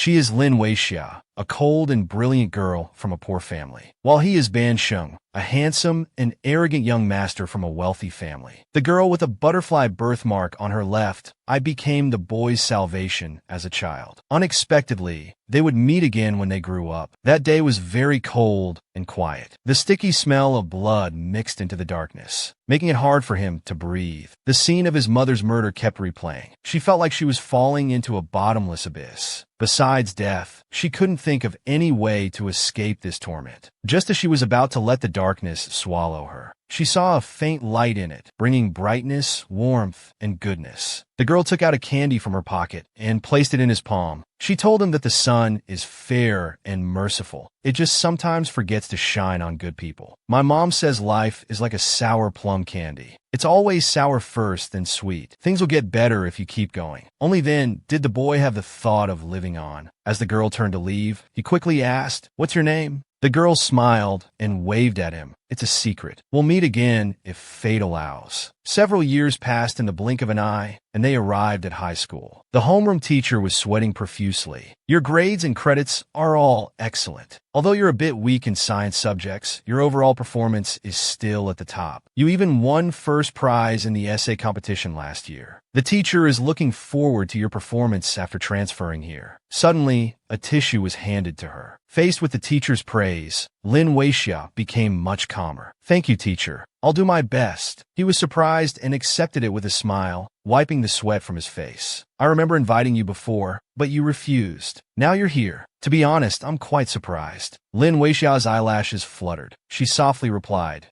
She is Lin Weixia, a cold and brilliant girl from a poor family, while he is Ban Sheng, a handsome and arrogant young master from a wealthy family. The girl with a butterfly birthmark on her left, I became the boy's salvation as a child. Unexpectedly, they would meet again when they grew up. That day was very cold and quiet. The sticky smell of blood mixed into the darkness, making it hard for him to breathe. The scene of his mother's murder kept replaying. She felt like she was falling into a bottomless abyss. Besides death, she couldn't think of any way to escape this torment. Just as she was about to let the darkness swallow her, she saw a faint light in it, bringing brightness, warmth, and goodness. The girl took out a candy from her pocket and placed it in his palm. She told him that the sun is fair and merciful. It just sometimes forgets to shine on good people. My mom says life is like a sour plum candy. It's always sour first, then sweet. Things will get better if you keep going. Only then did the boy have the thought of living on. As the girl turned to leave, he quickly asked, "What's your name?" The girl smiled and waved at him. "It's a secret. We'll meet again if fate allows." Several years passed in the blink of an eye, and they arrived at high school. The homeroom teacher was sweating profusely. "Your grades and credits are all excellent. Although you're a bit weak in science subjects, your overall performance is still at the top. You even won first prize in the essay competition last year. The teacher is looking forward to your performance after transferring here." Suddenly, a tissue was handed to her. Faced with the teacher's praise, Lin Weixia became much calmer. "Thank you, teacher. I'll do my best." He was surprised and accepted it with a smile, wiping the sweat from his face. "I remember inviting you before, but you refused. Now you're here. To be honest, I'm quite surprised." Lin Weixia's eyelashes fluttered. She softly replied,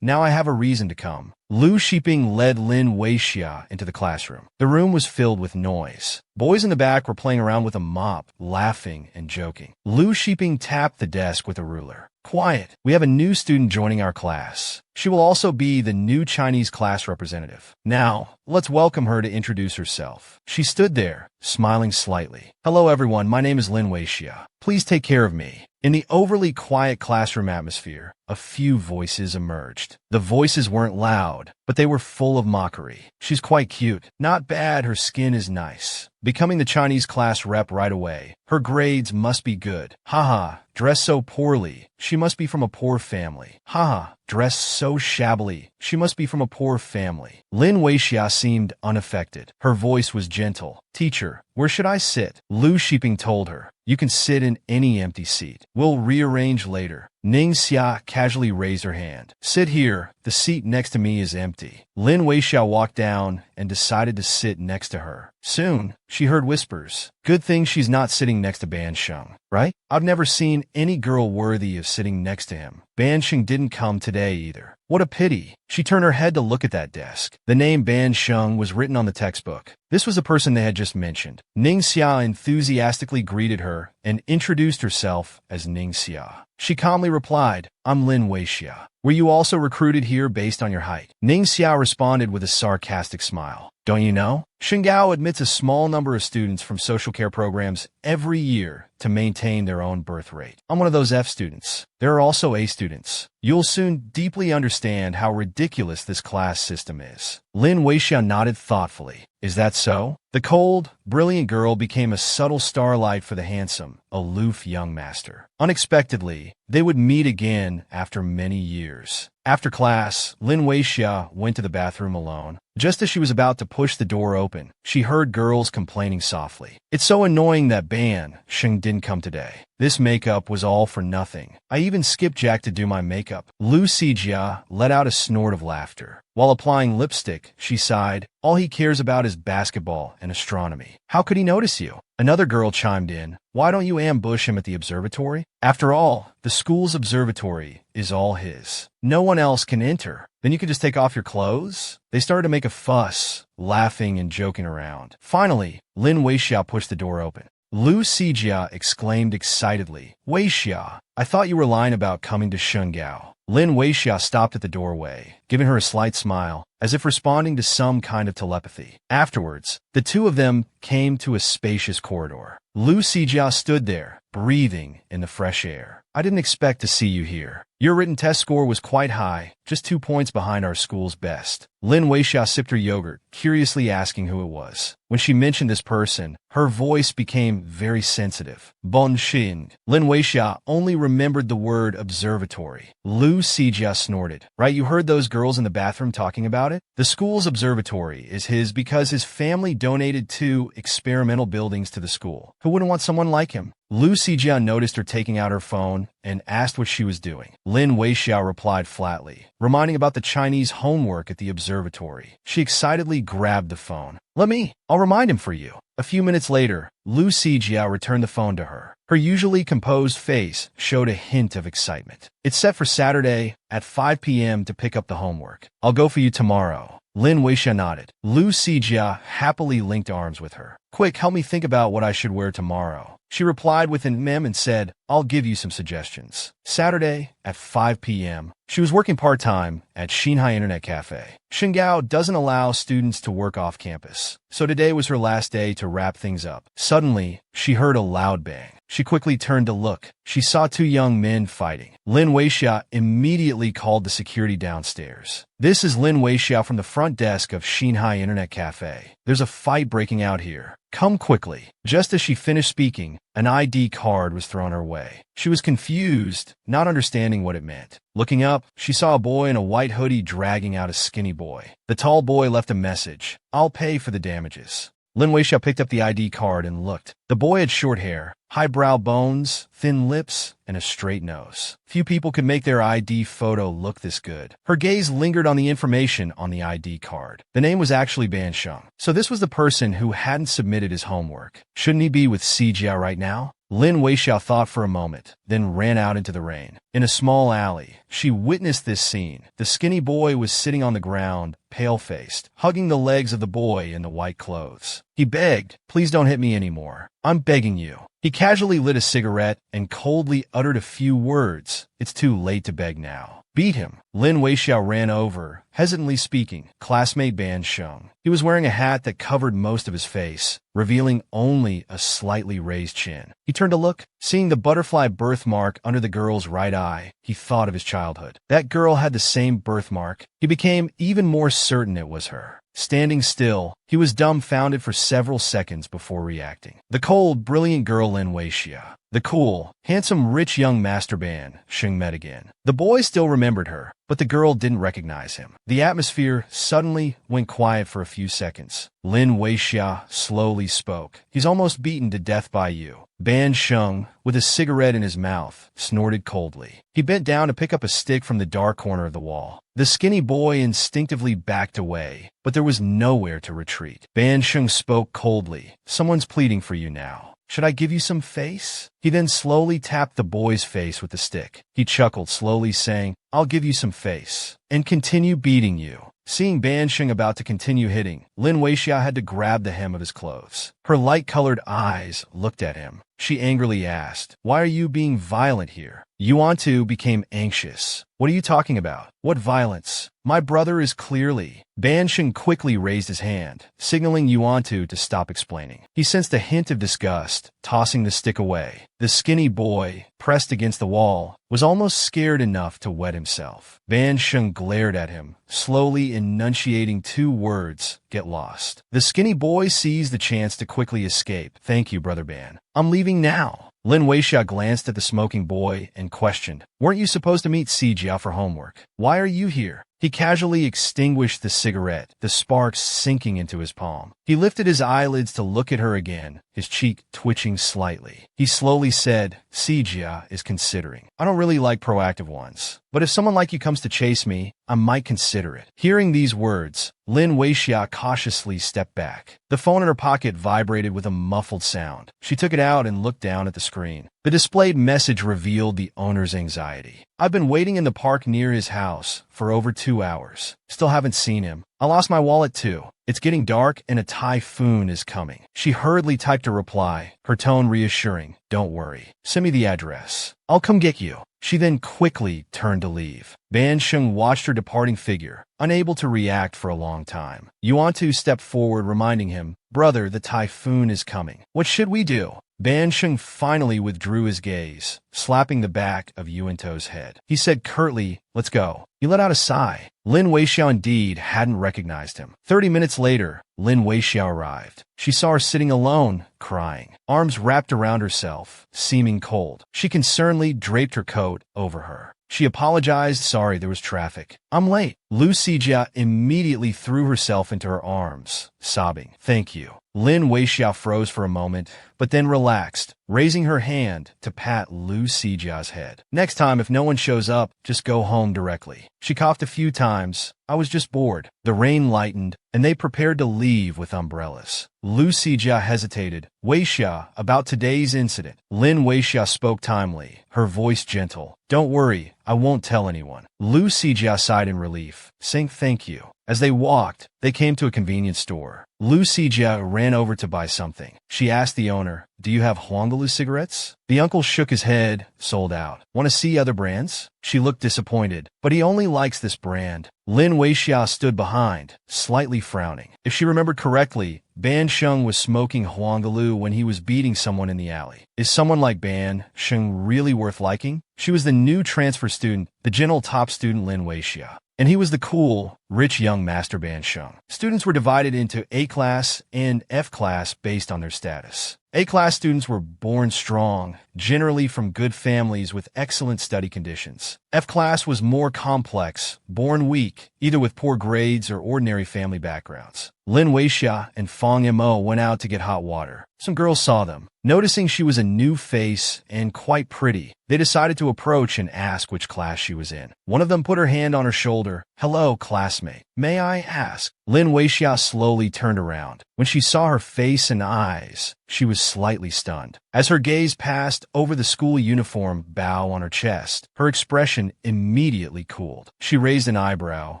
Now I have a reason to come." Lu Shiping led Lin Weixia into the classroom. The room was filled with noise. Boys in the back were playing around with a mop, laughing and joking. Lu Shiping tapped the desk with a ruler. "Quiet. We have a new student joining our class. She will also be the new Chinese class representative. Now, let's welcome her to introduce herself." She stood there, smiling slightly. "Hello everyone, my name is Lin Weixia. Please take care of me." In the overly quiet classroom atmosphere, a few voices emerged. The voices weren't loud, but they were full of mockery. "She's quite cute. Not bad, her skin is nice. Becoming the Chinese class rep right away. Her grades must be good. Haha, dress so poorly. She must be from a poor family. Haha, dress so shabbily. She must be from a poor family." Lin Weixia seemed unaffected. Her voice was gentle. "Teacher, where should I sit?" Lu Shiping told her. "You can sit in any empty seat. We'll rearrange later." Ning Xia casually raised her hand. "Sit here. The seat next to me is empty." Lin Weixia walked down and decided to sit next to her. Soon, she heard whispers. "Good thing she's not sitting next to Ban Sheng, right? I've never seen any girl worthy of sitting next to him. Ban Sheng didn't come today either. What a pity." She turned her head to look at that desk. The name Ban Sheng was written on the textbook. This was the person they had just mentioned. Ning Xia enthusiastically greeted her and introduced herself as Ning Xia. She calmly replied, "I'm Lin Weixia. Were you also recruited here based on your height?" Ning Xia responded with a sarcastic smile. "Don't you know? Shengao admits a small number of students from social care programs every year to maintain their own birth rate. I'm one of those F students. There are also A students. You'll soon deeply understand how ridiculous this class system is." Lin Weixia nodded thoughtfully. "Is that so?" The cold, brilliant girl became a subtle starlight for the handsome, aloof young master. Unexpectedly, they would meet again after many years. After class, Lin Weixia went to the bathroom alone. Just as she was about to push the door open, she heard girls complaining softly. "It's so annoying that Ban Sheng didn't come today. This makeup was all for nothing. I even skipped Jack to do my makeup." Lu Xijia let out a snort of laughter. While applying lipstick, she sighed, "All he cares about is basketball and astronomy. How could he notice you?" Another girl chimed in, "Why don't you ambush him at the observatory? After all, the school's observatory is all his. No one else can enter. Then you can just take off your clothes?" They started to make a fuss, laughing and joking around. Finally, Lin Weixia pushed the door open. Lu Xijia exclaimed excitedly, "Weixia, I thought you were lying about coming to Shengao." Lin Weixia stopped at the doorway, giving her a slight smile, as if responding to some kind of telepathy. Afterwards, the two of them came to a spacious corridor. Lu Xijia stood there, breathing in the fresh air. I didn't expect to see you here. Your written test score was quite high, just 2 points behind our school's best. Lin Weixia sipped her yogurt, curiously asking who it was. When she mentioned this person, her voice became very sensitive. Bon Xing. Lin Weixia only remembered the word observatory. Lu Sijia snorted. Right, you heard those girls in the bathroom talking about it? The school's observatory is his because his family donated 2 experimental buildings to the school. Who wouldn't want someone like him? Lu Sijia noticed her taking out her phone and asked what she was doing. Lin Weixia replied flatly, reminding about the Chinese homework at the observatory. She excitedly grabbed the phone. I'll remind him for you. A few minutes later, Lu Sijia returned the phone to her. Her usually composed face showed a hint of excitement. It's set for Saturday at 5 p.m. to pick up the homework. I'll go for you tomorrow. Lin Weixia nodded. Lu Sijia happily linked arms with her. Quick, help me think about what I should wear tomorrow. She replied with an mem and said, I'll give you some suggestions. Saturday at 5 p.m. She was working part-time at Xinhai Internet Cafe. Xingao doesn't allow students to work off campus, so today was her last day to wrap things up. Suddenly, she heard a loud bang. She quickly turned to look. She saw 2 young men fighting. Lin Weixia immediately called the security downstairs. This is Lin Weixia from the front desk of Xinhai Internet Cafe. There's a fight breaking out here. Come quickly. Just as she finished speaking, an ID card was thrown her way. She was confused, not understanding what it meant. Looking up, she saw a boy in a white hoodie dragging out a skinny boy. The tall boy left a message. I'll pay for the damages. Lin Weixia picked up the ID card and looked. The boy had short hair, high brow bones, thin lips, and a straight nose. Few people could make their ID photo look this good. Her gaze lingered on the information on the ID card. The name was actually Ban Sheng. So this was the person who hadn't submitted his homework. Shouldn't he be with Sijia right now? Lin Weixia thought for a moment, then ran out into the rain. In a small alley, she witnessed this scene. The skinny boy was sitting on the ground, pale-faced, hugging the legs of the boy in the white clothes. He begged, please don't hit me anymore. I'm begging you. He casually lit a cigarette and coldly uttered a few words. It's too late to beg now. Beat him. Lin Weixia ran over, hesitantly speaking, classmate Ban Sheng. He was wearing a hat that covered most of his face, revealing only a slightly raised chin. He turned to look. Seeing the butterfly birthmark under the girl's right eye, he thought of his childhood. That girl had the same birthmark. He became even more certain it was her. Standing still, he was dumbfounded for several seconds before reacting. The cold, brilliant girl Lin Weixia. The cool, handsome, rich young master Ban Sheng met again. The boy still remembered her, but the girl didn't recognize him. The atmosphere suddenly went quiet for a few seconds. Lin Weixia slowly spoke. He's almost beaten to death by you. Ban Sheng, with a cigarette in his mouth, snorted coldly. He bent down to pick up a stick from the dark corner of the wall. The skinny boy instinctively backed away, but there was nowhere to retreat. Ban Sheng spoke coldly. Someone's pleading for you now. Should I give you some face? He then slowly tapped the boy's face with the stick. He chuckled slowly, saying, I'll give you some face, and continue beating you. Seeing Ban Sheng about to continue hitting, Lin Weixia had to grab the hem of his clothes. Her light-colored eyes looked at him. She angrily asked, why are you being violent here? Yuantu became anxious. What are you talking about? What violence? My brother is clearly... Ban Sheng quickly raised his hand, signaling Yuantu to stop explaining. He sensed a hint of disgust, tossing the stick away. The skinny boy, pressed against the wall, was almost scared enough to wet himself. Ban Sheng glared at him, slowly enunciating 2 words, get lost. The skinny boy seized the chance to quickly escape. Thank you, Brother Ban. I'm leaving now. Lin Weixia glanced at the smoking boy and questioned, weren't you supposed to meet Sijia for homework? Why are you here? He casually extinguished the cigarette, the sparks sinking into his palm. He lifted his eyelids to look at her again, his cheek twitching slightly. He slowly said, Sijia is considering. I don't really like proactive ones, but if someone like you comes to chase me, I might consider it. Hearing these words, Lin Weixia cautiously stepped back. The phone in her pocket vibrated with a muffled sound. She took it out and looked down at the screen. The displayed message revealed the owner's anxiety. I've been waiting in the park near his house for over 2 hours. Still haven't seen him. I lost my wallet too. It's getting dark and a typhoon is coming. She hurriedly typed a reply, her tone reassuring. Don't worry. Send me the address. I'll come get you. She then quickly turned to leave. Ban Sheng watched her departing figure, unable to react for a long time. Yuantu stepped forward, reminding him, Brother, the typhoon is coming. What should we do? Ban Sheng finally withdrew his gaze, slapping the back of Yuanto's head. He said curtly, "Let's go." He let out a sigh. Lin Weixiao indeed hadn't recognized him. 30 minutes later, Lin Weixiao arrived. She saw her sitting alone, crying, arms wrapped around herself, seeming cold. She concernedly draped her coat over her. She apologized. "Sorry, there was traffic. I'm late." Lu Sijia immediately threw herself into her arms, sobbing, "Thank you." Lin Weixiao froze for a moment, but then relaxed, raising her hand to pat Lu Sijia's head. "Next time, if no one shows up, just go home directly." She coughed a few times. "I was just bored." The rain lightened, and they prepared to leave with umbrellas. Lu Sijia hesitated. "Weixia, about today's incident." Lin Weixia spoke timely, her voice gentle. "Don't worry, I won't tell anyone." Lu Sijia sighed in relief, saying thank you. As they walked, they came to a convenience store. Lu Sijia ran over to buy something. She asked the owner, "Do you have Huangalu cigarettes?" The uncle shook his head. "Sold out." "Want to see other brands?" She looked disappointed. "But he only likes this brand." Lin Weixia stood behind, slightly frowning. If she remembered correctly, Ban Sheng was smoking Huangalu when he was beating someone in the alley. Is someone like Ban Sheng really worth liking? She was the new transfer student, the general top student Lin Weixia. And he was the cool, rich young master Ban Sheng. Students were divided into A-class and F-class based on their status. A-class students were born strong, generally from good families with excellent study conditions. F-class was more complex, born weak, either with poor grades or ordinary family backgrounds. Lin Weixia and Fang Mo went out to get hot water. Some girls saw them. Noticing she was a new face and quite pretty, they decided to approach and ask which class she was in. One of them put her hand on her shoulder. "Hello, classmate. May I ask?" Lin Weixia slowly turned around. When she saw her face and eyes, she was slightly stunned. As her gaze passed over the school uniform bow on her chest, her expression immediately cooled. She raised an eyebrow.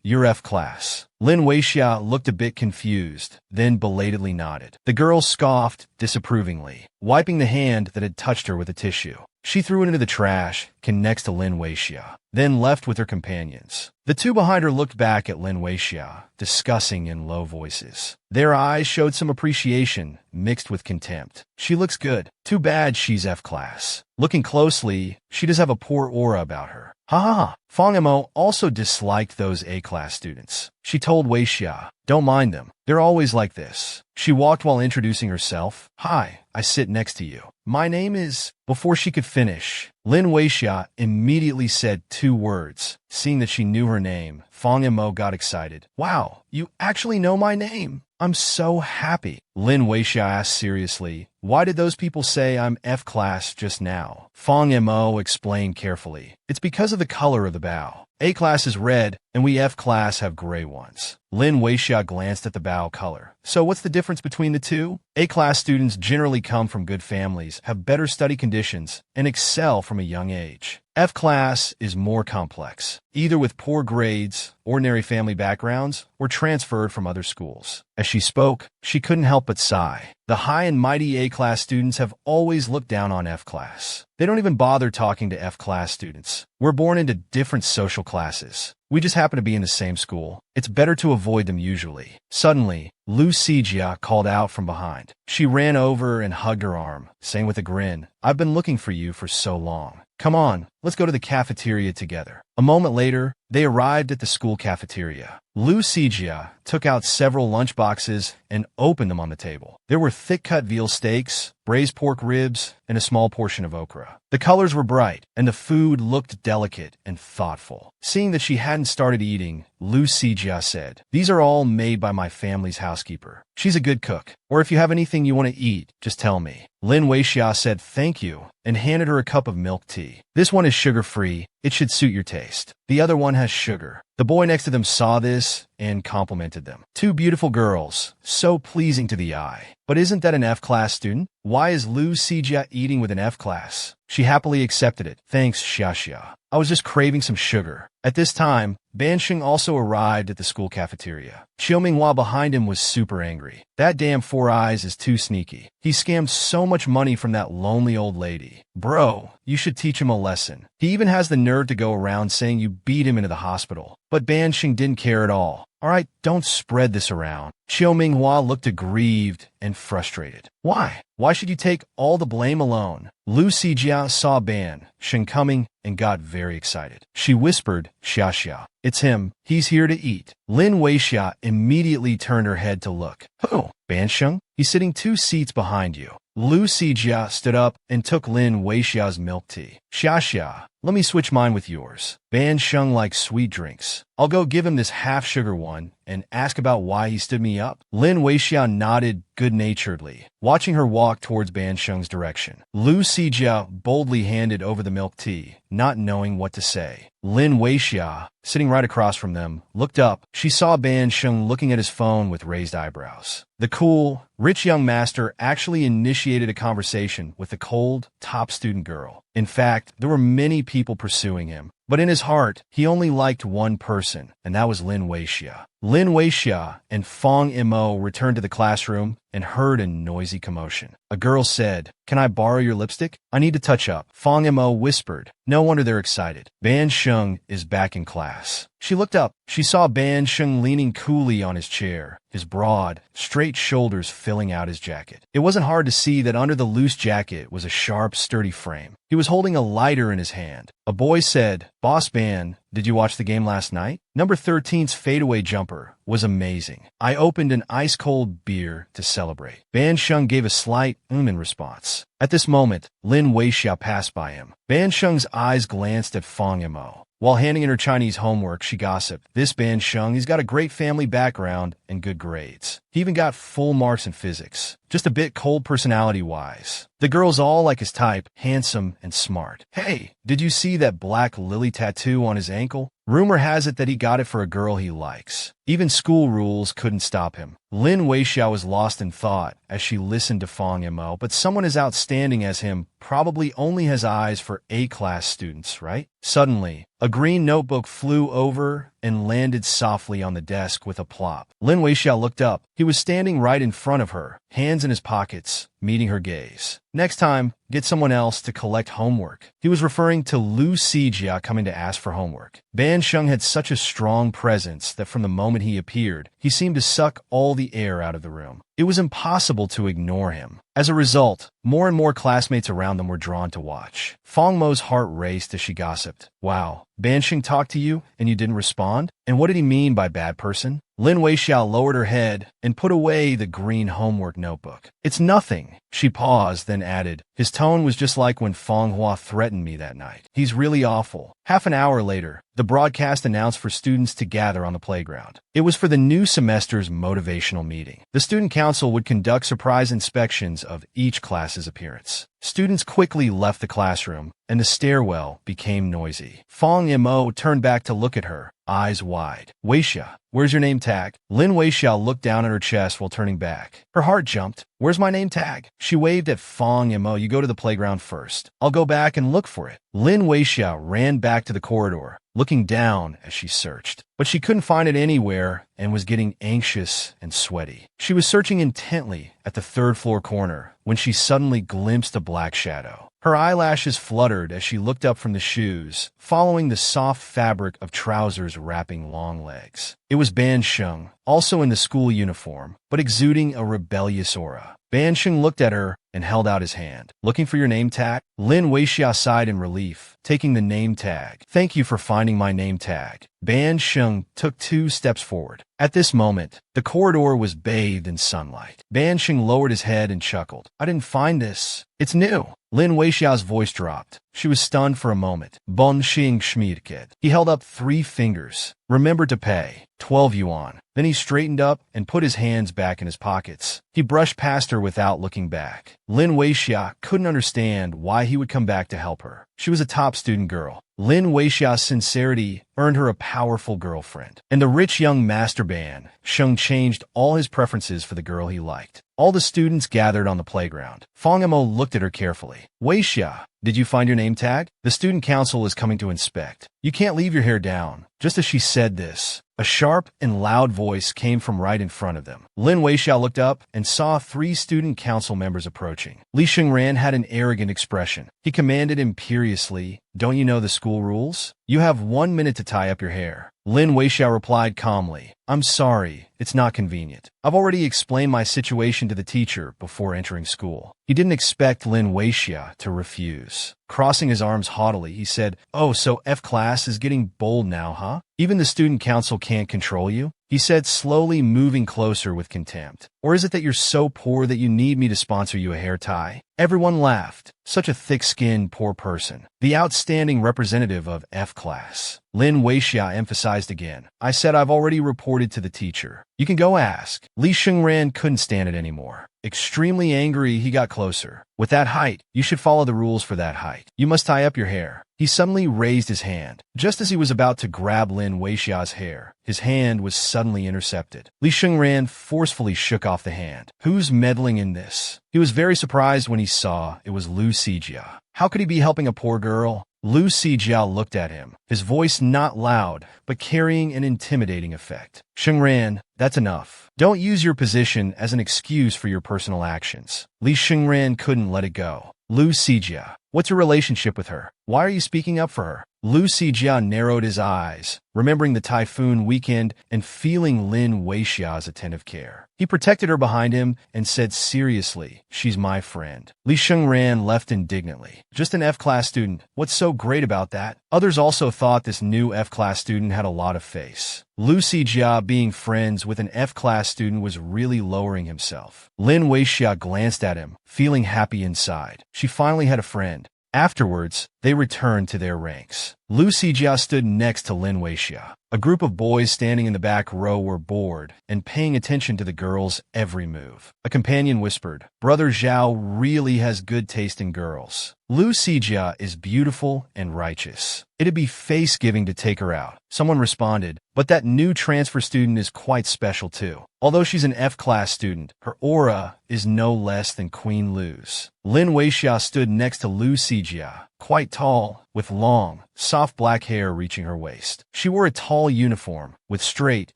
"You're F class." Lin Weixia looked a bit confused, then belatedly nodded. The girl scoffed disapprovingly, wiping the hand that had touched her with a tissue. She threw it into the trash, next to Lin Weixia, then left with her companions. The two behind her looked back at Lin Weixia, discussing in low voices. Their eyes showed some appreciation, mixed with contempt. "She looks good. Too bad she's F-class." Looking closely, she does have a poor aura about her. "Ha ha ha." Fang Mo also disliked those A-class students. She told Weixia, "Don't mind them. They're always like this." She walked while introducing herself. "Hi, I sit next to you. My name is..." Before she could finish, Lin Weixia immediately said 2 words. Seeing that she knew her name, Fang Mo got excited. "Wow, you actually know my name. I'm so happy." Lin Weixia asked seriously, "Why did those people say I'm F-class just now?" Fang Mo explained carefully. "It's because of the color of the bow. A-class is red, and we F-class have gray ones." Lin Weixia glanced at the bow color. "So what's the difference between the two?" A-class students generally come from good families, have better study conditions, and excel from a young age. F-class is more complex, either with poor grades, ordinary family backgrounds, or transferred from other schools. As she spoke, she couldn't help but sigh. The high and mighty A-class students have always looked down on F-class. They don't even bother talking to F-class students. We're born into different social classes. We just happen to be in the same school. It's better to avoid them usually. Suddenly, Lu Sijia called out from behind. She ran over and hugged her arm, saying with a grin, "I've been looking for you for so long. Come on, let's go to the cafeteria together." A moment later, they arrived at the school cafeteria. Lu Sijia took out several lunchboxes and opened them on the table. There were thick-cut veal steaks, braised pork ribs, and a small portion of okra. The colors were bright, and the food looked delicate and thoughtful. Seeing that she hadn't started eating, Lu Sijia said, "These are all made by my family's housekeeper. She's a good cook. Or if you have anything you want to eat, just tell me." Lin Weixia said thank you and handed her a cup of milk tea. "This one is sugar-free. It should suit your taste. The other one has sugar." The boy next to them saw this and complimented them. "Two beautiful girls, so pleasing to the eye. But isn't that an F-class student? Why is Lu Sijia eating with an F-class?" She happily accepted it. "Thanks, Xia. I was just craving some sugar." At this time, Ban Sheng also arrived at the school cafeteria. Qiu Minghua behind him was super angry. "That damn Four Eyes is too sneaky. He scammed so much money from that lonely old lady. Bro, you should teach him a lesson. He even has the nerve to go around saying you beat him into the hospital. But Ban Xing didn't care at all. All right, don't spread this around. Xiao Minghua looked aggrieved and frustrated. Why? Why should you take all the blame alone? Lu Xijia saw Ban Xing coming and got very excited. She whispered, Xia Xia, it's him. He's here to eat. Lin Weixia immediately turned her head to look. Who? Ban Xing? He's sitting 2 seats behind you. Lu Xijia stood up and took Lin Weixia's milk tea. Xia Xia, let me switch mine with yours. Ban Xing likes sweet drinks. I'll go give him this half-sugar one and ask about why he stood me up. Lin Weixia nodded good-naturedly, watching her walk towards Ban Xing's direction. Lu Xijia boldly handed over the milk tea, not knowing what to say. Lin Weixia, sitting right across from them, looked up. She saw Ban Xing looking at his phone with raised eyebrows. The cool, rich young master actually initiated a conversation with the cold, top student girl. In fact, there were many people pursuing him. But in his heart, he only liked one person, and that was Lin Weixia. Lin Weixia and Fong Imo returned to the classroom and heard a noisy commotion. A girl said, Can I borrow your lipstick? I need to touch up. Fong Imo whispered. No wonder they're excited. Ban Xing is back in class. She looked up. She saw Ban Xing leaning coolly on his chair, his broad, straight shoulders filling out his jacket. It wasn't hard to see that under the loose jacket was a sharp, sturdy frame. He was holding a lighter in his hand. A boy said, Boss Ban, did you watch the game last night? Number 13's fadeaway jumper was amazing. I opened an ice-cold beer to celebrate. Ban Xing gave a slight in response. At this moment, Lin Weixia passed by him. Ban Xing's eyes glanced at Fong Imo. While handing in her Chinese homework, she gossiped. This Ban Xing, he's got a great family background and good grades. He even got full marks in physics. Just a bit cold personality-wise. The girls all like his type, handsome and smart. Hey, did you see that black lily tattoo on his ankle? Rumor has it that he got it for a girl he likes. Even school rules couldn't stop him. Lin Weixia was lost in thought as she listened to Fong Imo, but someone as outstanding as him probably only has eyes for A-class students, right? Suddenly, a green notebook flew over and landed softly on the desk with a plop. Lin Weixia looked up. He was standing right in front of her, hands in his pockets, meeting her gaze. Next time, get someone else to collect homework. He was referring to Lu Xijia coming to ask for homework. Ban Xing had such a strong presence that from the moment he appeared, he seemed to suck all the air out of the room. It was impossible to ignore him. As a result, more and more classmates around them were drawn to watch. Fong Mo's heart raced as she gossiped. Wow, Ban Xing talked to you and you didn't respond? And what did he mean by bad person? Lin Weixia lowered her head and put away the green homework notebook. It's nothing. She paused, then added, his tone was just like when Fong Hua threatened me that night. He's really awful. Half an hour later, the broadcast announced for students to gather on the playground. It was for the new semester's motivational meeting. The student council would conduct surprise inspections of each class's appearance. Students quickly left the classroom, and the stairwell became noisy. Fong Imo turned back to look at her, eyes wide. Weixia, where's your name tag? Lin Weixia looked down at her chest while turning back. Her heart jumped. Where's my name tag? She waved at Fong Imo. You go to the playground first. I'll go back and look for it. Lin Weixia ran back to the corridor, looking down as she searched. But she couldn't find it anywhere and was getting anxious and sweaty. She was searching intently at the third-floor corner when she suddenly glimpsed a black shadow. Her eyelashes fluttered as she looked up from the shoes, following the soft fabric of trousers wrapping long legs. It was Ban Xing, also in the school uniform, but exuding a rebellious aura. Ban Xing looked at her and held out his hand. Looking for your name tag? Lin Weixia sighed in relief, taking the name tag. Thank you for finding my name tag. Ban Xing took 2 steps forward. At this moment, the corridor was bathed in sunlight. Ban Xing lowered his head and chuckled. I didn't find this. It's new. Lin Weixia's voice dropped. She was stunned for a moment. Bon Xing Schmiedkid. He held up 3 fingers. Remember to pay. 12 yuan. Then he straightened up and put his hands back in his pockets. He brushed past her without looking back. Lin Weixia couldn't understand why he would come back to help her. She was a top student girl. Lin Weixia's sincerity earned her a powerful girlfriend. And the rich young master Ban Xing changed all his preferences for the girl he liked. All the students gathered on the playground. Fong Imo looked at her carefully. Weixia, did you find your name tag? The student council is coming to inspect. You can't leave your hair down. Just as she said this, a sharp and loud voice came from right in front of them. Lin Weixia looked up and saw 3 student council members approaching. Li Xingran had an arrogant expression. He commanded imperiously, don't you know the school rules? You have 1 minute to tie up your hair. Lin Weixiao replied calmly. I'm sorry, it's not convenient. I've already explained my situation to the teacher before entering school. He didn't expect Lin Weixiao to refuse. Crossing his arms haughtily, he said, Oh, so F class is getting bold now, huh? Even the student council can't control you? He said, slowly moving closer with contempt. Or is it that you're so poor that you need me to sponsor you a hair tie? Everyone laughed. Such a thick-skinned, poor person. The outstanding representative of F class. Lin Weixiao emphasized again. I said I've already reported to the teacher. You can go ask. Li Shengran couldn't stand it anymore. Extremely angry, he got closer. With that height, you should follow the rules for that height. You must tie up your hair. He suddenly raised his hand. Just as he was about to grab Lin Weixiao's hair, his hand was suddenly intercepted. Li Shengran forcefully shook off the hand. Who's meddling in this? He was very surprised when he saw it was Lu Sijia. How could he be helping a poor girl? Lu Sijia looked at him, his voice not loud, but carrying an intimidating effect. Shengran, that's enough. Don't use your position as an excuse for your personal actions. Li Shengran couldn't let it go. Lu Sijia, what's your relationship with her? Why are you speaking up for her? Lu Sijia narrowed his eyes, remembering the typhoon weekend and feeling Lin Weixiao's attentive care. He protected her behind him and said seriously, she's my friend. Li Shengran left indignantly. Just an F-class student. What's so great about that? Others also thought this new F-class student had a lot of face. Lu Sijia being friends with an F-class student was really lowering himself. Lin Weixiao glanced at him, feeling happy inside. She finally had a friend. Afterwards, they returned to their ranks. Lu Sijia stood next to Lin Weixiao. A group of boys standing in the back row were bored and paying attention to the girl's every move. A companion whispered, Brother Zhao really has good taste in girls. Lu Sijia is beautiful and righteous. It'd be face-giving to take her out. Someone responded, but that new transfer student is quite special too. Although she's an F-class student, her aura is no less than Queen Lu's. Lin Weixiao stood next to Lu Sijia, quite tall, with long, soft black hair reaching her waist. She wore a tall uniform, with straight,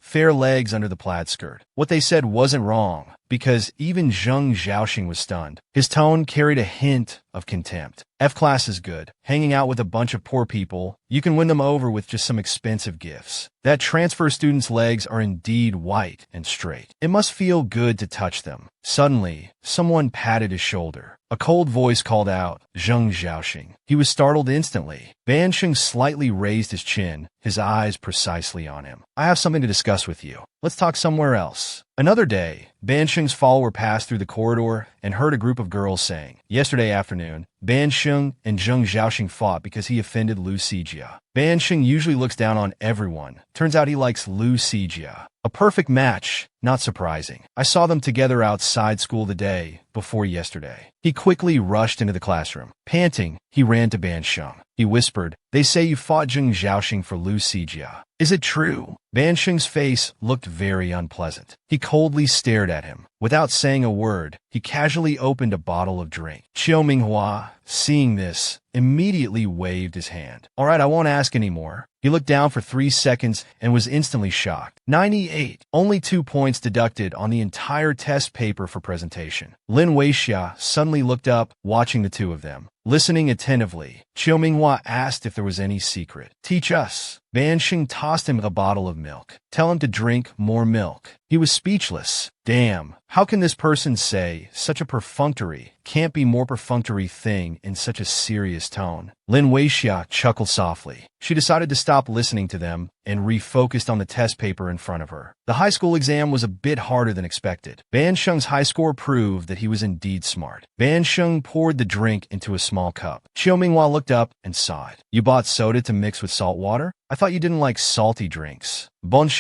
fair legs under the plaid skirt. What they said wasn't wrong, because even Zheng Zhaoxing was stunned. His tone carried a hint of contempt. F-class is good. Hanging out with a bunch of poor people, you can win them over with just some expensive gifts. That transfer student's legs are indeed white and straight. It must feel good to touch them. Suddenly, someone patted his shoulder. A cold voice called out, Zheng Zhaoxing. He was startled instantly. Ban Sheng slightly raised his chin, his eyes precisely on him. I have something to discuss with you. Let's talk somewhere else. Another day, Ban Sheng's follower passed through the corridor and heard a group of girls saying, Yesterday afternoon, Ban Sheng and Zheng Zhaoxing fought because he offended Lu Sijia. Ban Sheng usually looks down on everyone. Turns out he likes Lu Sijia. A perfect match, not surprising. I saw them together outside school the day before yesterday. He quickly rushed into the classroom. Panting, he ran to Ban Sheng. He whispered, They say you fought Zheng Zhaoxing for Lu Sijia. Is it true? Ban Sheng's face looked very unpleasant. He coldly stared at him. Without saying a word, he casually opened a bottle of drink. Manhwa, seeing this, immediately waved his hand. All right, I won't ask anymore. He looked down for 3 seconds and was instantly shocked. 98. Only 2 points deducted on the entire test paper for presentation. Lin Weixiao suddenly looked up, watching the two of them. Listening attentively, Manhwa asked if there was any secret. Teach us. Ban Sheng tossed him a bottle of milk. Tell him to drink more milk. He was speechless. Damn, how can this person say such a perfunctory, can't be more perfunctory thing in such a serious tone? Lin Weixiao chuckled softly. She decided to stop listening to them and refocused on the test paper in front of her. The high school exam was a bit harder than expected. Ban Sheng's high score proved that he was indeed smart. Ban Sheng poured the drink into a small cup. Manhwa looked up and saw it. You bought soda to mix with salt water? I thought you didn't like salty drinks. I've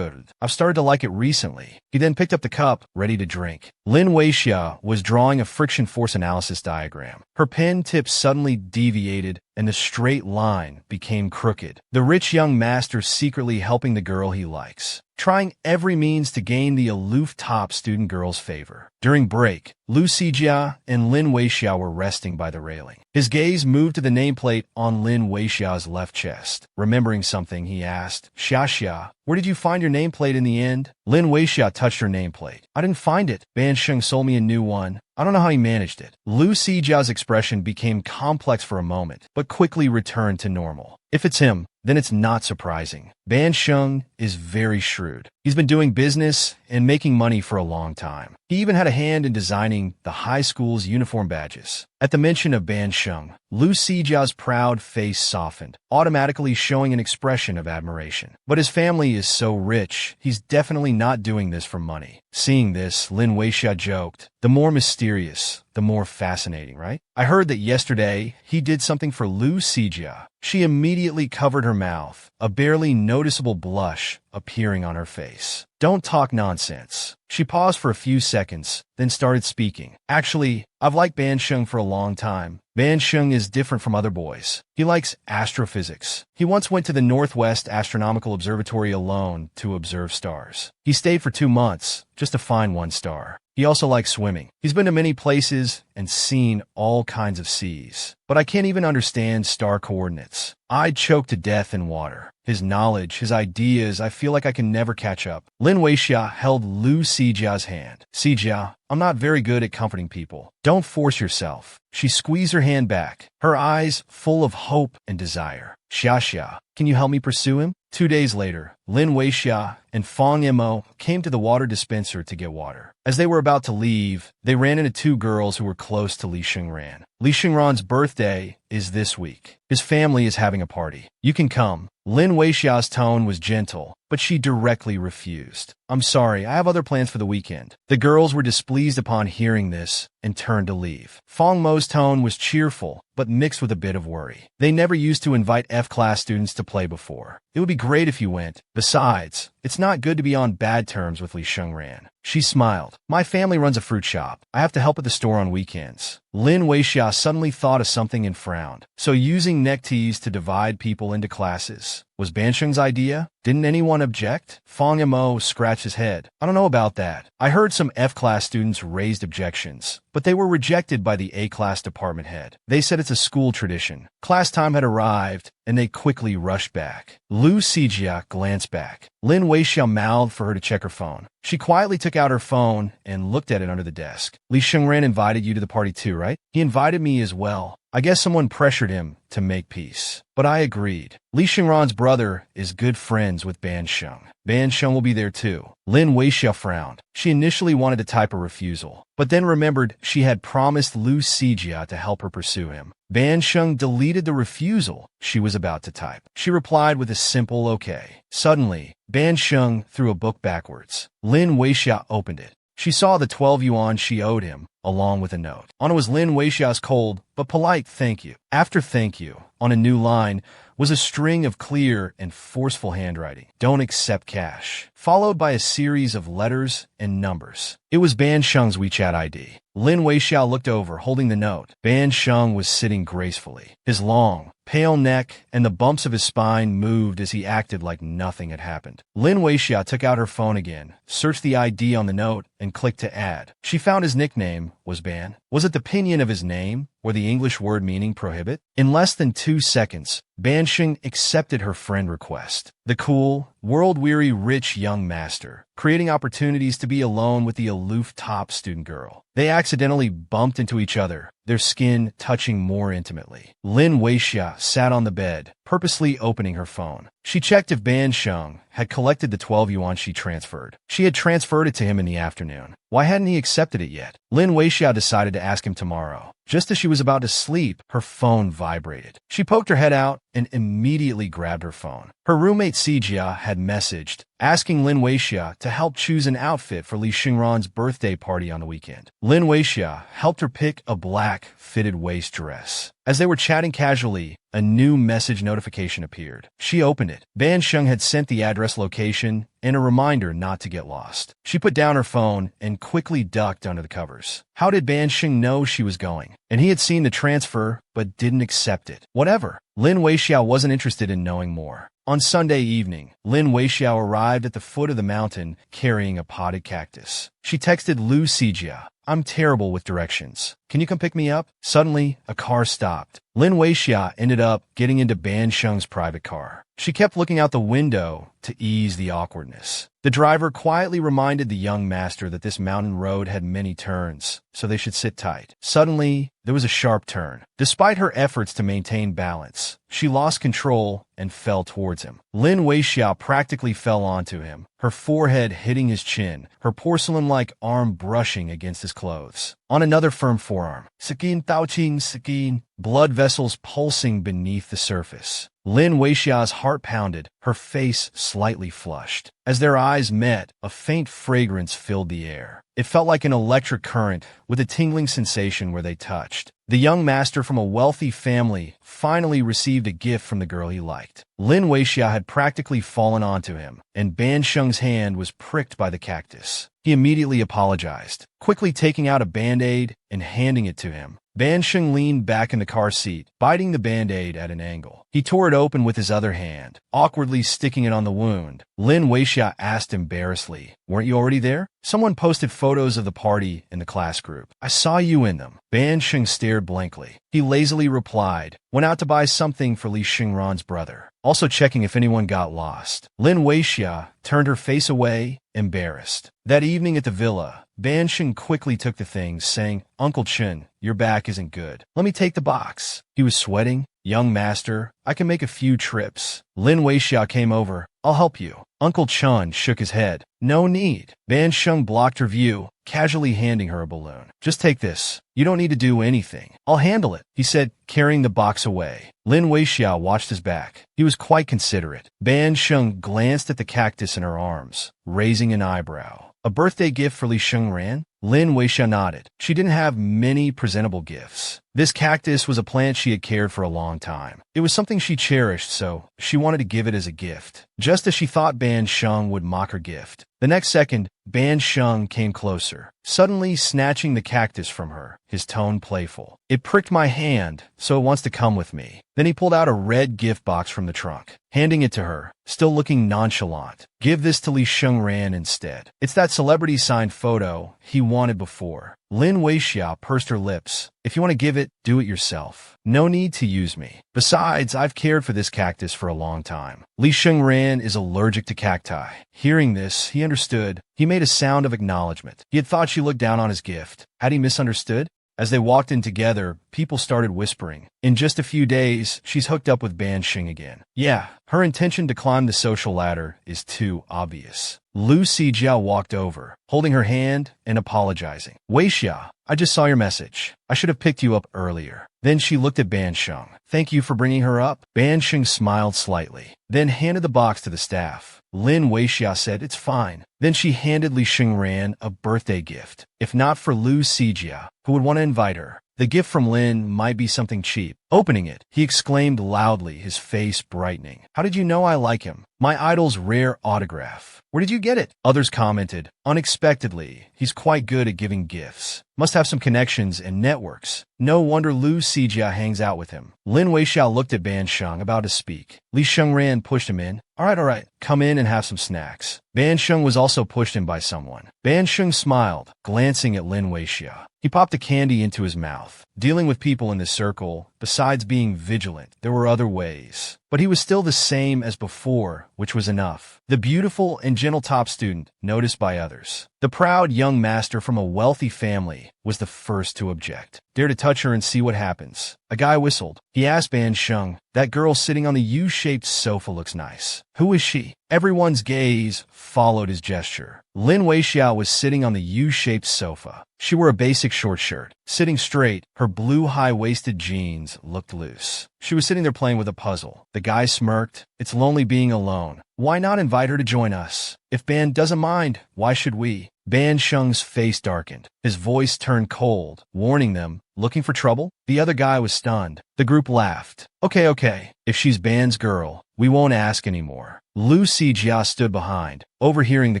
started to like it recently. He then picked up the cup, ready to drink. Lin Weixiao was drawing a friction force analysis diagram. Her pen tip suddenly deviated, and the straight line became crooked. The rich young master secretly helping the girl he likes, trying every means to gain the aloof top student girl's favor. During break, Lu Sijia and Lin Weixiao were resting by the railing. His gaze moved to the nameplate on Lin Weixiao's left chest. Remembering something, he asked, Xia, where did you find your nameplate in the end? Lin Weixiao touched her nameplate. I didn't find it. Ban Sheng sold me a new one. I don't know how he managed it. Lu Sijia's expression became complex for a moment, but quickly returned to normal. If it's him, then it's not surprising. Ban Sheng is very shrewd. He's been doing business and making money for a long time. He even had a hand in designing the high school's uniform badges. At the mention of Ban Sheng, Lu Sijia's proud face softened, automatically showing an expression of admiration. But his family is so rich, he's definitely not doing this for money. Seeing this, Lin Weixia joked, "The more mysterious, the more fascinating, right? I heard that yesterday he did something for Lu Sijia." She immediately covered her mouth, a barely noticeable blush appearing on her face. "Don't talk nonsense." She paused for a few seconds, then started speaking. "Actually, I've liked Ban Sheng for a long time. Ban Sheng is different from other boys. He likes astrophysics. He once went to the Northwest Astronomical Observatory alone to observe stars. He stayed for 2 months just to find one star. He also likes swimming. He's been to many places and seen all kinds of seas. But I can't even understand star coordinates. I'd choke to death in water. His knowledge, his ideas, I feel like I can never catch up." Lin Weixia held Lu Sijia's hand. "Sijia, I'm not very good at comforting people. Don't force yourself." She squeezed her hand back, her eyes full of hope and desire. "Xia, can you help me pursue him?" 2 days later, Lin Weixia and Fang Yimou came to the water dispenser to get water. As they were about to leave, they ran into 2 girls who were close to Li Xingran. Li Xingran's birthday is this week. His family is having a party. "You can come." Lin Weixia's tone was gentle, but she directly refused. "I'm sorry, I have other plans for the weekend." The girls were displeased upon hearing this and turned to leave. Fang Mo's tone was cheerful, but mixed with a bit of worry. They never used to invite F-class students to play before. "It would be great if you went. Besides, it's not good to be on bad terms with Li Xingran." She smiled. "My family runs a fruit shop. I have to help at the store on weekends." Lin Weixia suddenly thought of something and frowned. So using neckties to divide people into classes was Ban Sheng's idea? Didn't anyone object? Fang Yimou scratched his head. "I don't know about that. I heard some F-class students raised objections, but they were rejected by the A-class department head. They said it's a school tradition." Class time had arrived, and they quickly rushed back. Lu Sijia glanced back. Lin Weixia mouthed for her to check her phone. She quietly took out her phone and looked at it under the desk. "Li Xingran invited you to the party too, right?" "He invited me as well. I guess someone pressured him to make peace. But I agreed." Li Xingran's brother is good friends with Ban Sheng. Ban Sheng will be there too. Lin Weixia frowned. She initially wanted to type a refusal, but then remembered she had promised Lu Sijia to help her pursue him. Ban Sheng deleted the refusal she was about to type. She replied with a simple okay. Suddenly, Ban Sheng threw a book backwards. Lin Weixia opened it. She saw the 12 yuan she owed him, along with a note. On it was Lin Weixia's cold but polite thank you. After thank you, on a new line, was a string of clear and forceful handwriting. "Don't accept cash," followed by a series of letters and numbers. It was Ban Sheng's WeChat ID. Lin Weixia looked over, holding the note. Ban Sheng was sitting gracefully. His long, pale neck and the bumps of his spine moved as he acted like nothing had happened. Lin Weixia took out her phone again, searched the ID on the note, and clicked to add. She found his nickname was Ban. Was it the pinyin of his name, or the English word meaning prohibit? In less than 2 seconds, Ban Sheng accepted her friend request. The cool, world-weary rich young master, creating opportunities to be alone with the aloof top student girl. They accidentally bumped into each other, their skin touching more intimately. Lin Weixia sat on the bed, purposely opening her phone. She checked if Ban Sheng had collected the 12 yuan she transferred. She had transferred it to him in the afternoon. Why hadn't he accepted it yet? Lin Weixia decided to ask him tomorrow. Just as she was about to sleep, her phone vibrated. She poked her head out and immediately grabbed her phone. Her roommate Sijia had messaged, asking Lin Weixia to help choose an outfit for Li Xingran's birthday party on the weekend. Lin Weixia helped her pick a black, fitted waist dress. As they were chatting casually, a new message notification appeared. She opened it. Ban Sheng had sent the address location and a reminder not to get lost. She put down her phone and quickly ducked under the covers. How did Ban Sheng know she was going? And he had seen the transfer, but didn't accept it. Whatever. Lin Weixia wasn't interested in knowing more. On Sunday evening, Lin Weixia arrived at the foot of the mountain carrying a potted cactus. She texted Lu Sijia, "I'm terrible with directions. Can you come pick me up?" Suddenly, a car stopped. Lin Weixia ended up getting into Ban Sheng's private car. She kept looking out the window to ease the awkwardness. The driver quietly reminded the young master that this mountain road had many turns, so they should sit tight. Suddenly, there was a sharp turn. Despite her efforts to maintain balance, she lost control and fell towards him. Lin Weixiao practically fell onto him, her forehead hitting his chin, her porcelain-like arm brushing against his clothes. On another firm forearm, Sakin Taoqing Sakin, blood vessels pulsing beneath the surface. Lin Weixiao's heart pounded, her face slightly flushed. As their eyes met, a faint fragrance filled the air. It felt like an electric current, with a tingling sensation where they touched. The young master from a wealthy family finally received a gift from the girl he liked. Lin Weixiao had practically fallen onto him, and Ban Sheng's hand was pricked by the cactus. He immediately apologized, quickly taking out a Band-Aid and handing it to him. Ban Sheng leaned back in the car seat, biting the Band-Aid at an angle. He tore it open with his other hand, awkwardly sticking it on the wound. Lin Weixiao asked embarrassedly, "Weren't you already there?" Someone posted photos of the party in the class group. "I saw you in them." Ban Sheng stared blankly. He lazily replied, "Went out to buy something for Li Xingran's brother. Also checking if anyone got lost." Lin Weixiao turned her face away, embarrassed. That evening at the villa, Ban Sheng quickly took the things, saying, "Uncle Chen, your back isn't good. Let me take the box." He was sweating. "Young master, I can make a few trips." Lin Weixiao came over. "I'll help you." Uncle Chen shook his head. "No need." Ban Sheng blocked her view, casually handing her a balloon. "Just take this. You don't need to do anything. I'll handle it," he said, carrying the box away. Lin Weixiao watched his back. He was quite considerate. Ban Sheng glanced at the cactus in her arms, raising an eyebrow. "A birthday gift for Li Xingran?" Lin Weixiao nodded. She didn't have many presentable gifts. This cactus was a plant she had cared for a long time. It was something she cherished, so she wanted to give it as a gift. Just as she thought Ban Sheng would mock her gift, the next second, Ban Sheng came closer, suddenly snatching the cactus from her, his tone playful. "It pricked my hand, so it wants to come with me." Then he pulled out a red gift box from the trunk, handing it to her, still looking nonchalant. "Give this to Li Xingran instead. It's that celebrity-signed photo he wanted before." Lin Weixiao pursed her lips. "If you want to give it, do it yourself. No need to use me. Besides, I've cared for this cactus for a long time." Li Xingran is allergic to cacti. Hearing this, he understood. He made a sound of acknowledgement. He had thought she looked down on his gift. Had he misunderstood? As they walked in together, people started whispering. In just a few days, she's hooked up with Ban Sheng again. Yeah, her intention to climb the social ladder is too obvious. Lu Sijiao walked over, holding her hand and apologizing. "Weixiao, I just saw your message. I should have picked you up earlier." Then she looked at Ban Sheng. "Thank you for bringing her up." Ban Sheng smiled slightly, then handed the box to the staff. Lin Weixiao said, "It's fine." Then she handed Li Xingran a birthday gift. If not for Lu Sijia, who would want to invite her, the gift from Lin might be something cheap. Opening it, he exclaimed loudly, his face brightening. "How did you know I like him? My idol's rare autograph. Where did you get it?" Others commented, "Unexpectedly, he's quite good at giving gifts. Must have some connections and networks. No wonder Lu Sijia hangs out with him." Lin Weixiao looked at Ban Sheng, about to speak. Li Xingran pushed him in. All right, come in and have some snacks." Ban Sheng was also pushed in by someone. Ban Sheng smiled, glancing at Lin Weixiao. He popped a candy into his mouth. Dealing with people in this circle, besides being vigilant, there were other ways. But he was still the same as before, which was enough. The beautiful and gentle top student, noticed by others. The proud young master from a wealthy family was the first to object. "Dare to touch her and see what happens." A guy whistled. He asked Ban Sheng, "That girl sitting on the U-shaped sofa looks nice. Who is she?" Everyone's gaze followed his gesture. Lin Weixiao was sitting on the U-shaped sofa. She wore a basic short shirt. Sitting straight, her blue high-waisted jeans looked loose. She was sitting there playing with a puzzle. The guy smirked. "It's lonely being alone. Why not invite her to join us? If Ban doesn't mind, why should we?" Ban Sheng's face darkened. His voice turned cold, warning them, "Looking for trouble?" The other guy was stunned. The group laughed. Okay. If she's Ban's girl, we won't ask anymore." Lu Sijia stood behind, overhearing the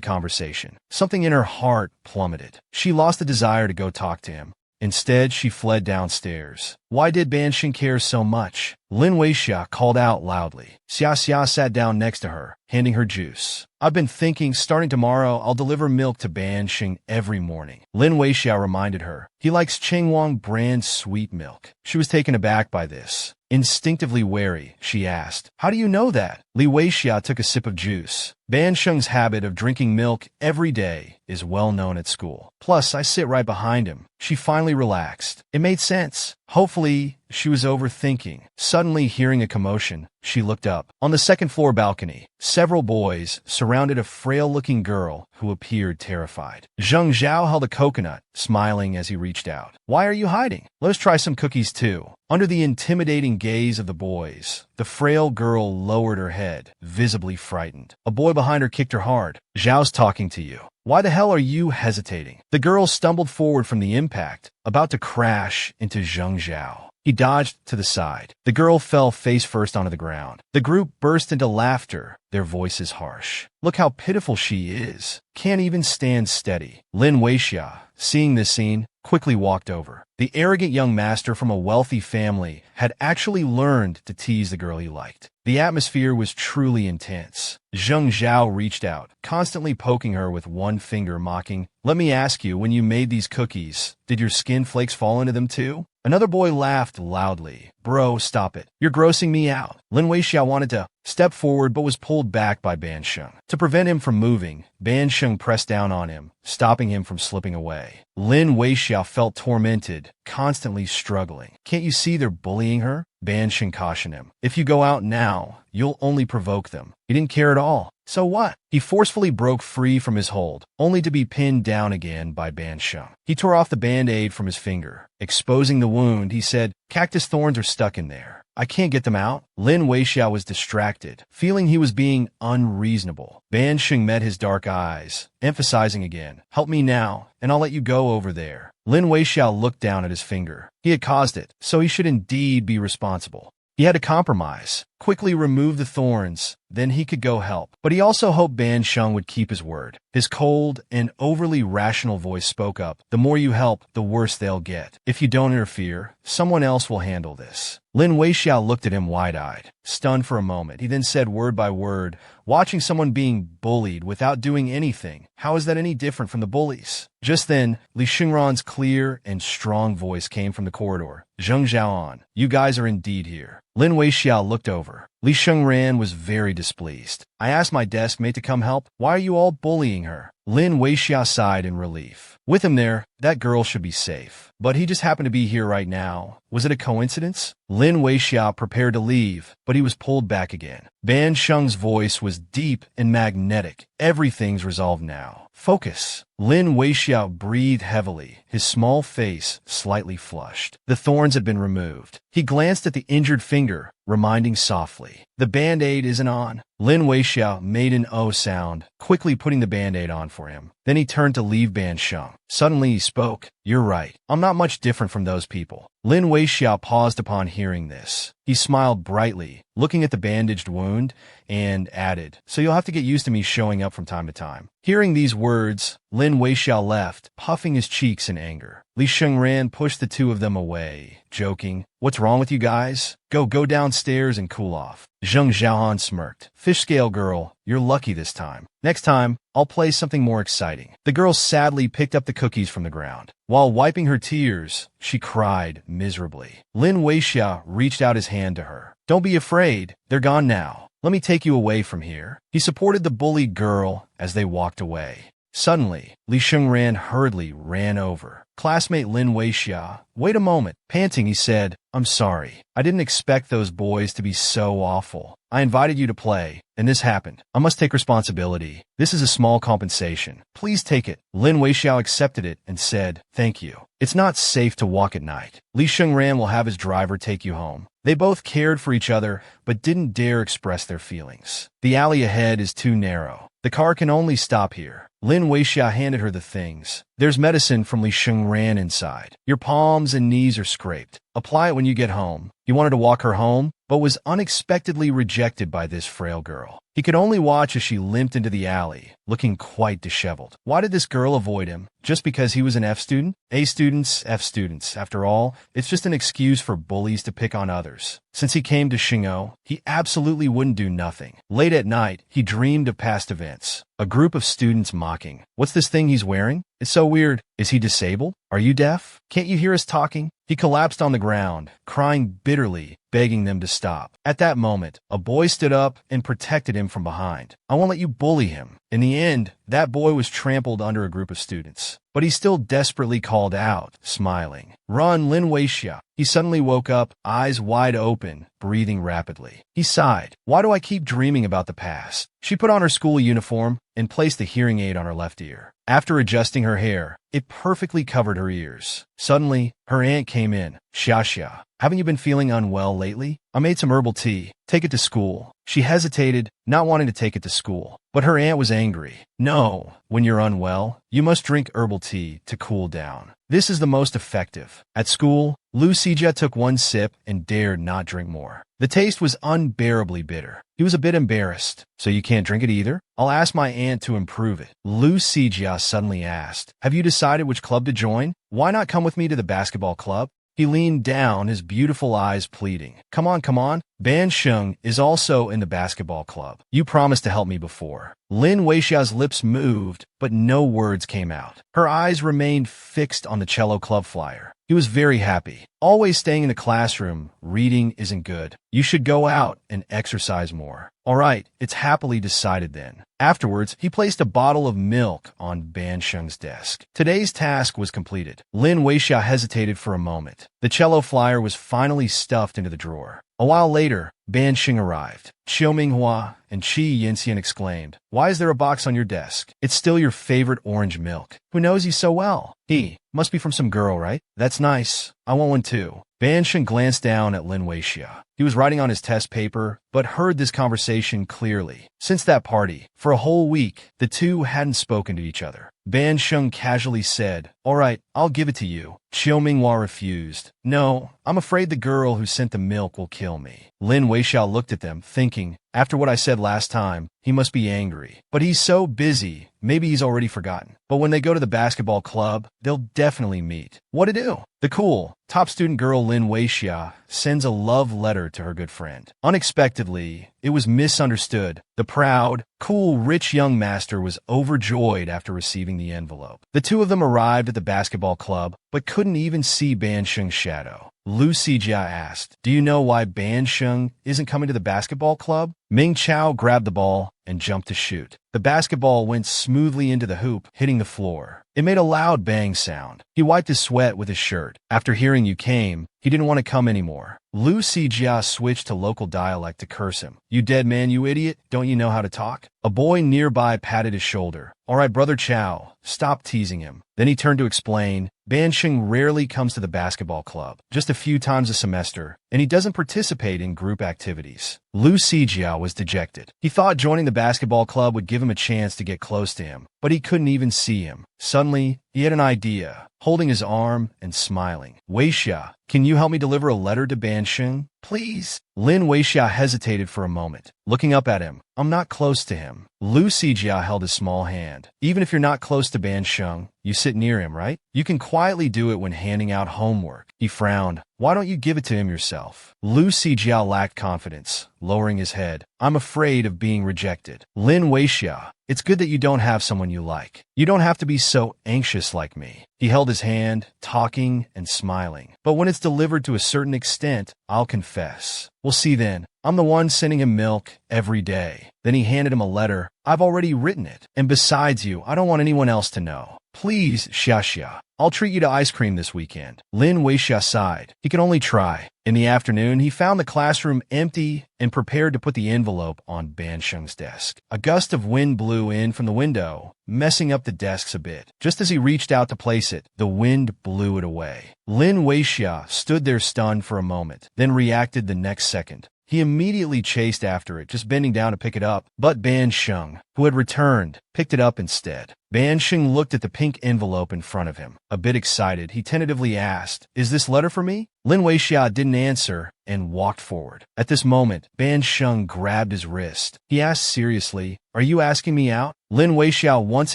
conversation. Something in her heart plummeted. She lost the desire to go talk to him. Instead, she fled downstairs. Why did Ban Sheng care so much? Lin Weixiao called out loudly. Xia sat down next to her, handing her juice. "I've been thinking, starting tomorrow, I'll deliver milk to Ban Sheng every morning." Lin Weixiao reminded her. "He likes Chengwang brand sweet milk." She was taken aback by this. Instinctively wary, she asked, "How do you know that?" Li Weixiao took a sip of juice. Ban Sheng's habit of drinking milk every day is well known at school. Plus, I sit right behind him. She finally relaxed. It made sense. Hopefully, she was overthinking. Suddenly, hearing a commotion, she looked up. On the second-floor balcony, several boys surrounded a frail-looking girl who appeared terrified. Zheng Zhao held a coconut, smiling as he reached out. "Why are you hiding? Let us try some cookies too." Under the intimidating gaze of the boys, the frail girl lowered her head, visibly frightened. A boy behind her kicked her hard. "Zhao's talking to you. Why the hell are you hesitating?" The girl stumbled forward from the impact, about to crash into Zheng Zhao. He dodged to the side. The girl fell face first onto the ground. The group burst into laughter, their voices harsh. "Look how pitiful she is. Can't even stand steady." Lin Weixia, seeing this scene, quickly walked over. The arrogant young master from a wealthy family had actually learned to tease the girl he liked. The atmosphere was truly intense. Zheng Zhao reached out, constantly poking her with one finger, mocking, "Let me ask you, when you made these cookies, did your skin flakes fall into them too?" Another boy laughed loudly. "Bro, stop it. You're grossing me out." Lin Weixia wanted to step forward but was pulled back by Ban Sheng. To prevent him from moving, Ban Sheng pressed down on him, stopping him from slipping away. Lin Weixia felt tormented, constantly struggling. "Can't you see they're bullying her?" Ban Sheng cautioned him. "If you go out now, you'll only provoke them." He didn't care at all. So what? He forcefully broke free from his hold, only to be pinned down again by Ban Sheng. He tore off the band-aid from his finger. Exposing the wound, he said, "Cactus thorns are stuck in there. I can't get them out." Lin Weixia was distracted, feeling he was being unreasonable. Ban Sheng met his dark eyes, emphasizing again, "Help me now, and I'll let you go over there." Lin Weixia looked down at his finger. He had caused it, so he should indeed be responsible. He had to compromise, quickly remove the thorns, then he could go help. But he also hoped Ban Sheng would keep his word. His cold and overly rational voice spoke up. "The more you help, the worse they'll get. If you don't interfere, someone else will handle this." Lin Weixia looked at him wide-eyed, stunned for a moment. He then said word by word, "Watching someone being bullied without doing anything, how is that any different from the bullies?" Just then, Li Xingran's clear and strong voice came from the corridor. "Zheng Zhaoan, you guys are indeed here." Lin Weixia looked over. Li Xingran was very displeased. "I asked my desk mate to come help. Why are you all bullying her?" Lin Weixia sighed in relief. With him there, that girl should be safe. But he just happened to be here right now. Was it a coincidence? Lin Weixia prepared to leave, but he was pulled back again. Ban Sheng's voice was deep and magnetic. "Everything's resolved now. Focus." Lin Weixia breathed heavily, his small face slightly flushed. The thorns had been removed. He glanced at the injured finger, reminding softly, "The band-aid isn't on." Lin Weixia made an O sound, quickly putting the band-aid on for him. Then he turned to leave Ban Sheng. Suddenly he spoke, "You're right. I'm not much different from those people." Lin Weixia paused upon hearing this. He smiled brightly, looking at the bandaged wound, and added, "So you'll have to get used to me showing up from time to time." Hearing these words, Lin Weixia left, puffing his cheeks in anger. Li Xingran pushed the two of them away, joking, "What's wrong with you guys? Go downstairs and cool off." Zheng Zhaohan smirked. "Fish scale girl, you're lucky this time. Next time, I'll play something more exciting." The girl sadly picked up the cookies from the ground. While wiping her tears, she cried miserably. Lin Weixia reached out his hand to her. "Don't be afraid. They're gone now. Let me take you away from here." He supported the bullied girl as they walked away. Suddenly, Li Xingran hurriedly ran over. Classmate Lin Weixia, "Wait a moment." Panting, he said, "I'm sorry. I didn't expect those boys to be so awful. I invited you to play, and this happened. I must take responsibility. This is a small compensation. Please take it." Lin Weixia accepted it and said, "Thank you. It's not safe to walk at night. Li Xingran will have his driver take you home." They both cared for each other, but didn't dare express their feelings. The alley ahead is too narrow. The car can only stop here. Lin Weixia handed her the things. "There's medicine from Li Xingran inside. Your palms and knees are scraped. Apply it when you get home." He wanted to walk her home, but was unexpectedly rejected by this frail girl. He could only watch as she limped into the alley, looking quite disheveled. Why did this girl avoid him? Just because he was an F student? A students, F students. After all, it's just an excuse for bullies to pick on others. Since he came to Xing'o, he absolutely wouldn't do nothing. Late at night, he dreamed of past events. A group of students mocking. "What's this thing he's wearing? It's so weird. Is he disabled? Are you deaf? Can't you hear us talking? He collapsed on the ground, crying bitterly, begging them to stop. At that moment, a boy stood up and protected him from behind. I won't let you bully him. In the end, that boy was trampled under a group of students. But he still desperately called out, smiling, "Run, Lin Weixia." He suddenly woke up, eyes wide open, breathing rapidly. He sighed. Why do I keep dreaming about the past? She put on her school uniform and placed the hearing aid on her left ear. After adjusting her hair, it perfectly covered her ears. Suddenly, her aunt came in. "Xia, haven't you been feeling unwell lately? I made some herbal tea. Take it to school." She hesitated, not wanting to take it to school. But her aunt was angry. "No, when you're unwell, you must drink herbal tea to cool down. This is the most effective." At school, Lu Sijia took one sip and dared not drink more. The taste was unbearably bitter. He was a bit embarrassed. "So you can't drink it either? I'll ask my aunt to improve it." Lu Sijia suddenly asked, "Have you decided which club to join? Why not come with me to the basketball club?" He leaned down, his beautiful eyes pleading. Come on. Ban Sheng is also in the basketball club. You promised to help me before." Lin Weixia's lips moved, but no words came out. Her eyes remained fixed on the cello club flyer. He was very happy. "Always staying in the classroom, reading isn't good. You should go out and exercise more." "All right, it's happily decided then." Afterwards, he placed a bottle of milk on Ban Sheng's desk. Today's task was completed. Lin Weixia hesitated for a moment. The cello flyer was finally stuffed into the drawer. A while later, Ban Sheng arrived. Qiu Minghua and Qi Yinxian exclaimed, "Why is there a box on your desk? It's still your favorite orange milk. Who knows you so well?" "He must be from some girl, right? That's nice. I want one too." Ban Sheng glanced down at Lin Weixia. He was writing on his test paper, but heard this conversation clearly. Since that party, for a whole week, the two hadn't spoken to each other. Ban Sheng casually said, "All right, I'll give it to you." Qiu Minghua refused. "No, I'm afraid the girl who sent the milk will kill me." Lin Weixia looked at them, thinking, after what I said last time, he must be angry. But he's so busy, maybe he's already forgotten. But when they go to the basketball club, they'll definitely meet. What to do? The cool, top student girl Lin Weixia sends a love letter to her good friend. Unexpectedly, it was misunderstood. The proud, cool, rich young master was overjoyed after receiving the envelope. The two of them arrived at the basketball club, but couldn't even see Ban Sheng's shadow. Lu Sijia asked, "Do you know why Ban Sheng isn't coming to the basketball club?" Ming Chao grabbed the ball and jumped to shoot. The basketball went smoothly into the hoop, hitting the floor. It made a loud bang sound. He wiped his sweat with his shirt. After hearing you came, he didn't want to come anymore. Lu Sijia switched to local dialect to curse him. "You dead man, you idiot. Don't you know how to talk?" A boy nearby patted his shoulder. "All right, Brother Chao, stop teasing him." Then he turned to explain, Ban Sheng rarely comes to the basketball club, just a few times a semester, and he doesn't participate in group activities. Lu Sijia was dejected. He thought joining the basketball club would give him a chance to get close to him, but he couldn't even see him. Suddenly, he had an idea, holding his arm and smiling. "Weixia, can you help me deliver a letter to Ban Sheng? Please." Lin Weixia hesitated for a moment, looking up at him. "I'm not close to him." Lu Sijia held his small hand. "Even if you're not close to Ban Sheng, you sit near him, right? You can quietly do it when handing out homework." He frowned. "Why don't you give it to him yourself?" Lu Sijia lacked confidence, lowering his head. "I'm afraid of being rejected." Lin Weixia, "It's good that you don't have someone you like. You don't have to be so anxious like me." He held his hand, talking and smiling. "But when it's delivered to a certain extent, I'll confess. We'll see then. I'm the one sending him milk every day." Then he handed him a letter. "I've already written it. And besides you, I don't want anyone else to know. Please, Xia. I'll treat you to ice cream this weekend." Lin Weixia sighed. He could only try. In the afternoon, he found the classroom empty and prepared to put the envelope on Ban Sheng's desk. A gust of wind blew in from the window, messing up the desks a bit. Just as he reached out to place it, the wind blew it away. Lin Weixia stood there stunned for a moment, then reacted the next second. He immediately chased after it, just bending down to pick it up. But Ban Sheng, who had returned, picked it up instead. Ban Sheng looked at the pink envelope in front of him. A bit excited, he tentatively asked, "Is this letter for me?" Lin Weixia didn't answer and walked forward. At this moment, Ban Sheng grabbed his wrist. He asked seriously, "Are you asking me out?" Lin Weixia once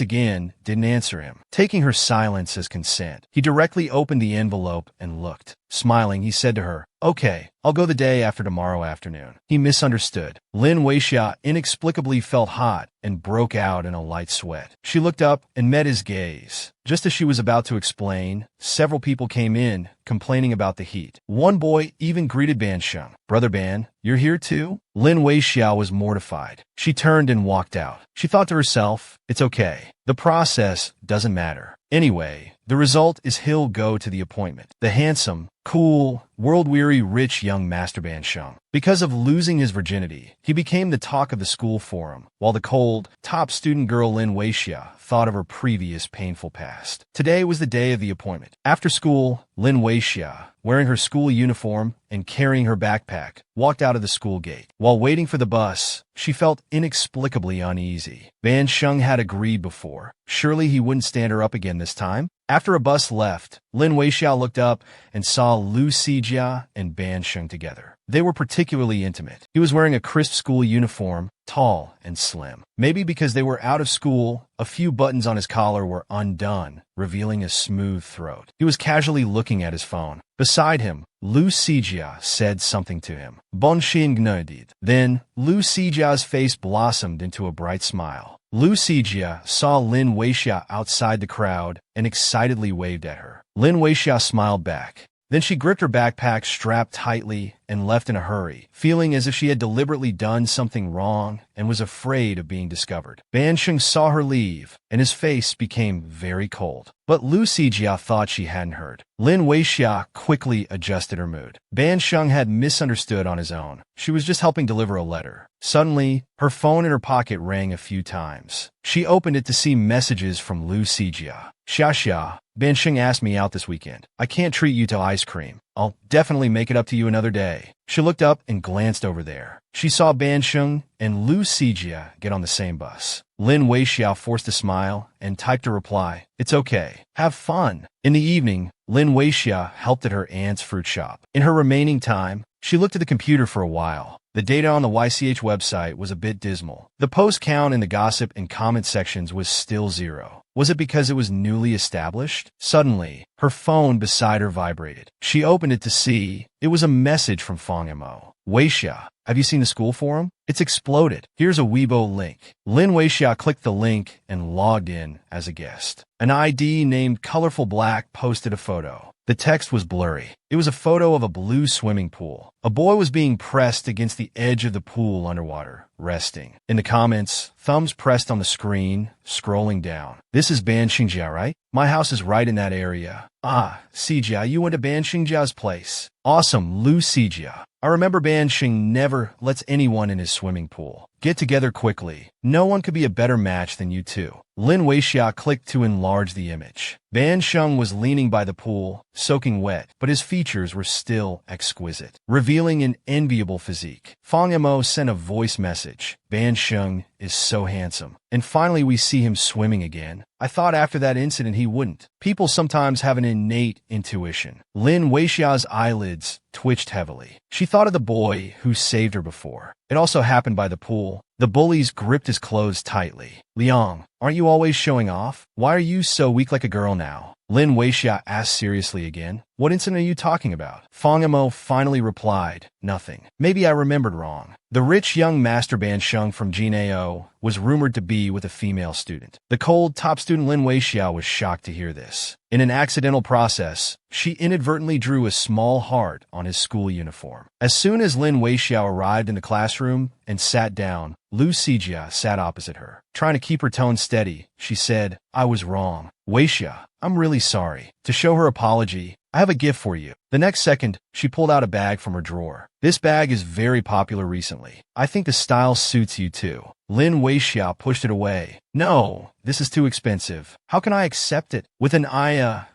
again didn't answer him. Taking her silence as consent, he directly opened the envelope and looked. Smiling, he said to her, "Okay, I'll go the day after tomorrow afternoon." He misunderstood. Lin Weixia inexplicably felt hot and broke out in a light sweat. She looked up and met his gaze. Just as she was about to explain, several people came in, complaining about the heat. One boy even greeted Ban Sheng. "Brother Ban, you're here too?" Lin Weixiao was mortified. She turned and walked out. She thought to herself, it's okay. The process doesn't matter. Anyway, the result is he'll go to the appointment. The handsome, cool, world-weary, rich young Master Ban Sheng. Because of losing his virginity, he became the talk of the school forum, while the cold, top student girl Lin Weixia thought of her previous painful past. Today was the day of the appointment. After school, Lin Weixia, wearing her school uniform and carrying her backpack, walked out of the school gate. While waiting for the bus, she felt inexplicably uneasy. Ban Sheng had agreed before. Surely he wouldn't stand her up again this time? After a bus left, Lin Weixiao looked up and saw Lu Sijia and Ban Sheng together. They were particularly intimate. He was wearing a crisp school uniform, tall and slim. Maybe because they were out of school, a few buttons on his collar were undone, revealing a smooth throat. He was casually looking at his phone. Beside him, Lu Sijia said something to him. Bon Xin Gnodid. Then, Lu Sijia's face blossomed into a bright smile. Lu Sijia saw Lin Weixia outside the crowd and excitedly waved at her. Lin Weixia smiled back. Then she gripped her backpack strapped tightly and left in a hurry, feeling as if she had deliberately done something wrong and was afraid of being discovered. Ban Sheng saw her leave, and his face became very cold. But Lu Sijia thought she hadn't heard. Lin Weixia quickly adjusted her mood. Ban Sheng had misunderstood on his own. She was just helping deliver a letter. Suddenly, her phone in her pocket rang a few times. She opened it to see messages from Lu Sijia. "Xia, Ban Sheng asked me out this weekend. I can't treat you to ice cream. I'll definitely make it up to you another day." She looked up and glanced over there. She saw Ban Sheng and Lu Sijia get on the same bus. Lin Weixiao forced a smile and typed a reply. "It's okay. Have fun." In the evening, Lin Weixia helped at her aunt's fruit shop. In her remaining time, she looked at the computer for a while. The data on the YCH website was a bit dismal. The post count in the gossip and comment sections was still 0. Was it because it was newly established? Suddenly, her phone beside her vibrated. She opened it to see it was a message from Fang Mo. "Weixia, have you seen the school forum? It's exploded. Here's a Weibo link." Lin Weixia clicked the link and logged in as a guest. An ID named Colorful Black posted a photo. The text was blurry. It was a photo of a blue swimming pool. A boy was being pressed against the edge of the pool underwater, resting. In the comments, thumbs pressed on the screen, scrolling down. "This is Ban Xingjia, right? My house is right in that area." "Ah, Sijia, you went to Ban Xingjia's place." "Awesome, Lu Sijia. I remember Ban Xing never lets anyone in his swimming pool. Get together quickly. No one could be a better match than you two." Lin Weixia clicked to enlarge the image. Ban Sheng was leaning by the pool, soaking wet, but his features were still exquisite, revealing an enviable physique. Fang Mo sent a voice message. "Ban Sheng is so handsome. And finally we see him swimming again. I thought after that incident he wouldn't." People sometimes have an innate intuition. Lin Weixia's eyelids twitched heavily. She thought of the boy who saved her before. It also happened by the pool. The bullies gripped his clothes tightly. "Liang, aren't you always showing off? Why are you so weak like a girl now?" Lin Weixia asked seriously again. "What incident are you talking about?" Fang Mo finally replied, "Nothing. Maybe I remembered wrong." The rich young Master Ban Sheng from Jinao was rumored to be with a female student. The cold, top student Lin Weixia was shocked to hear this. In an accidental process, she inadvertently drew a small heart on his school uniform. As soon as Lin Weixiao arrived in the classroom and sat down, Lu Sijia sat opposite her. Trying to keep her tone steady, she said, "I was wrong. Weixia, I'm really sorry." To show her apology, "I have a gift for you." The next second, she pulled out a bag from her drawer. "This bag is very popular recently. I think the style suits you too." Lin Weixia pushed it away. "No, this is too expensive. How can I accept it?" With an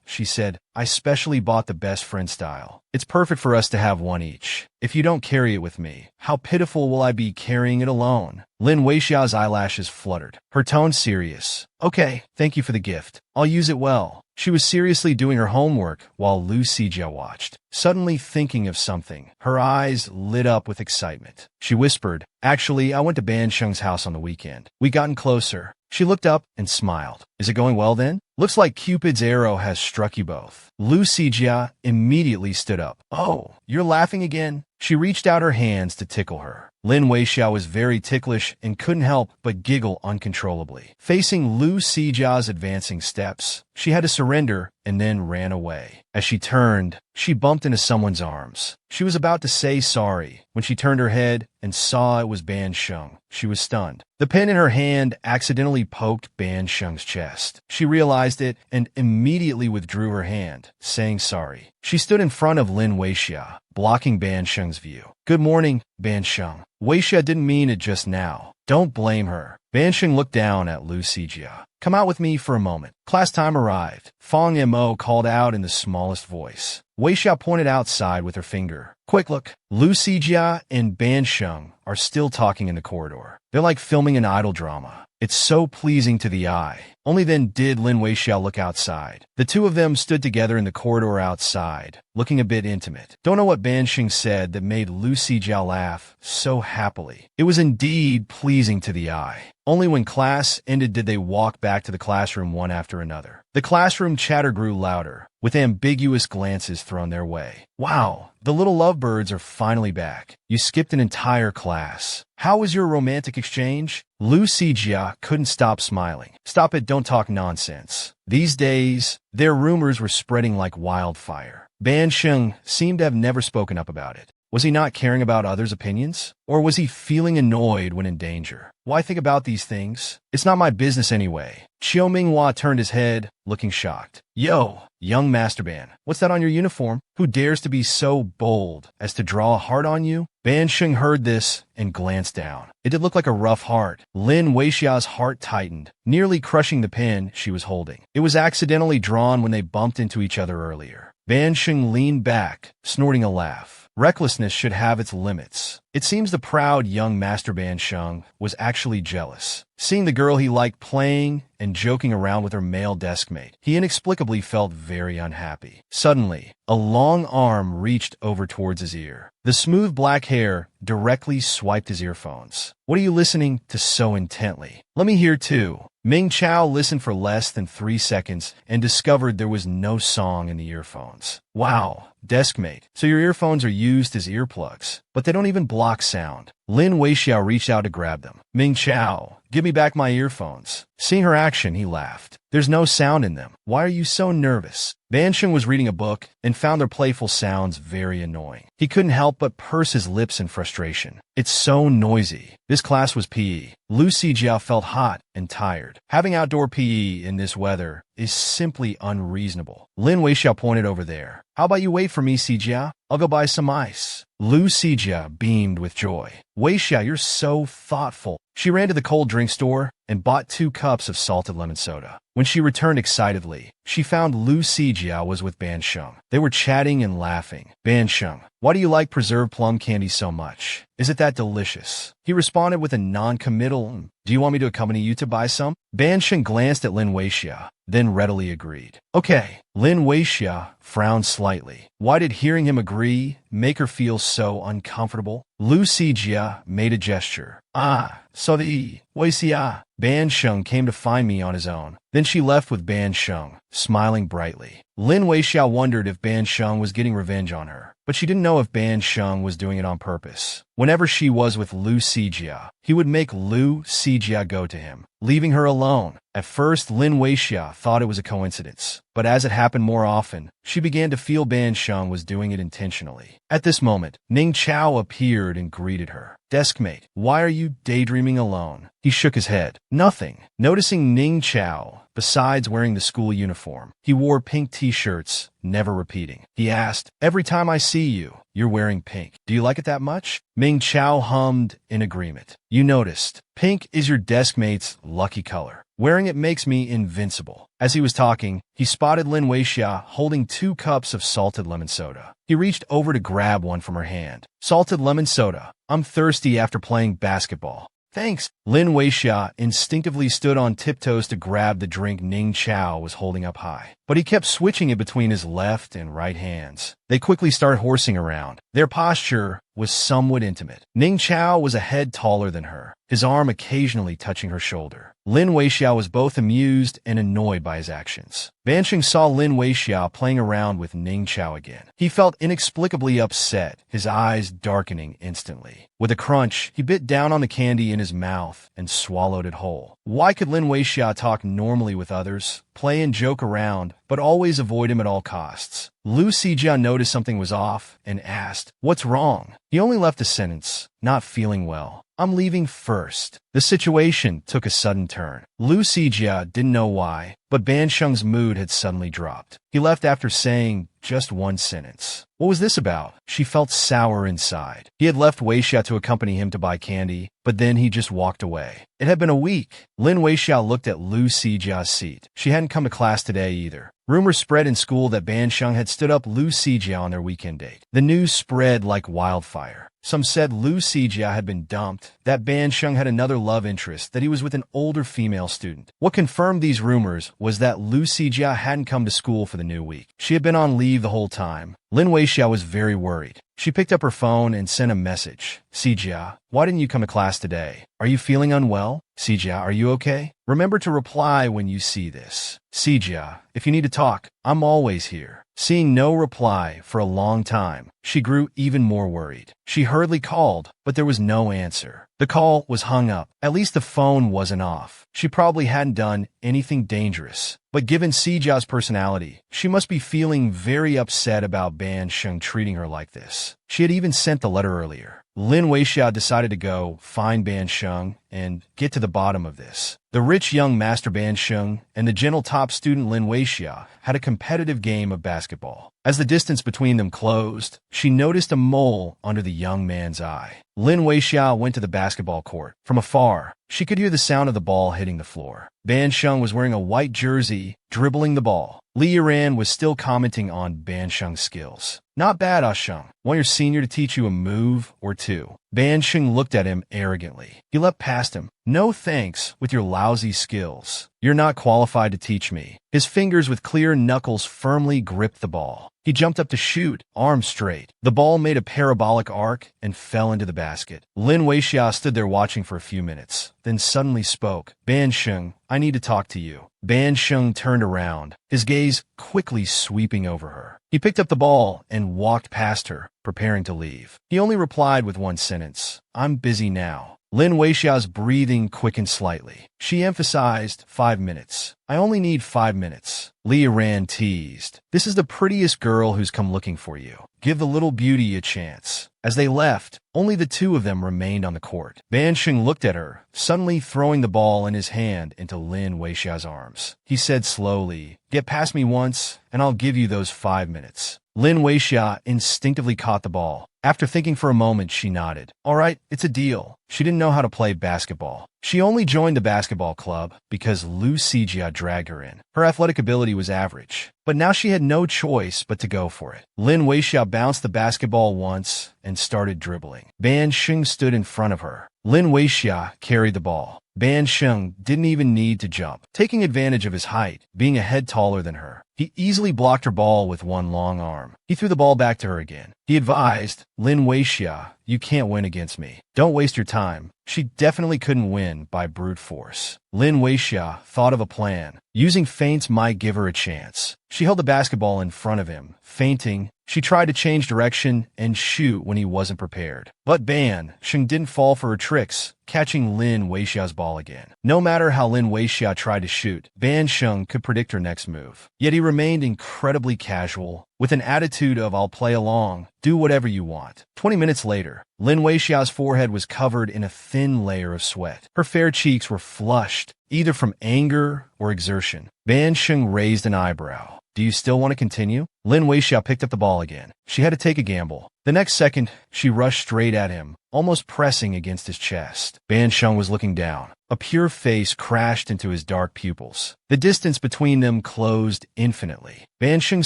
she said, "I specially bought the best friend style. It's perfect for us to have one each. If you don't carry it with me, how pitiful will I be carrying it alone?" Lin Weixia's eyelashes fluttered. Her tone serious. "Okay, thank you for the gift. I'll use it well." She was seriously doing her homework while Lu Sijia watched. suddenly thinking of something. Her eyes lit up with excitement. She whispered, "Actually, I went to Ban Sheng's house on the weekend. We gotten closer." She looked up and smiled. "Is it going well then? Looks like Cupid's arrow has struck you both." Lu Sijia immediately stood up. "Oh, you're laughing again?" She reached out her hands to tickle her. Lin Weixiao was very ticklish and couldn't help but giggle uncontrollably. Facing Lu Sijia's advancing steps, she had to surrender and then ran away. As she turned, she bumped into someone's arms. She was about to say sorry when she turned her head and saw it was Ban Sheng. She was stunned. The pen in her hand accidentally poked Ban Sheng's chest. She realized it and immediately withdrew her hand, saying sorry. She stood in front of Lin Weixiao, blocking Ban Sheng's view. "Good morning, Ban Sheng." Weixiao didn't mean it just now. Don't blame her. Ban Sheng looked down at Lu Sijia. "Come out with me for a moment." Class time arrived. Fong Mo called out in the smallest voice. Weixiao pointed outside with her finger. "Quick look." Lu Sijia and Ban Sheng are still talking in the corridor. They're like filming an idol drama. It's so pleasing to the eye. Only then did Lin Weixiao look outside. The two of them stood together in the corridor outside, looking a bit intimate. Don't know what Ban Sheng said that made Lu Sijia laugh so happily. It was indeed pleasing to the eye. Only when class ended did they walk back to the classroom one after another. The classroom chatter grew louder, with ambiguous glances thrown their way. "Wow, the little lovebirds are finally back. You skipped an entire class. How was your romantic exchange?" Lu Sijia couldn't stop smiling. "Stop it, don't talk nonsense." These days, their rumors were spreading like wildfire. Ban Sheng seemed to have never spoken up about it. Was he not caring about others' opinions? Or was he feeling annoyed when in danger? Why think about these things? It's not my business anyway. Qiu Minghua turned his head, looking shocked. "Yo, young Master Ban, what's that on your uniform? Who dares to be so bold as to draw a heart on you?" Ban Sheng heard this and glanced down. It did look like a rough heart. Lin Weixiao's heart tightened, nearly crushing the pen she was holding. It was accidentally drawn when they bumped into each other earlier. Ban Sheng leaned back, snorting a laugh. Recklessness should have its limits. It seems the proud young Master Ban Sheng was actually jealous. Seeing the girl he liked playing and joking around with her male deskmate, he inexplicably felt very unhappy. Suddenly, a long arm reached over towards his ear. The smooth black hair directly swiped his earphones. "What are you listening to so intently?" "Let me hear too." Ming Chao listened for less than 3 seconds and discovered there was no song in the earphones. "Wow, deskmate, so your earphones are used as earplugs, but they don't even block sound." Lin Weixiao reached out to grab them. "Ming Chao, give me back my earphones." Seeing her action, he laughed. "There's no sound in them. Why are you so nervous?" Ban Sheng was reading a book and found their playful sounds very annoying. He couldn't help but purse his lips in frustration. It's so noisy. This class was PE. Lu Sijia felt hot and tired. Having outdoor PE in this weather is simply unreasonable. Lin Weixiao pointed over there. "How about you wait for me, Sijia? I'll go buy some ice." Lu Sijia beamed with joy. "Weixiao, you're so thoughtful." She ran to the cold drink store and bought 2 cups of salted lemon soda. When she returned excitedly, she found Lu Sijia was with Ban Sheng. They were chatting and laughing. "Ban Sheng, why do you like preserved plum candy so much? Is it that delicious?" He responded with a non-committal, "Do you want me to accompany you to buy some?" Ban Sheng glanced at Lin Weixiao, then readily agreed. "Okay." Lin Weixiao frowned slightly. Why did hearing him agree make her feel so uncomfortable? Lu Sijia made a gesture. "Ah, so the Weixiao." Ban Sheng came to find me on his own. Then she left with Ban Sheng, smiling brightly. Lin Weixiao wondered if Ban Sheng was getting revenge on her, but she didn't know if Ban Sheng was doing it on purpose. Whenever she was with Lu Sijia, he would make Lu Sijia go to him, leaving her alone. At first, Lin Weixiao thought it was a coincidence, but as it happened more often, she began to feel Ban Sheng was doing it intentionally. At this moment, Ning Chao appeared and greeted her. "Deskmate, why are you daydreaming alone?" He shook his head. "Nothing." Noticing Ning Chao, besides wearing the school uniform, he wore pink t-shirts, never repeating. He asked, "Every time I see you, you're wearing pink. Do you like it that much?" Ming Chao hummed in agreement. "You noticed. Pink is your deskmate's lucky color. Wearing it makes me invincible." As he was talking, he spotted Lin Weixiao holding 2 cups of salted lemon soda. He reached over to grab one from her hand. "Salted lemon soda. I'm thirsty after playing basketball." "Thanks." Lin Weixiao instinctively stood on tiptoes to grab the drink Ning Chao was holding up high. but he kept switching it between his left and right hands. They quickly started horsing around. Their posture was somewhat intimate. Ning Chao was a head taller than her, his arm occasionally touching her shoulder. Lin Weixiao was both amused and annoyed by his actions. Bansheng saw Lin Weixiao playing around with Ning Chao again. He felt inexplicably upset, his eyes darkening instantly. With a crunch, he bit down on the candy in his mouth and swallowed it whole. Why could Lin Weixiao talk normally with others, play and joke around, but always avoid him at all costs? Lu Xijia noticed something was off and asked, "What's wrong?" He only left a sentence, "Not feeling well. I'm leaving first." The situation took a sudden turn. Lu Xijia didn't know why, but Bansheng's mood had suddenly dropped. He left after saying just one sentence. What was this about? She felt sour inside. He had left Weixiao to accompany him to buy candy, but then he just walked away. It had been a week. Lin Weixiao looked at Lu Xijia's seat. She hadn't come to class today either. Rumors spread in school that Bansheng had stood up Lu Xijia on their weekend date. The news spread like wildfire. Some said Lu Xijia had been dumped, that Bansheng had another love interest, that he was with an older female student. What confirmed these rumors was that Lu Xijia hadn't come to school for the new week. She had been on leave the whole time. Lin Weixiao was very worried. She picked up her phone and sent a message. "Xijia, why didn't you come to class today? Are you feeling unwell? Xijia, are you okay? Remember to reply when you see this. Xijia, if you need to talk, I'm always here." Seeing no reply for a long time, she grew even more worried. She hurriedly called, but there was no answer. The call was hung up. At least the phone wasn't off. She probably hadn't done anything dangerous. But given Xijia's personality, she must be feeling very upset about Bansheng treating her like this. She had even sent the letter earlier. Lin Weixiao decided to go find Bansheng and get to the bottom of this. The rich young master Bansheng and the gentle top student Lin Weixiao had a competitive game of basketball. As the distance between them closed, she noticed a mole under the young man's eye. Lin Weixiao went to the basketball court. From afar, she could hear the sound of the ball hitting the floor. Bansheng was wearing a white jersey, dribbling the ball. Li Yiran was still commenting on Bansheng's skills. "Not bad, Sheng. Want your senior to teach you a move or two?" Bansheng looked at him arrogantly. He leapt past him. "No thanks with your lousy skills. You're not qualified to teach me." His fingers with clear knuckles firmly gripped the ball. He jumped up to shoot, arms straight. The ball made a parabolic arc and fell into the basket. Lin Weixiao stood there watching for a few minutes, then suddenly spoke. "Bansheng, I need to talk to you." Bansheng turned around, his gaze quickly sweeping over her. He picked up the ball and walked past her, preparing to leave. He only replied with one sentence, "I'm busy now." Lin Weixiao's breathing quickened slightly. She emphasized 5 minutes. "I only need 5 minutes. Li Yiran teased. "This is the prettiest girl who's come looking for you. Give the little beauty a chance." As they left, only the two of them remained on the court. Bansheng looked at her, suddenly throwing the ball in his hand into Lin Weixiao's arms. He said slowly, "Get past me once, and I'll give you those 5 minutes." Lin Weixiao instinctively caught the ball. After thinking for a moment, she nodded. "All right, it's a deal." She didn't know how to play basketball. She only joined the basketball club because Lu Xijia dragged her in. Her athletic ability was average, but now she had no choice but to go for it. Lin Weixiao bounced the basketball once and started dribbling. Bansheng stood in front of her. Lin Weixiao carried the ball. Bansheng didn't even need to jump. Taking advantage of his height, being a head taller than her, he easily blocked her ball with one long arm. He threw the ball back to her again. He advised, "Lin Weixiao, you can't win against me. Don't waste your time." She definitely couldn't win by brute force. Lin Weixiao thought of a plan. Using feints might give her a chance. She held the basketball in front of him, feinting. She tried to change direction and shoot when he wasn't prepared. But Bansheng didn't fall for her tricks, catching Lin Weixiao's ball again. No matter how Lin Weixiao tried to shoot, Bansheng could predict her next move. Yet he remained incredibly casual, with an attitude of "I'll play along, do whatever you want." 20 minutes later, Lin Weixiao's forehead was covered in a thin layer of sweat. Her fair cheeks were flushed, either from anger or exertion. Bansheng raised an eyebrow. "Do you still want to continue?" Lin Weixiao picked up the ball again. She had to take a gamble. The next second, she rushed straight at him, almost pressing against his chest. Bansheng was looking down. A pure face crashed into his dark pupils. The distance between them closed infinitely. Bansheng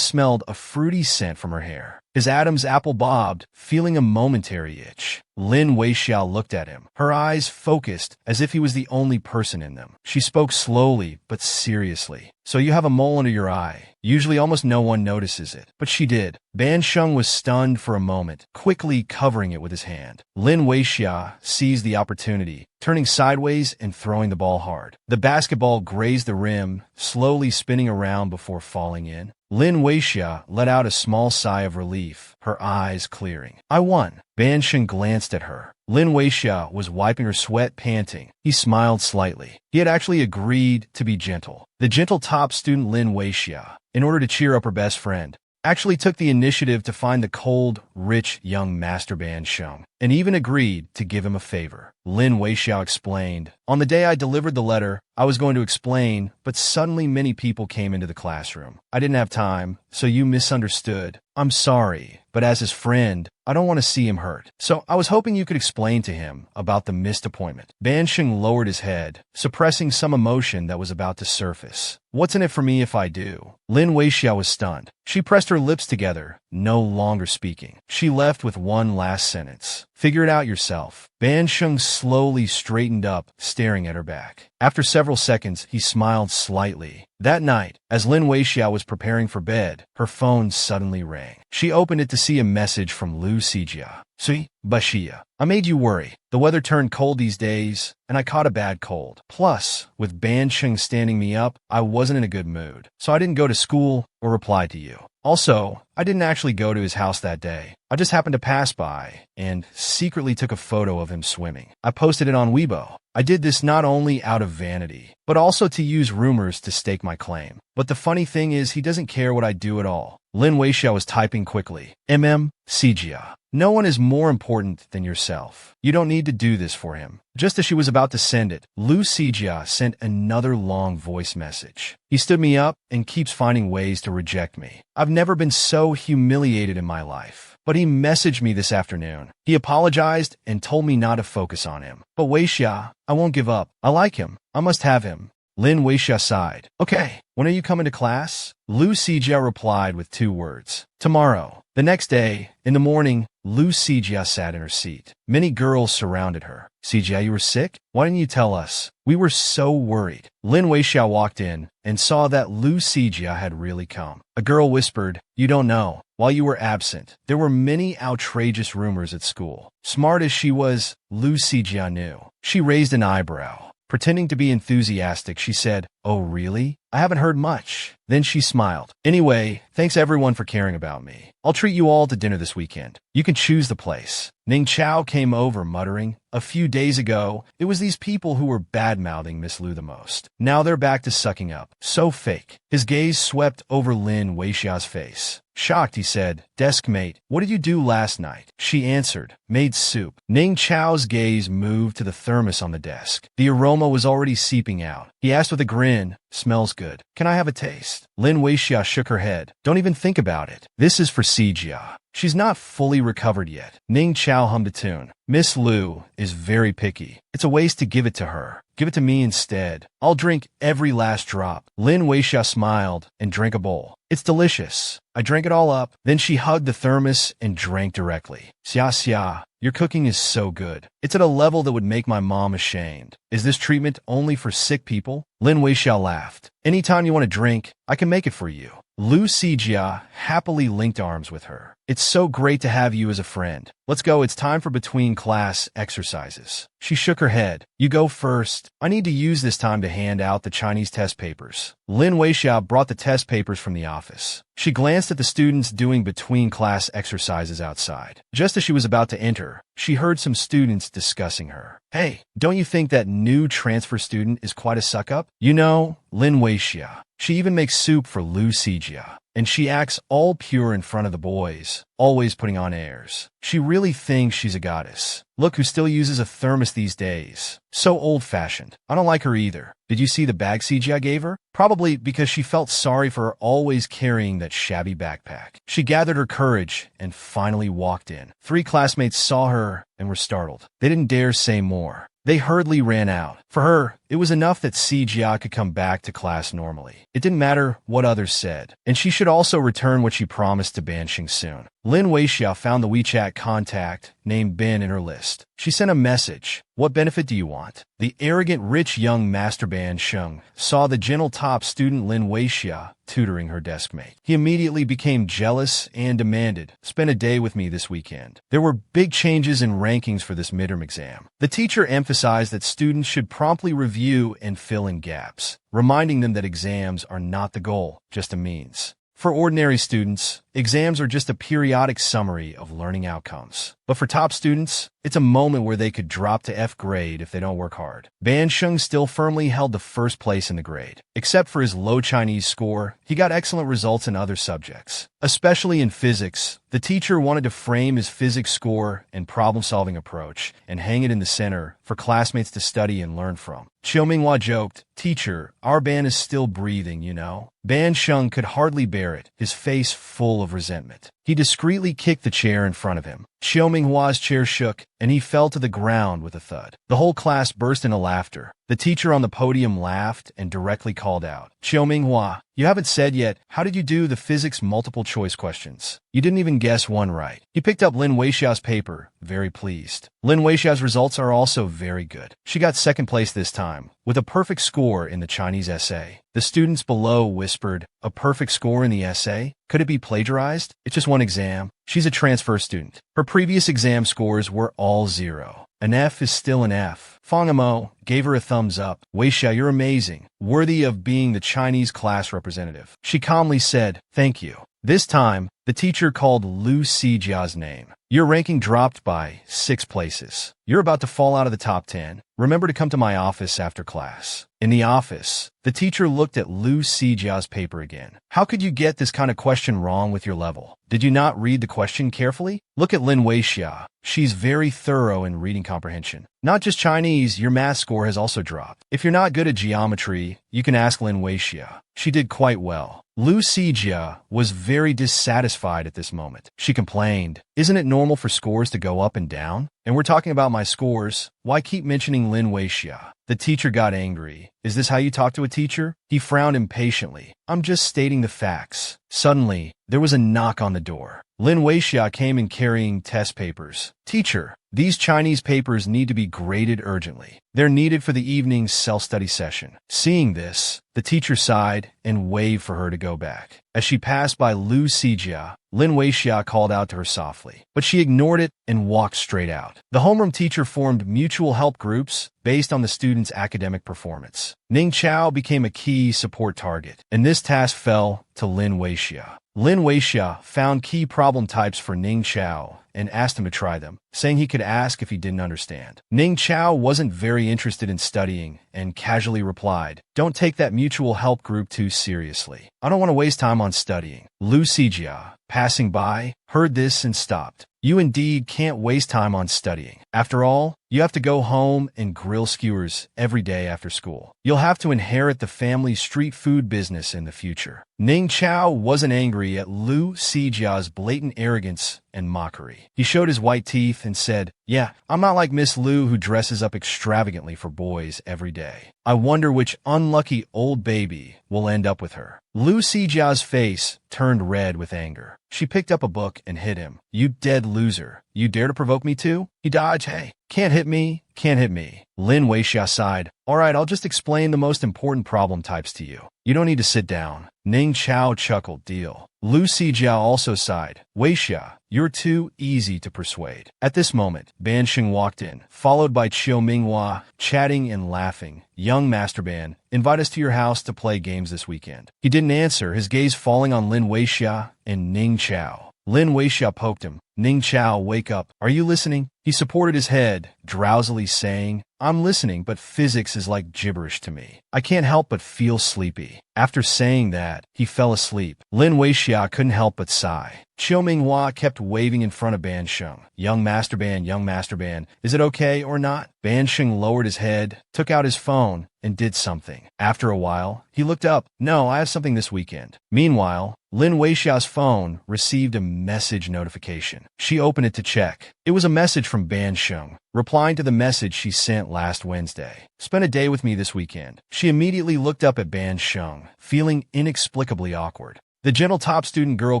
smelled a fruity scent from her hair. His Adam's apple bobbed, feeling a momentary itch. Lin Weixiao looked at him, her eyes focused as if he was the only person in them. She spoke slowly but seriously. "So you have a mole under your eye. Usually almost no one notices it, but she did. Ban Sheng was stunned for a moment, quickly covering it with his hand. Lin Weixia seized the opportunity, turning sideways and throwing the ball hard. The basketball grazed the rim, slowly spinning around before falling in. Lin Weixia let out a small sigh of relief, her eyes clearing. I won. Ban Sheng glanced at her. Lin Weixia was wiping her sweat, panting. He smiled slightly. He had actually agreed to be gentle. The gentle top student Lin Weixia, in order to cheer up her best friend, actually took the initiative to find the cold, rich young master Ban Sheng, and even agreed to give him a favor. Lin Weixia explained, on the day I delivered the letter, I was going to explain, but suddenly many people came into the classroom. I didn't have time, so you misunderstood. I'm sorry, but as his friend, I don't want to see him hurt. So I was hoping you could explain to him about the missed appointment. Ban Sheng lowered his head, suppressing some emotion that was about to surface. What's in it for me if I do? Lin Weixia was stunned. She pressed her lips together, no longer speaking. She left with one last sentence. Figure it out yourself. Ban Sheng slowly straightened up, staring at her back. After several seconds, he smiled slightly. That night, as Lin Weixia was preparing for bed, her phone suddenly rang. She opened it to see a message from Lu Sijia. Sui, Bashia. I made you worry. The weather turned cold these days, and I caught a bad cold. Plus, with Ban Sheng standing me up, I wasn't in a good mood. So I didn't go to school or reply to you. Also, I didn't actually go to his house that day. I just happened to pass by and secretly took a photo of him swimming. I posted it on Weibo. I did this not only out of vanity, but also to use rumors to stake my claim. But the funny thing is he doesn't care what I do at all. Lin Weixia was typing quickly. Sijia. No one is more important than yourself. You don't need to do this for him. Just as she was about to send it, Lu Sijia sent another long voice message. He stood me up and keeps finding ways to reject me. I've never been so humiliated in my life. But he messaged me this afternoon. He apologized and told me not to focus on him. But Weixia, I won't give up. I like him. I must have him. Lin Weixia sighed. Okay, when are you coming to class? Lu Sijia replied with 2 words. Tomorrow. The next day, in the morning, Lu Sijia sat in her seat. Many girls surrounded her. Sijia, you were sick? Why didn't you tell us? We were so worried. Lin Weixia walked in and saw that Lu Sijia had really come. A girl whispered, you don't know. While you were absent, there were many outrageous rumors at school. Smart as she was, Lu Sijia knew. She raised an eyebrow. Pretending to be enthusiastic, she said, oh really? I haven't heard much. Then she smiled. Anyway, thanks everyone for caring about me. I'll treat you all to dinner this weekend. You can choose the place. Ning Chao came over, muttering, a few days ago, it was these people who were bad-mouthing Miss Lu the most. Now they're back to sucking up. So fake. His gaze swept over Lin Weixia's face. Shocked, he said, desk mate, what did you do last night? She answered, made soup. Ning Chao's gaze moved to the thermos on the desk. The aroma was already seeping out. He asked with a grin, smells good. Can I have a taste? Lin Weixia shook her head. Don't even think about it. This is for Sijia. She's not fully recovered yet. Ning Chao hummed a tune. Miss Lu is very picky. It's a waste to give it to her. Give it to me instead. I'll drink every last drop. Lin Weixia smiled and drank a bowl. It's delicious. I drank it all up. Then she hugged the thermos and drank directly. Xia, your cooking is so good. It's at a level that would make my mom ashamed. Is this treatment only for sick people? Lin Weixia laughed. Anytime you want a drink, I can make it for you. Lu Sijia happily linked arms with her. It's so great to have you as a friend. Let's go, it's time for between-class exercises. She shook her head. You go first. I need to use this time to hand out the Chinese test papers. Lin Weixia brought the test papers from the office. She glanced at the students doing between-class exercises outside. Just as she was about to enter, she heard some students discussing her. Hey, don't you think that new transfer student is quite a suck-up? You know, Lin Weixia. She even makes soup for Lu Sijia. And she acts all pure in front of the boys, always putting on airs. She really thinks she's a goddess. Look who still uses a thermos these days. So old-fashioned. I don't like her either. Did you see the bag Sijia gave her? Probably because she felt sorry for her always carrying that shabby backpack. She gathered her courage and finally walked in. 3 classmates saw her and were startled. They didn't dare say more. They hurriedly ran out. For her, It was enough that Si Jia could come back to class normally. It didn't matter what others said. And she should also return what she promised to Bansheng soon. Lin Weixia found the WeChat contact named Ben in her list. She sent a message. What benefit do you want? The arrogant, rich young master Bansheng saw the gentle top student Lin Weixia tutoring her deskmate. He immediately became jealous and demanded, "Spend a day with me this weekend." There were big changes in rankings for this midterm exam. The teacher emphasized that students should promptly review and fill in gaps, reminding them that exams are not the goal, just a means. For ordinary students, exams are just a periodic summary of learning outcomes. But for top students, it's a moment where they could drop to F grade if they don't work hard. Bansheng still firmly held the first place in the grade. Except for his low Chinese score, he got excellent results in other subjects. Especially in physics, the teacher wanted to frame his physics score and problem-solving approach and hang it in the center for classmates to study and learn from. Qiu Minghua joked, "Teacher, our Ban is still breathing, you know?" Bansheng could hardly bear it, his face full of resentment. He discreetly kicked the chair in front of him. Qiu Minghua's chair shook, and he fell to the ground with a thud. The whole class burst into laughter. The teacher on the podium laughed and directly called out, "Qiu Minghua, you haven't said yet, how did you do the physics multiple choice questions? You didn't even guess one right." He picked up Lin Weixia's paper, very pleased. Lin Weixia's results are also very good. She got second place this time, with a perfect score in the Chinese essay. The students below whispered, "A perfect score in the essay? Could it be plagiarized? It's just one exam." She's a transfer student. Her previous exam scores were all 0. An F is still an F. Fang Amo gave her a thumbs up. "Weixia, you're amazing. Worthy of being the Chinese class representative." She calmly said, "Thank you." This time, the teacher called Lu Sijia's name. "Your ranking dropped by 6 places. You're about to fall out of the top 10. Remember to come to my office after class." In the office, the teacher looked at Lu Sijia's paper again. "How could you get this kind of question wrong with your level? Did you not read the question carefully? Look at Lin Weixia. She's very thorough in reading comprehension. Not just Chinese, your math score has also dropped. If you're not good at geometry, you can ask Lin Weixia. She did quite well." Lu Sijia was very dissatisfied at this moment. She complained, "Isn't it normal for scores to go up and down? And we're talking about my scores. Why keep mentioning Lin Weixia?" The teacher got angry. "Is this how you talk to a teacher?" He frowned impatiently. "I'm just stating the facts." Suddenly, there was a knock on the door. Lin Weixia came in carrying test papers. "Teacher, these Chinese papers need to be graded urgently. They're needed for the evening's self-study session." Seeing this, the teacher sighed and waved for her to go back. As she passed by Lu Sijia, Lin Weixia called out to her softly, but she ignored it and walked straight out. The homeroom teacher formed mutual help groups based on the students' academic performance. Ning Chao became a key support target, and this task fell to Lin Weixia. Lin Weixia found key problem types for Ning Chao and asked him to try them, saying he could ask if he didn't understand. Ning Chao wasn't very interested in studying and casually replied, "Don't take that mutual help group too seriously. I don't want to waste time on studying." Lu Sijia, passing by, heard this and stopped. "You indeed can't waste time on studying. After all, you have to go home and grill skewers every day after school. You'll have to inherit the family street food business in the future." Ning Chao wasn't angry at Lu Sijia's blatant arrogance and mockery. He showed his white teeth and said, "Yeah, I'm not like Miss Lu who dresses up extravagantly for boys every day. I wonder which unlucky old baby will end up with her." Lu Sijia's face turned red with anger. She picked up a book and hit him. "You dead loser. You dare to provoke me too?" He dodged. "Hey, can't hit me, can't hit me." Lin Weixia sighed. "All right, I'll just explain the most important problem types to you. You don't need to sit down." Ning Chao chuckled. "Deal." Lu Sijia also sighed. "Weixia, you're too easy to persuade." At this moment, Bansheng walked in, followed by Qiu Minghua, chatting and laughing. "Young Master Ban, invite us to your house to play games this weekend." He didn't answer, his gaze falling on Lin Weixia and Ning Chao. Lin Weixia poked him. "Ning Chao, wake up. Are you listening?" He supported his head, drowsily saying, "I'm listening, but physics is like gibberish to me. I can't help but feel sleepy." After saying that, he fell asleep. Lin Weixia couldn't help but sigh. Qiu Minghua kept waving in front of Bansheng. Young Master Ban, is it okay or not?" Bansheng lowered his head, took out his phone, and did something. After a while, he looked up. "No, I have something this weekend." Meanwhile, Lin Weixiao's phone received a message notification. She opened it to check. It was a message from Ban Sheng, replying to the message she sent last Wednesday. Spend a day with me this weekend. She immediately looked up at Ban Sheng, feeling inexplicably awkward. The gentle top student girl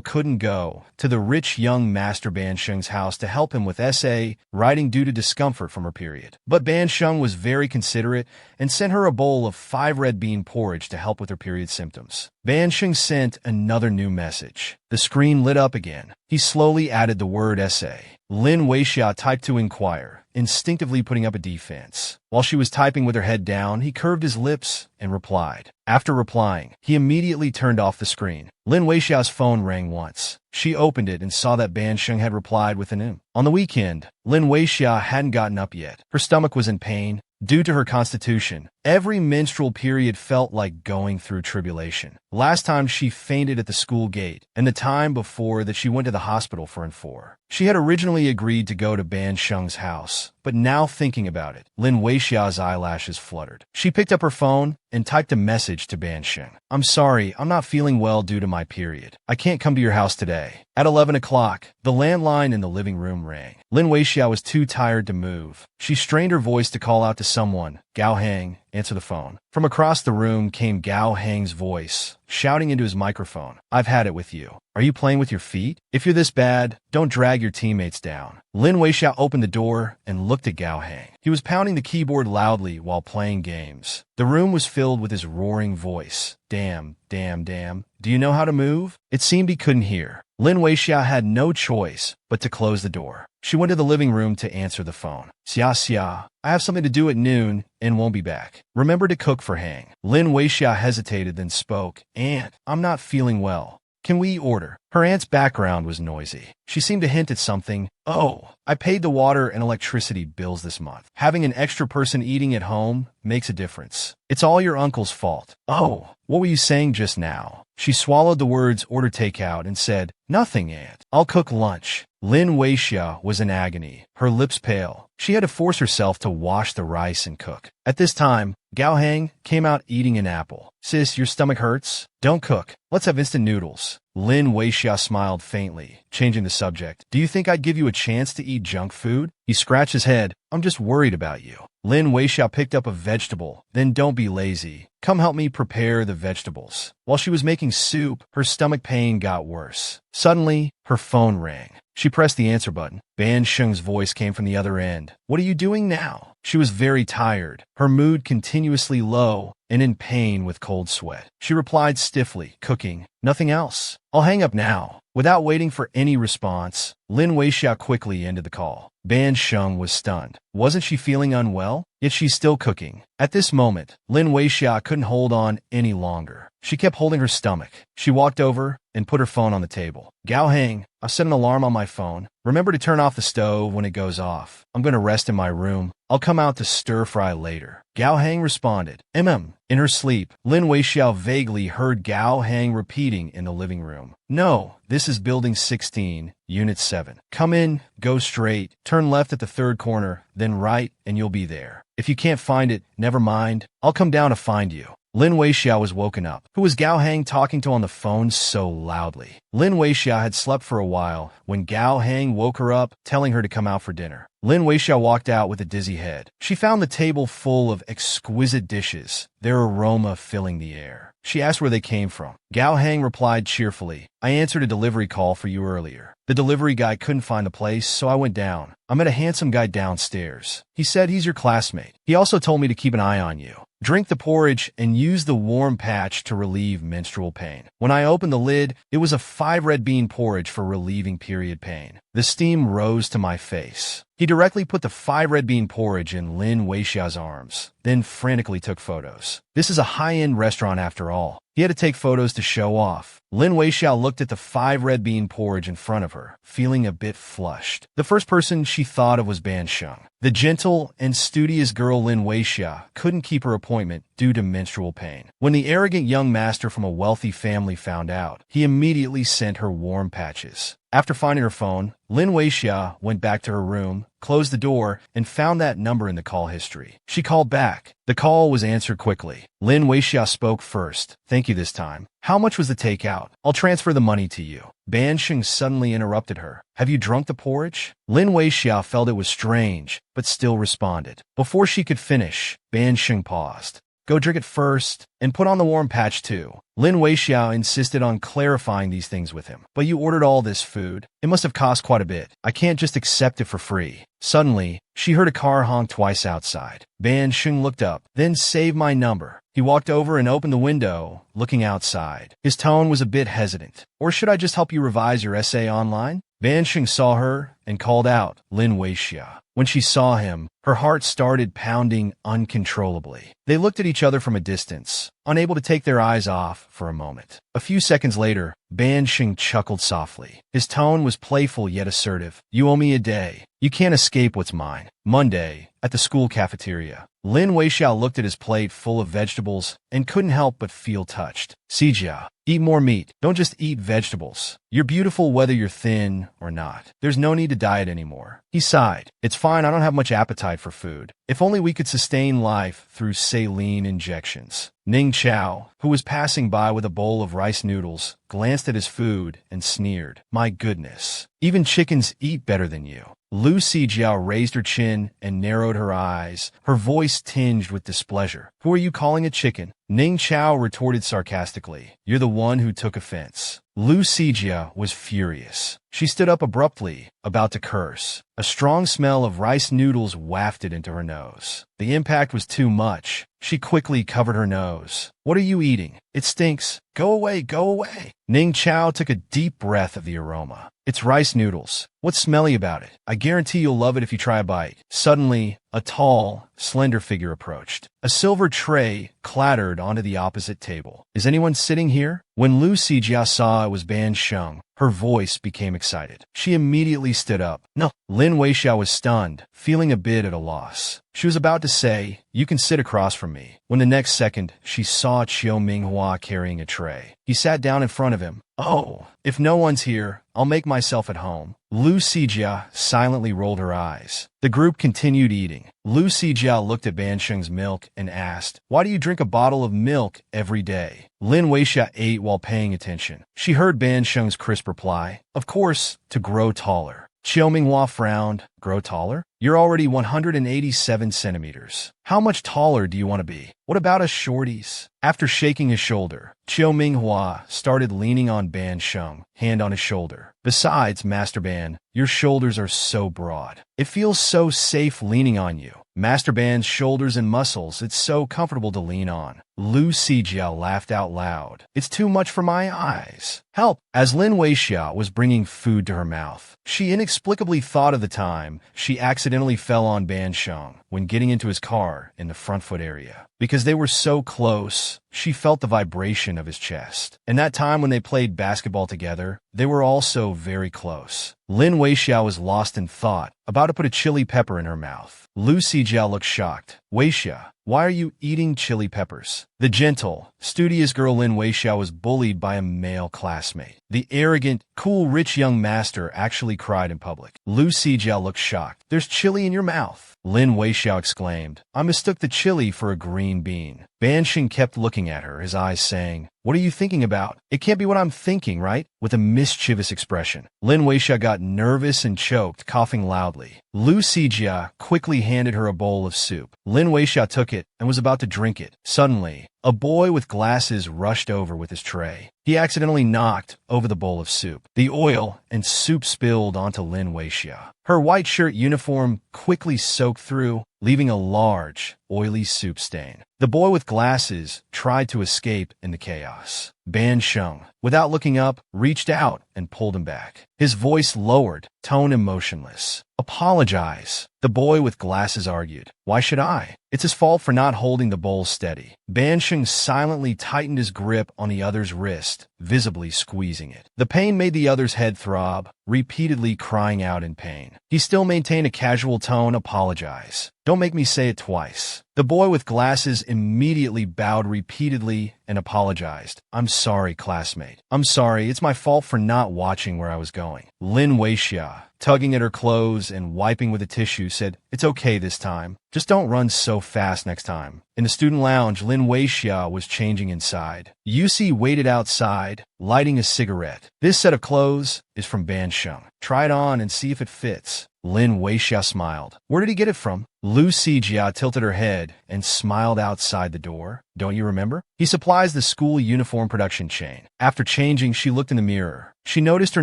couldn't go to the rich young master Ban Sheng's house to help him with essay writing due to discomfort from her period. But Ban Sheng was very considerate and sent her a bowl of 5 red bean porridge to help with her period symptoms. Ban Sheng sent another new message. The screen lit up again. He slowly added the word essay. Lin Weixia typed to inquire, instinctively putting up a defense. While she was typing with her head down, he curved his lips and replied. After replying, he immediately turned off the screen. Lin Weixiao's phone rang once. She opened it and saw that Ban Sheng had replied with an "M." On the weekend, Lin Weixia hadn't gotten up yet. Her stomach was in pain. Due to her constitution, every menstrual period felt like going through tribulation. Last time she fainted at the school gate, and the time before that she went to the hospital for N4. She had originally agreed to go to Ban Sheng's house, but now thinking about it, Lin Weixiao's eyelashes fluttered. She picked up her phone and typed a message to Ban Sheng. I'm sorry, I'm not feeling well due to my period. I can't come to your house today. At 11 o'clock, the landline in the living room rang. Lin Weixiao was too tired to move. She strained her voice to call out to someone. Gao Hang, answer the phone. From across the room came Gao Hang's voice, shouting into his microphone. I've had it with you. Are you playing with your feet? If you're this bad, don't drag your teammates down. Lin Weixiao opened the door and looked at Gao Hang. He was pounding the keyboard loudly while playing games. The room was filled with his roaring voice. Damn, damn, damn. Do you know how to move? It seemed he couldn't hear. Lin Weixiao had no choice but to close the door. She went to the living room to answer the phone. Xia, I have something to do at noon and won't be back. Remember to cook for Hang. Lin Weixiao hesitated, then spoke. Aunt, I'm not feeling well. Can we order? Her aunt's background was noisy. She seemed to hint at something. Oh, I paid the water and electricity bills this month. Having an extra person eating at home makes a difference. It's all your uncle's fault. Oh, what were you saying just now? She swallowed the words order takeout and said, Nothing, Aunt. I'll cook lunch. Lin Weixiao was in agony, her lips pale. She had to force herself to wash the rice and cook. At this time, Gao Hang came out eating an apple. Sis, your stomach hurts? Don't cook. Let's have instant noodles. Lin Weixiao smiled faintly, changing the subject. Do you think I'd give you a chance to eat junk food? He scratched his head. I'm just worried about you. Lin Weixiao picked up a vegetable. Then don't be lazy. Come help me prepare the vegetables. While she was making soup, her stomach pain got worse. Suddenly, her phone rang. She pressed the answer button. Ban Sheng's voice came from the other end. What are you doing now? She was very tired, her mood continuously low, and in pain with cold sweat. She replied stiffly, cooking. Nothing else. I'll hang up now. Without waiting for any response, Lin Weixiao quickly ended the call. Ban Sheng was stunned. Wasn't she feeling unwell? Yet she's still cooking. At this moment, Lin Weixiao couldn't hold on any longer. She kept holding her stomach. She walked over and put her phone on the table. Gao Hang, I've set an alarm on my phone. Remember to turn off the stove when it goes off. I'm going to rest in my room. I'll come out to stir fry later. Gao Hang responded. In her sleep, Lin Weixiao vaguely heard Gao Hang repeating in the living room. No, this is Building 16, Unit 7. Come in, go straight, turn left at the third corner, then right, and you'll be there. If you can't find it, never mind. I'll come down to find you. Lin Weixiao was woken up. Who was Gao Hang talking to on the phone so loudly? Lin Weixiao had slept for a while when Gao Hang woke her up, telling her to come out for dinner. Lin Weixiao walked out with a dizzy head. She found the table full of exquisite dishes, their aroma filling the air. She asked where they came from. Gao Hang replied cheerfully, I answered a delivery call for you earlier. The delivery guy couldn't find the place, so I went down. I met a handsome guy downstairs. He said he's your classmate. He also told me to keep an eye on you. Drink the porridge and use the warm patch to relieve menstrual pain. When I opened the lid, it was a 5 red bean porridge for relieving period pain. The steam rose to my face. He directly put the 5 red bean porridge in Lin Weixiao's arms, then frantically took photos. This is a high-end restaurant after all. He had to take photos to show off. Lin Weixiao looked at the 5 red bean porridge in front of her, feeling a bit flushed. The first person she thought of was Ban Sheng. The gentle and studious girl Lin Weixiao couldn't keep her appointment due to menstrual pain. When the arrogant young master from a wealthy family found out, he immediately sent her warm patches. After finding her phone, Lin Weixiao went back to her room, closed the door, and found that number in the call history. She called back. The call was answered quickly. Lin Weixiao spoke first. Thank you this time. How much was the takeout? I'll transfer the money to you. Ban Sheng suddenly interrupted her. Have you drunk the porridge? Lin Weixiao felt it was strange, but still responded. Before she could finish, Ban Sheng paused. Go drink it first, and put on the warm patch too. Lin Weixiao insisted on clarifying these things with him. But you ordered all this food. It must have cost quite a bit. I can't just accept it for free. Suddenly, she heard a car honk twice outside. Ban Sheng looked up, then save my number. He walked over and opened the window, looking outside. His tone was a bit hesitant. Or should I just help you revise your essay online? Ban Sheng saw her and called out, Lin Weixiao. When she saw him, her heart started pounding uncontrollably. They looked at each other from a distance, unable to take their eyes off for a moment. A few seconds later, Ban Sheng chuckled softly. His tone was playful yet assertive. You owe me a day. You can't escape what's mine. Monday, at the school cafeteria. Lin Weixiao looked at his plate full of vegetables and couldn't help but feel touched. Sijia, eat more meat. Don't just eat vegetables. You're beautiful whether you're thin or not. There's no need to diet anymore. He sighed. It's fine, I don't have much appetite for food. If only we could sustain life through saline injections. Ning Chao, who was passing by with a bowl of rice noodles, glanced at his food and sneered. My goodness. Even chickens eat better than you. Lu Sijiao raised her chin and narrowed her eyes, her voice tinged with displeasure. Who are you calling a chicken? Ning Chao retorted sarcastically. You're the one who took offense. Lu Sijia was furious. She stood up abruptly, about to curse. A strong smell of rice noodles wafted into her nose. The impact was too much. She quickly covered her nose. What are you eating? It stinks. Go away, go away. Ning Chao took a deep breath of the aroma. It's rice noodles. What's smelly about it? I guarantee you'll love it if you try a bite. Suddenly, a tall, slender figure approached. A silver tray clattered onto the opposite table. Is anyone sitting here? When Lu Sijia saw it was Ban Sheng, her voice became excited. She immediately stood up. No. Lin Weixiao was stunned, feeling a bit at a loss. She was about to say, you can sit across from me, when the next second she saw Manhwa carrying a tray. He sat down in front of him. Oh, if no one's here, I'll make myself at home. Lu Sijia silently rolled her eyes. The group continued eating. Lu Sijia looked at Ban Sheng's milk and asked, why do you drink a bottle of milk every day? Lin Weixiao ate while paying attention. She heard Ban Sheng's crisp reply, of course, to grow taller. Manhwa frowned. Grow taller? You're already 187 centimeters. How much taller do you want to be? What about us shorties? After shaking his shoulder, Manhwa started leaning on Ban Sheng, hand on his shoulder. Besides, Master Ban, your shoulders are so broad. It feels so safe leaning on you. Master Ban's shoulders and muscles, it's so comfortable to lean on. Lu Sijia laughed out loud. It's too much for my eyes. Help! As Lin Weixiao was bringing food to her mouth, she inexplicably thought of the time she accidentally fell on Ban Sheng when getting into his car in the front foot area. Because they were so close, she felt the vibration of his chest. And that time when they played basketball together, they were also very close. Lin Weixiao was lost in thought, about to put a chili pepper in her mouth. Lu Sijia looked shocked. Weixiao, why are you eating chili peppers? The gentle, studious girl Lin Weixiao was bullied by a male classmate. The arrogant, cool, rich young master actually cried in public. Lu Sijia looked shocked. There's chili in your mouth. Lin Weixiao exclaimed. I mistook the chili for a green bean. Ban Sheng kept looking at her, his eyes saying, what are you thinking about? It can't be what I'm thinking, right? With a mischievous expression. Lin Weixiao got nervous and choked, coughing loudly. Lu Sijia quickly handed her a bowl of soup. Lin Weixiao took it and was about to drink it. Suddenly, a boy with glasses rushed over with his tray. He accidentally knocked over the bowl of soup. The oil and soup spilled onto Lin Weixiao. Her white shirt uniform quickly soaked through, leaving a large, oily soup stain. The boy with glasses tried to escape in the chaos. Ban Sheng, without looking up, reached out and pulled him back. His voice lowered, tone emotionless. Apologize. The boy with glasses argued. Why should I? It's his fault for not holding the bowl steady. Ban Sheng silently tightened his grip on the other's wrist, visibly squeezing it. The pain made the other's head throb, repeatedly crying out in pain. He still maintained a casual tone. Apologize. Don't make me say it twice. glasses. The boy with glasses immediately bowed repeatedly and apologized. I'm sorry, classmate. I'm sorry, it's my fault for not watching where I was going. Lin Weixia, tugging at her clothes and wiping with a tissue, said, it's okay this time. Just don't run so fast next time. In the student lounge, Lin Weixia was changing inside. Yusi waited outside, lighting a cigarette. This set of clothes is from Ban Sheng. Try it on and see if it fits. Lin Weixia smiled. Where did he get it from? Lu Sijia tilted her head and smiled outside the door. Don't you remember? He supplies the school uniform production chain. After changing, she looked in the mirror. She noticed her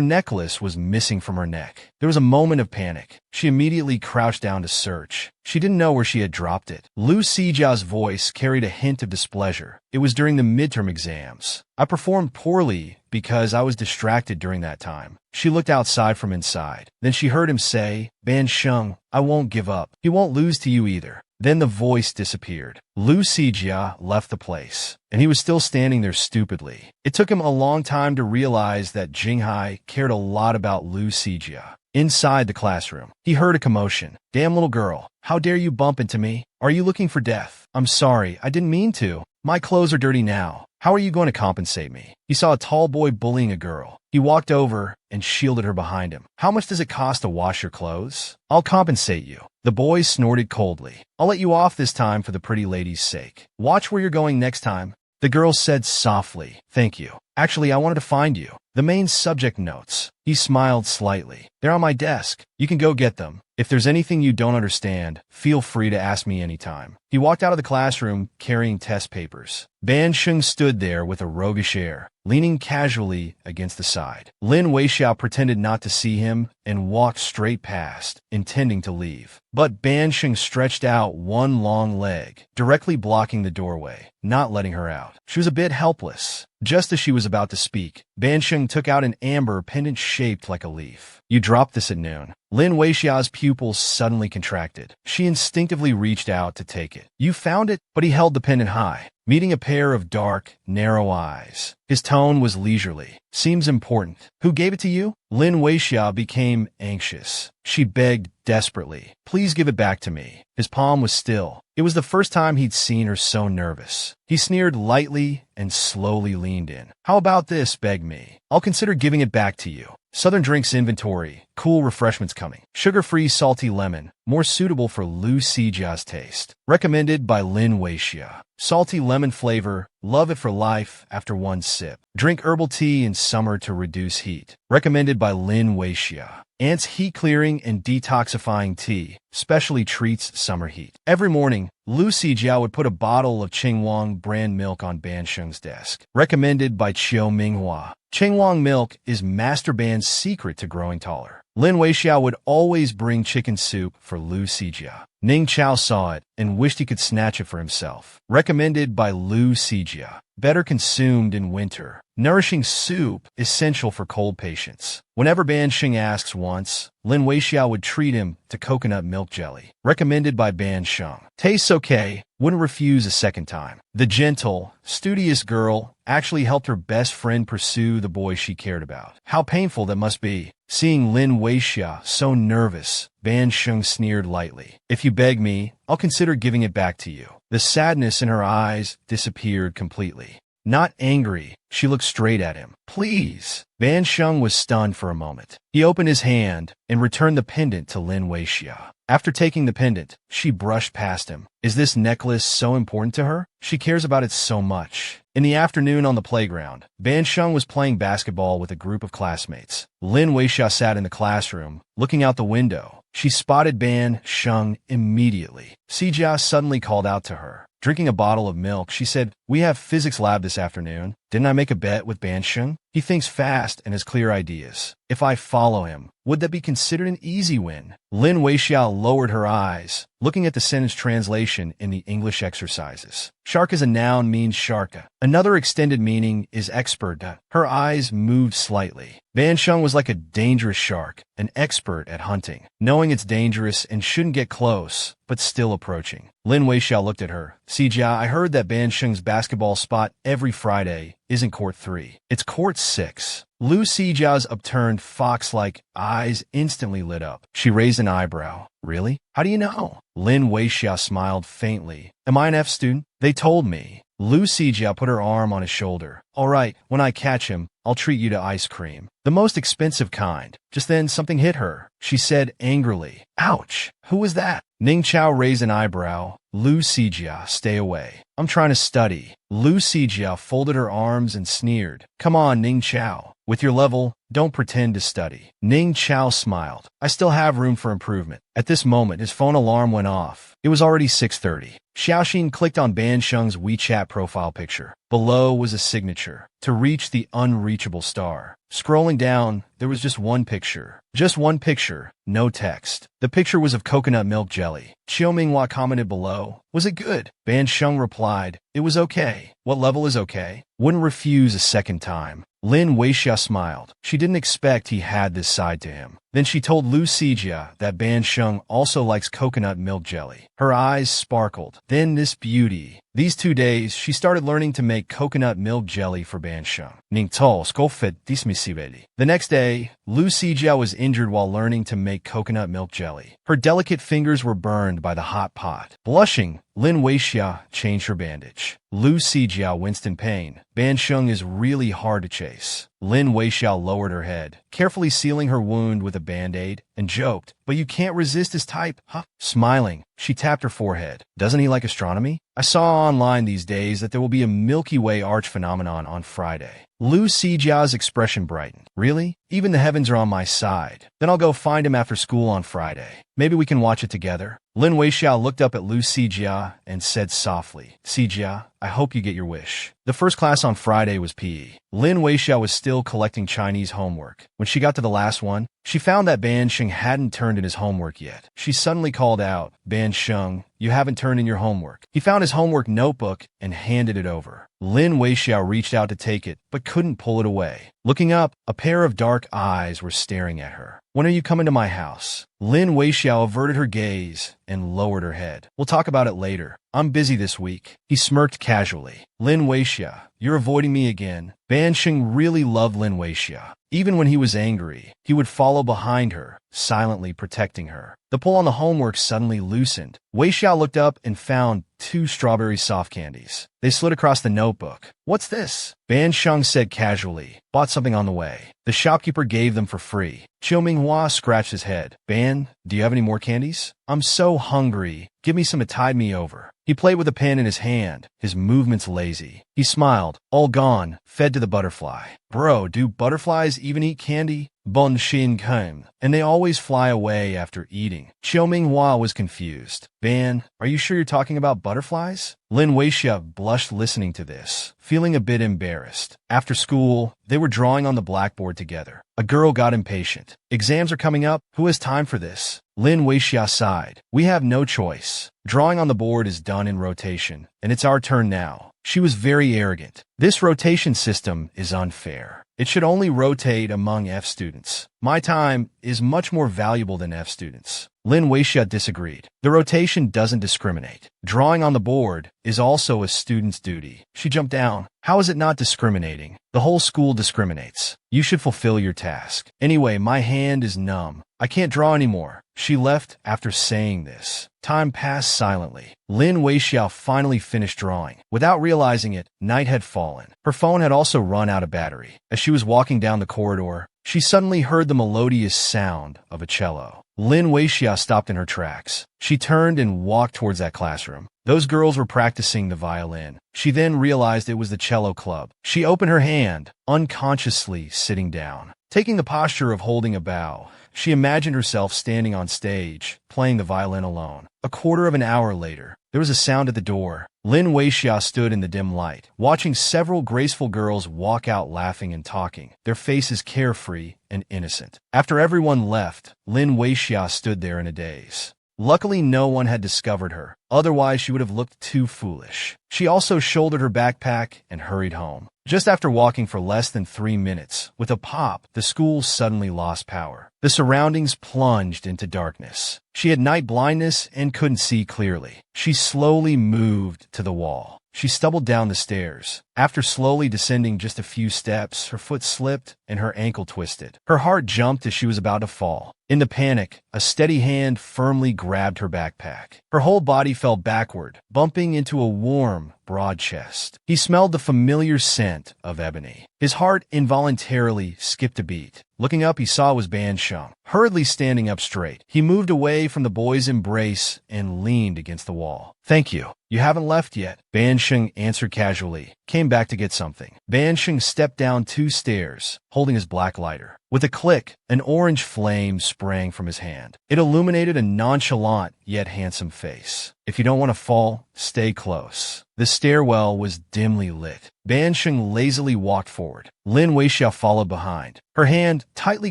necklace was missing from her neck. There was a moment of panic. She immediately crouched down to search. She didn't know where she had dropped it. Lu Sijia's voice carried a hint of displeasure. It was during the midterm exams. I performed poorly because I was distracted during that time. She looked outside from inside. Then she heard him say, Ban Sheng, I won't give up. He won't lose to you either. Then the voice disappeared. Lu Sijia left the place, and he was still standing there stupidly. It took him a long time to realize that Jinghai cared a lot about Lu Sijia. Inside the classroom, he heard a commotion. Damn little girl, how dare you bump into me? Are you looking for death? I'm sorry, I didn't mean to. My clothes are dirty now. How are you going to compensate me? He saw a tall boy bullying a girl. He walked over and shielded her behind him. How much does it cost to wash your clothes? I'll compensate you. The boy snorted coldly. I'll let you off this time for the pretty lady's sake. Watch where you're going next time. The girl said softly, thank you. Actually, I wanted to find you. The main subject notes. He smiled slightly. They're on my desk. You can go get them. If there's anything you don't understand, feel free to ask me anytime. He walked out of the classroom carrying test papers. Ban Sheng stood there with a roguish air, leaning casually against the side. Lin Weixia pretended not to see him and walked straight past, intending to leave. But Ban Sheng stretched out one long leg, directly blocking the doorway, not letting her out. She was a bit helpless. Just as she was about to speak, Ban Sheng took out an amber pendant shaped like a leaf. You dropped this at noon. Lin Weixia's pupils suddenly contracted. She instinctively reached out to take it. You found it? But he held the pendant high, meeting a pair of dark, narrow eyes. His tone was leisurely. Seems important. Who gave it to you? Lin Weixia became anxious. She begged desperately. Please give it back to me. His palm was still. It was the first time he'd seen her so nervous. He sneered lightly and slowly leaned in. How about this, begged me. I'll consider giving it back to you. Southern drinks inventory. Cool refreshments coming. Sugar-free salty lemon. More suitable for Lu Sijia's taste. Recommended by Lin Weixia. Salty lemon flavor. Love it for life after one sip. Drink herbal tea in summer to reduce heat. Recommended by Lin Weixia. Ants heat clearing and detoxifying tea. Specially treats summer heat. Every morning, Lu Sijia would put a bottle of Qingwang brand milk on Ban Sheng's desk. Recommended by Manhwa. Qingwang milk is Master Ban's secret to growing taller. Lin Weixia would always bring chicken soup for Lu Sijia. Ning Chao saw it and wished he could snatch it for himself. Recommended by Lu Sijia. Better consumed in winter. Nourishing soup, essential for cold patients. Whenever Ban Sheng asks once, Lin Weixia would treat him to coconut milk jelly. Recommended by Ban Sheng. Tastes okay, wouldn't refuse a second time. The gentle, studious girl actually helped her best friend pursue the boy she cared about. How painful that must be. Seeing Lin Weixia so nervous, Ban Sheng sneered lightly. If you beg me, I'll consider giving it back to you. The sadness in her eyes disappeared completely. Not angry, she looked straight at him. Please. Ban Sheng was stunned for a moment. He opened his hand and returned the pendant to Lin Weixia. After taking the pendant, she brushed past him. Is this necklace so important to her? She cares about it so much. In the afternoon on the playground, Ban Sheng was playing basketball with a group of classmates. Lin Weixia sat in the classroom, looking out the window. She spotted Ban Sheng immediately. Sijia suddenly called out to her. Drinking a bottle of milk, she said, we have physics lab this afternoon. Didn't I make a bet with Ban Sheng? He thinks fast and has clear ideas. If I follow him, would that be considered an easy win? Lin Weixia lowered her eyes, looking at the sentence translation in the English exercises. Shark as a noun means sharka. Another extended meaning is expert. Her eyes moved slightly. Ban Sheng was like a dangerous shark, an expert at hunting, knowing it's dangerous and shouldn't get close, but still approaching. Lin Weixia looked at her. Sijia, I heard that Ban Sheng's basketball spot every Friday isn't court 3. It's court 6. Lu Sijia's upturned fox-like eyes instantly lit up. She raised an eyebrow. Really? How do you know? Lin Weixia smiled faintly. Am I an F student? They told me. Lu Sijia put her arm on his shoulder. All right, when I catch him, I'll treat you to ice cream. The most expensive kind. Just then something hit her. She said angrily, Ouch! Who was that? Ning Chao raised an eyebrow. Lu Sijia, stay away. I'm trying to study. Lu Sijia folded her arms and sneered. Come on, Ning Chao. With your level, don't pretend to study. Ning Chao smiled. I still have room for improvement. At this moment, his phone alarm went off. It was already 6:30. Xiaoxin clicked on Ban Sheng's WeChat profile picture. Below was a signature. To reach the unreachable star. Scrolling down, there was just one picture. Just one picture, no text. The picture was of coconut milk jelly. Qiu Minghua commented below, Was it good? Ban Sheng replied, It was okay. What level is okay? Wouldn't refuse a second time. Lin Weixia smiled. She didn't expect he had this side to him. Then she told Lu Sijia that Ban Sheng also likes coconut milk jelly. Her eyes sparkled. Then this beauty. These 2 days, she started learning to make coconut milk jelly for Ban Sheng. The next day, Lu Sijia was injured while learning to make coconut milk jelly. Her delicate fingers were burned by the hot pot. Blushing, Lin Weixia changed her bandage. Lu Sijia winced in pain. Ban Sheng is really hard to chase. Lin Weixia lowered her head, carefully sealing her wound with a band-aid, and joked, But you can't resist his type, huh? Smiling, she tapped her forehead. Doesn't he like astronomy? I saw online these days that there will be a Milky Way arch phenomenon on Friday. Lu Sijia's expression brightened. Really? Even the heavens are on my side. Then I'll go find him after school on Friday. Maybe we can watch it together. Lin Weixia looked up at Lu Sijia and said softly, Sijia, I hope you get your wish. The first class on Friday was PE. Lin Weixia was still collecting Chinese homework. When she got to the last one, she found that Ban Sheng hadn't turned in his homework yet. She suddenly called out, Ban Sheng, you haven't turned in your homework. He found his homework notebook and handed it over. Lin Weixia reached out to take it, but couldn't pull it away. Looking up, a pair of dark eyes were staring at her. When are you coming to my house? Lin Weixia averted her gaze and lowered her head. We'll talk about it later. I'm busy this week. He smirked casually. Lin Weixia, you're avoiding me again. Ban Sheng really loved Lin Weixia. Even when he was angry, he would follow behind her, silently protecting her. The pull on the homework suddenly loosened. Weixia looked up and found 2 strawberry soft candies. They slid across the notebook. What's this? Ban Sheng said casually. Bought something on the way. The shopkeeper gave them for free. Qiu Minghua scratched his head. Ban, do you have any more candies? I'm so hungry. Give me some to tide me over. He played with a pen in his hand, his movements lazy. He smiled. All gone, fed to the butterfly. Bro, do butterflies even eat candy? Bon Xin came, and they always fly away after eating. Qiu Minghua was confused. Ban, are you sure you're talking about butterflies? Lin Weixia blushed listening to this, feeling a bit embarrassed. After school, they were drawing on the blackboard together. A girl got impatient. Exams are coming up. Who has time for this? Lin Weixia sighed. We have no choice. Drawing on the board is done in rotation, and it's our turn now. She was very arrogant. This rotation system is unfair. It should only rotate among F students. My time is much more valuable than F students. Lin Weixia disagreed. The rotation doesn't discriminate. Drawing on the board is also a student's duty. She jumped down. How is it not discriminating? The whole school discriminates. You should fulfill your task. Anyway, my hand is numb. I can't draw anymore. She left after saying this. Time passed silently. Lin Weixia finally finished drawing. Without realizing it, night had fallen. Her phone had also run out of battery. As she was walking down the corridor, she suddenly heard the melodious sound of a cello. Lin Weixia stopped in her tracks. She turned and walked towards that classroom. Those girls were practicing the violin. She then realized it was the cello club. She opened her hand, unconsciously sitting down. Taking the posture of holding a bow, she imagined herself standing on stage, playing the violin alone. A quarter of an hour later, there was a sound at the door. Lin Weixia stood in the dim light, watching several graceful girls walk out laughing and talking, their faces carefree and innocent. After everyone left, Lin Weixia stood there in a daze. Luckily, no one had discovered her. Otherwise, she would have looked too foolish. She also shouldered her backpack and hurried home. Just after walking for less than 3 minutes, with a pop, the school suddenly lost power. The surroundings plunged into darkness. She had night blindness and couldn't see clearly. She slowly moved to the wall. she stumbled down the stairs. After slowly descending just a few steps, her foot slipped and her ankle twisted. Her heart jumped as she was about to fall. In the panic, a steady hand firmly grabbed her backpack. Her whole body fell backward, bumping into a warm, broad chest. He smelled the familiar scent of ebony. His heart involuntarily skipped a beat. Looking up, he saw it was Ban Sheng, hurriedly standing up straight. He moved away from the boy's embrace and leaned against the wall. "Thank you. You haven't left yet," Ban Sheng answered casually. "Came back to get something." Ban Sheng stepped down 2 stairs, holding his black lighter. With a click, an orange flame sprang from his hand. It illuminated a nonchalant yet handsome face. "If you don't want to fall, stay close." The stairwell was dimly lit. Ban Sheng lazily walked forward. Lin Weixiao followed behind. Her hand tightly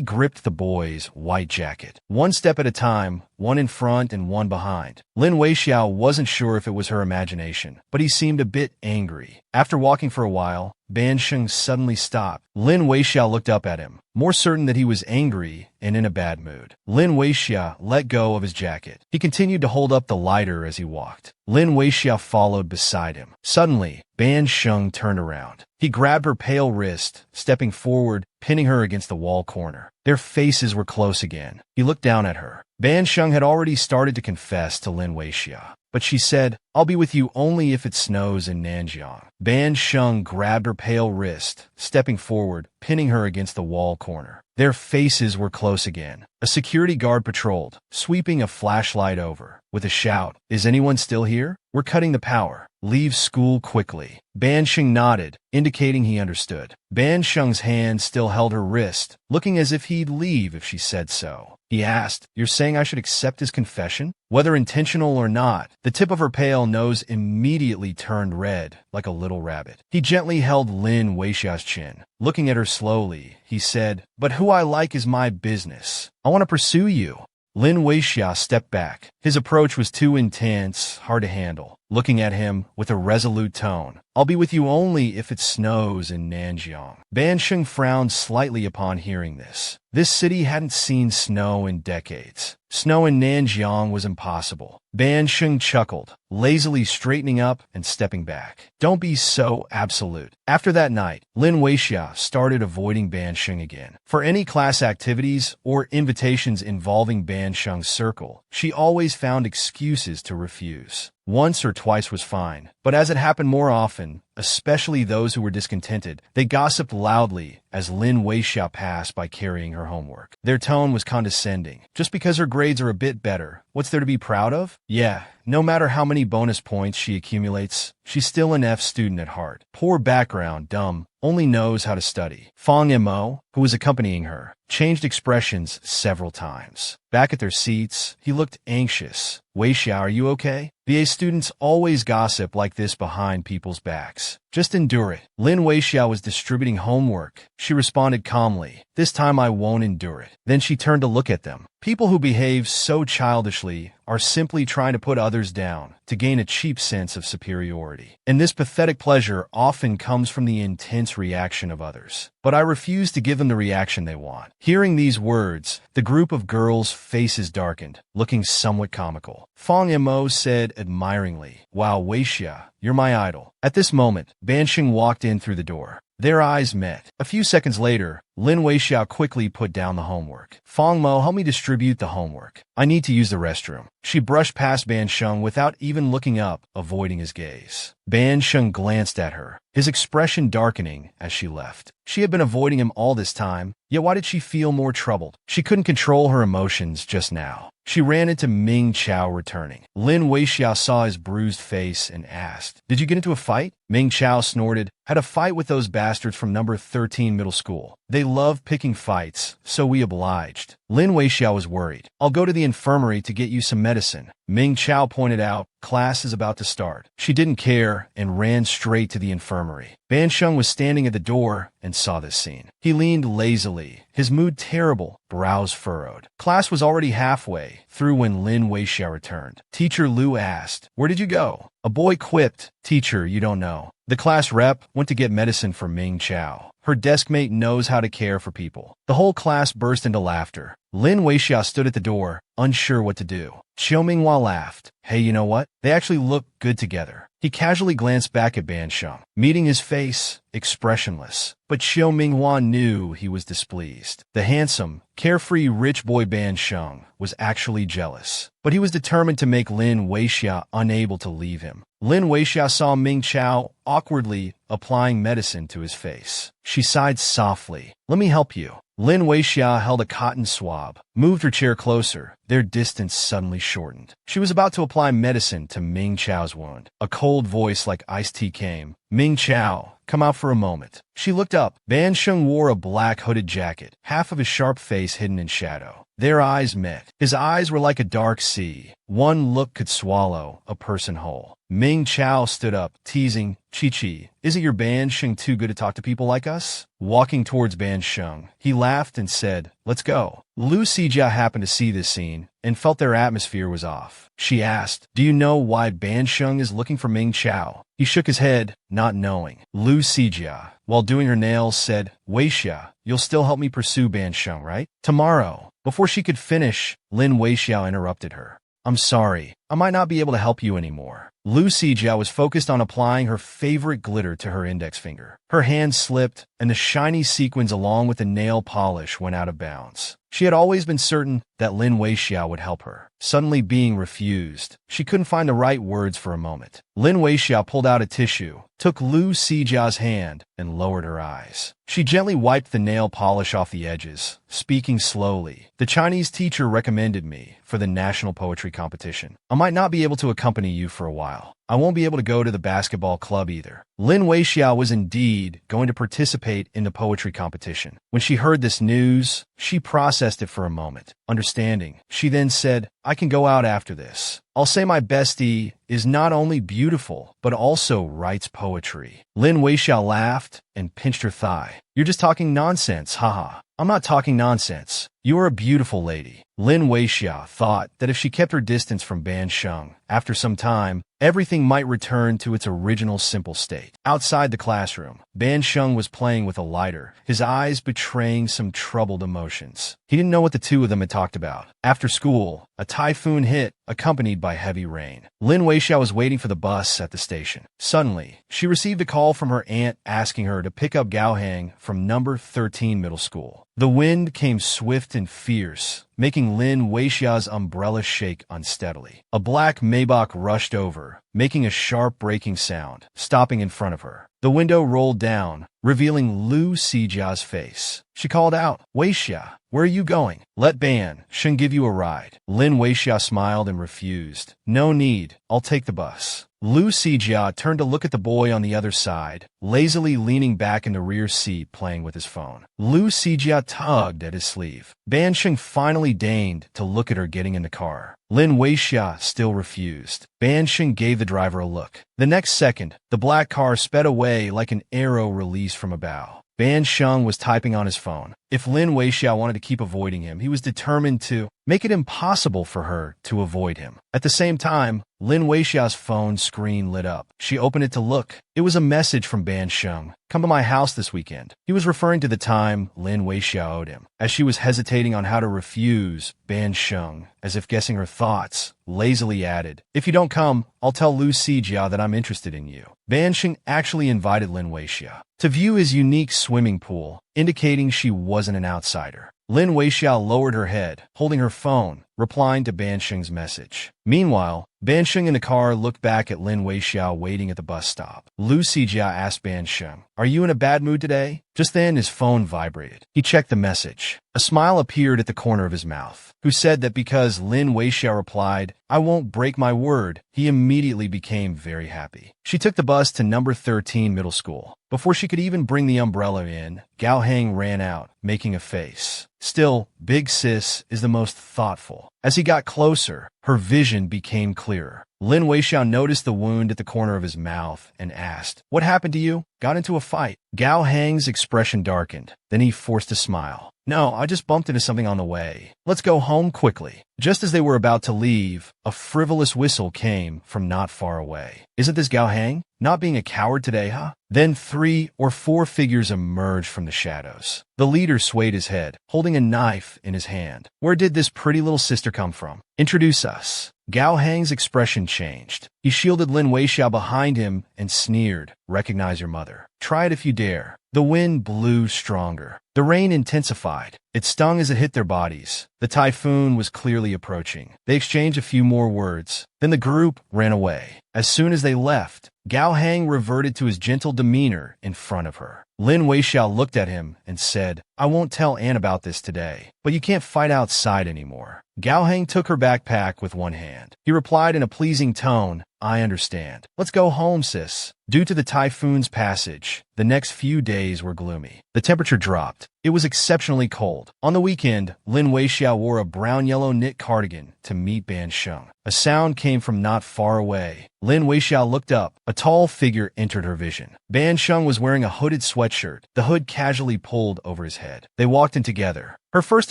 gripped the boy's white jacket. One step at a time, one in front and one behind. Lin Weixiao wasn't sure if it was her imagination, but he seemed a bit angry. After walking for a while, Ban Sheng suddenly stopped. Lin Weixiao looked up at him, more certain that he was angry and in a bad mood. Lin Weixiao let go of his jacket. He continued to hold up the lighter as he walked. Lin Weixiao followed beside him. Suddenly, Ban Sheng turned around. He grabbed her pale wrist, stepping forward, pinning her against the wall corner. Their faces were close again. He looked down at her. Ban Sheng had already started to confess to Lin Weixiao, but she said, "I'll be with you only if it snows in Nanjiang." Ban Sheng grabbed her pale wrist, stepping forward, pinning her against the wall corner. Their faces were close again. A security guard patrolled, sweeping a flashlight over. With a shout, "Is anyone still here? We're cutting the power. Leave school quickly." Ban Sheng nodded, indicating he understood. Ban Sheng's hand still held her wrist, looking as if he'd leave if she said so. He asked, "You're saying I should accept his confession?" Whether intentional or not, the tip of her pale nose immediately turned red, like a little rabbit. He gently held Lin Weixiao's chin. Looking at her slowly, he said, "But who I like is my business. I want to pursue you." Lin Weixiao stepped back. His approach was too intense, hard to handle. Looking at him with a resolute tone, "I'll be with you only if it snows in Nanjiang." Ban Sheng frowned slightly upon hearing this. This city hadn't seen snow in decades. Snow in Nanjiang was impossible. Ban Sheng chuckled, lazily straightening up and stepping back. "Don't be so absolute." After that night, Lin Weixiao started avoiding Ban Sheng again. For any class activities or invitations involving Ban Sheng's circle, she always found excuses to refuse. Once or twice was fine, but as it happened more often, especially those who were discontented, they gossiped loudly as Lin Weixiao passed by carrying her homework. Their tone was condescending. "Just because her grades are a bit better, what's there to be proud of? Yeah, no matter how many bonus points she accumulates, she's still an F student at heart. Poor background, dumb, only knows how to study." Fang Mo, who was accompanying her, changed expressions several times. Back at their seats, he looked anxious. "Weixiao, are you okay? BA students always gossip like this behind people's backs. Just endure it." Lin Weixiao was distributing homework. She responded calmly, "This time I won't endure it." Then she turned to look at them. People who behave so childishly are simply trying to put others down to gain a cheap sense of superiority. And this pathetic pleasure often comes from the intense reaction of others. But I refuse to give them the reaction they want. Hearing these words, the group of girls' faces darkened, looking somewhat comical. Fang Mo said admiringly, "Wow, Weixiao, you're my idol." At this moment, Ban Sheng walked in through the door. Their eyes met. A few seconds later, Lin Weixiao quickly put down the homework. "Fang Mo, help me distribute the homework. I need to use the restroom." She brushed past Ban Sheng without even looking up, avoiding his gaze. Ban Sheng glanced at her, his expression darkening as she left. She had been avoiding him all this time, yet why did she feel more troubled? She couldn't control her emotions just now. She ran into Ming Chao returning. Lin Weixiao saw his bruised face and asked, "Did you get into a fight?" Ming Chao snorted, "Had a fight with those bastards from number 13 middle school. They love picking fights, so we obliged." Lin Weixiao was worried. "I'll go to the infirmary to get you some medicine." Ming Chao pointed out, "Class is about to start." She didn't care and ran straight to the infirmary. Ban Sheng was standing at the door and saw this scene. He leaned lazily, his mood terrible, brows furrowed. Class was already halfway through when Lin Weixiao returned. Teacher Lu asked, "Where did you go?" A boy quipped, "Teacher, you don't know." The class rep went to get medicine for Ming Chao. Her deskmate knows how to care for people. The whole class burst into laughter. Lin Weixiao stood at the door, unsure what to do. Qiu Minghua laughed. "Hey, you know what? They actually look good together." He casually glanced back at Ban Sheng, meeting his face, expressionless. But Xiao Minghua knew he was displeased. The handsome, carefree rich boy Ban Sheng was actually jealous. But he was determined to make Lin Weixia unable to leave him. Lin Weixia saw Ming Chao awkwardly applying medicine to his face. She sighed softly. "Let me help you." Lin Weixia held a cotton swab, moved her chair closer. Their distance suddenly shortened. She was about to apply medicine to Ming Chao's wound. A cold voice like iced tea came. "Ming Chao, come out for a moment." She looked up. Ban Sheng wore a black hooded jacket, half of his sharp face hidden in shadow. Their eyes met. His eyes were like a dark sea. One look could swallow a person whole. Ming Chao stood up, teasing, "Chi-Chi, isn't your Ban Sheng too good to talk to people like us?" Walking towards Ban Sheng, he laughed and said, "Let's go." Lu Sijia happened to see this scene and felt their atmosphere was off. She asked, "Do you know why Ban Sheng is looking for Ming Chao?" He shook his head, not knowing. Lu Sijia, while doing her nails, said, "Weixia, you'll still help me pursue Ban Sheng, right? Tomorrow." Before she could finish, Lin Weixia interrupted her. "I'm sorry, I might not be able to help you anymore." Lu Sijia was focused on applying her favorite glitter to her index finger. Her hand slipped, and the shiny sequins along with the nail polish went out of bounds. She had always been certain that Lin Weixia would help her. Suddenly being refused, she couldn't find the right words for a moment. Lin Weixia pulled out a tissue, took Lu Sijia's hand, and lowered her eyes. She gently wiped the nail polish off the edges, speaking slowly. "The Chinese teacher recommended me for the national poetry competition. I might not be able to accompany you for a while. I won't be able to go to the basketball club either." Lin Weixia was indeed going to participate in the poetry competition. When she heard this news, she processed it for a moment, understanding. She then said, "I can go out after this. I'll say my bestie is not only beautiful, but also writes poetry." Lin Weixia laughed and pinched her thigh. "You're just talking nonsense, haha." "I'm not talking nonsense. You are a beautiful lady." Lin Weixia thought that if she kept her distance from Ban Sheng, after some time, everything might return to its original simple state. Outside the classroom, Ban Sheng was playing with a lighter, his eyes betraying some troubled emotions. He didn't know what the two of them had talked about. After school, a typhoon hit, accompanied by heavy rain. Lin Weixia was waiting for the bus at the station. Suddenly, she received a call from her aunt asking her to pick up Gao Hang from number 13 middle school. The wind came swift and fierce, making Lin Weixia's umbrella shake unsteadily. A black Maybach rushed over, making a sharp braking sound, stopping in front of her. The window rolled down, revealing Lu Sijia's face. She called out, "Weixia, where are you going?" "Let Ban Sheng give you a ride." Lin Weixia smiled and refused. "No need, I'll take the bus." Lu Sijia turned to look at the boy on the other side, lazily leaning back in the rear seat playing with his phone. Lu Sijia tugged at his sleeve. Ban Sheng finally deigned to look at her getting in the car. Lin Weixia still refused. Ban Sheng gave the driver a look. The next second, the black car sped away like an arrow released from a bow. Ban Sheng was typing on his phone. If Lin Weixia wanted to keep avoiding him, he was determined to make it impossible for her to avoid him. At the same time, Lin Weixia's phone screen lit up. She opened it to look. It was a message from Ban Sheng. "Come to my house this weekend." He was referring to the time Lin Weixia owed him. As she was hesitating on how to refuse, Ban Sheng, as if guessing her thoughts, lazily added, "If you don't come, I'll tell Lu Sijia that I'm interested in you." Ban Sheng actually invited Lin Weixia to view his unique swimming pool, indicating she wasn't an outsider. Lin Weixia lowered her head, holding her phone, replying to Ban Sheng's message. Meanwhile, Ban Sheng in the car looked back at Lin Weixia waiting at the bus stop. Lu Sijia asked Ban Sheng, "Are you in a bad mood today?" Just then his phone vibrated. He checked the message. A smile appeared at the corner of his mouth. Who said that because Lin Weixia replied, "I won't break my word," he immediately became very happy. She took the bus to number 13 middle school. Before she could even bring the umbrella in, Gao Hang ran out, making a face. Still, Big Sis is the most thoughtful. As he got closer, her vision became clearer. Lin Weixia noticed the wound at the corner of his mouth and asked, "What happened to you?" "Got into a fight." Gao Hang's expression darkened. Then he forced a smile. "No, I just bumped into something on the way. Let's go home quickly." Just as they were about to leave, a frivolous whistle came from not far away. "Isn't this Gao Hang? Not being a coward today, huh?" Then 3 or 4 figures emerged from the shadows. The leader swayed his head, holding a knife in his hand. "Where did this pretty little sister come from? Introduce us." Gao Hang's expression changed. He shielded Lin Weixiao behind him and sneered, "Recognize your mother. Try it if you dare." The wind blew stronger. The rain intensified. It stung as it hit their bodies. The typhoon was clearly approaching. They exchanged a few more words. Then the group ran away. As soon as they left, Gao Hang reverted to his gentle demeanor in front of her. Lin Weixiao looked at him and said, "I won't tell Anne about this today, but you can't fight outside anymore." Gao Hang took her backpack with one hand. He replied in a pleasing tone, "I understand. Let's go home, sis." Due to the typhoon's passage, the next few days were gloomy. The temperature dropped. It was exceptionally cold. On the weekend, Lin Weixiao wore a brown-yellow knit cardigan to meet Ban Sheng. A sound came from not far away. Lin Weixiao looked up. A tall figure entered her vision. Ban Sheng was wearing a hooded sweatshirt, the hood casually pulled over his head. They walked in together. Her first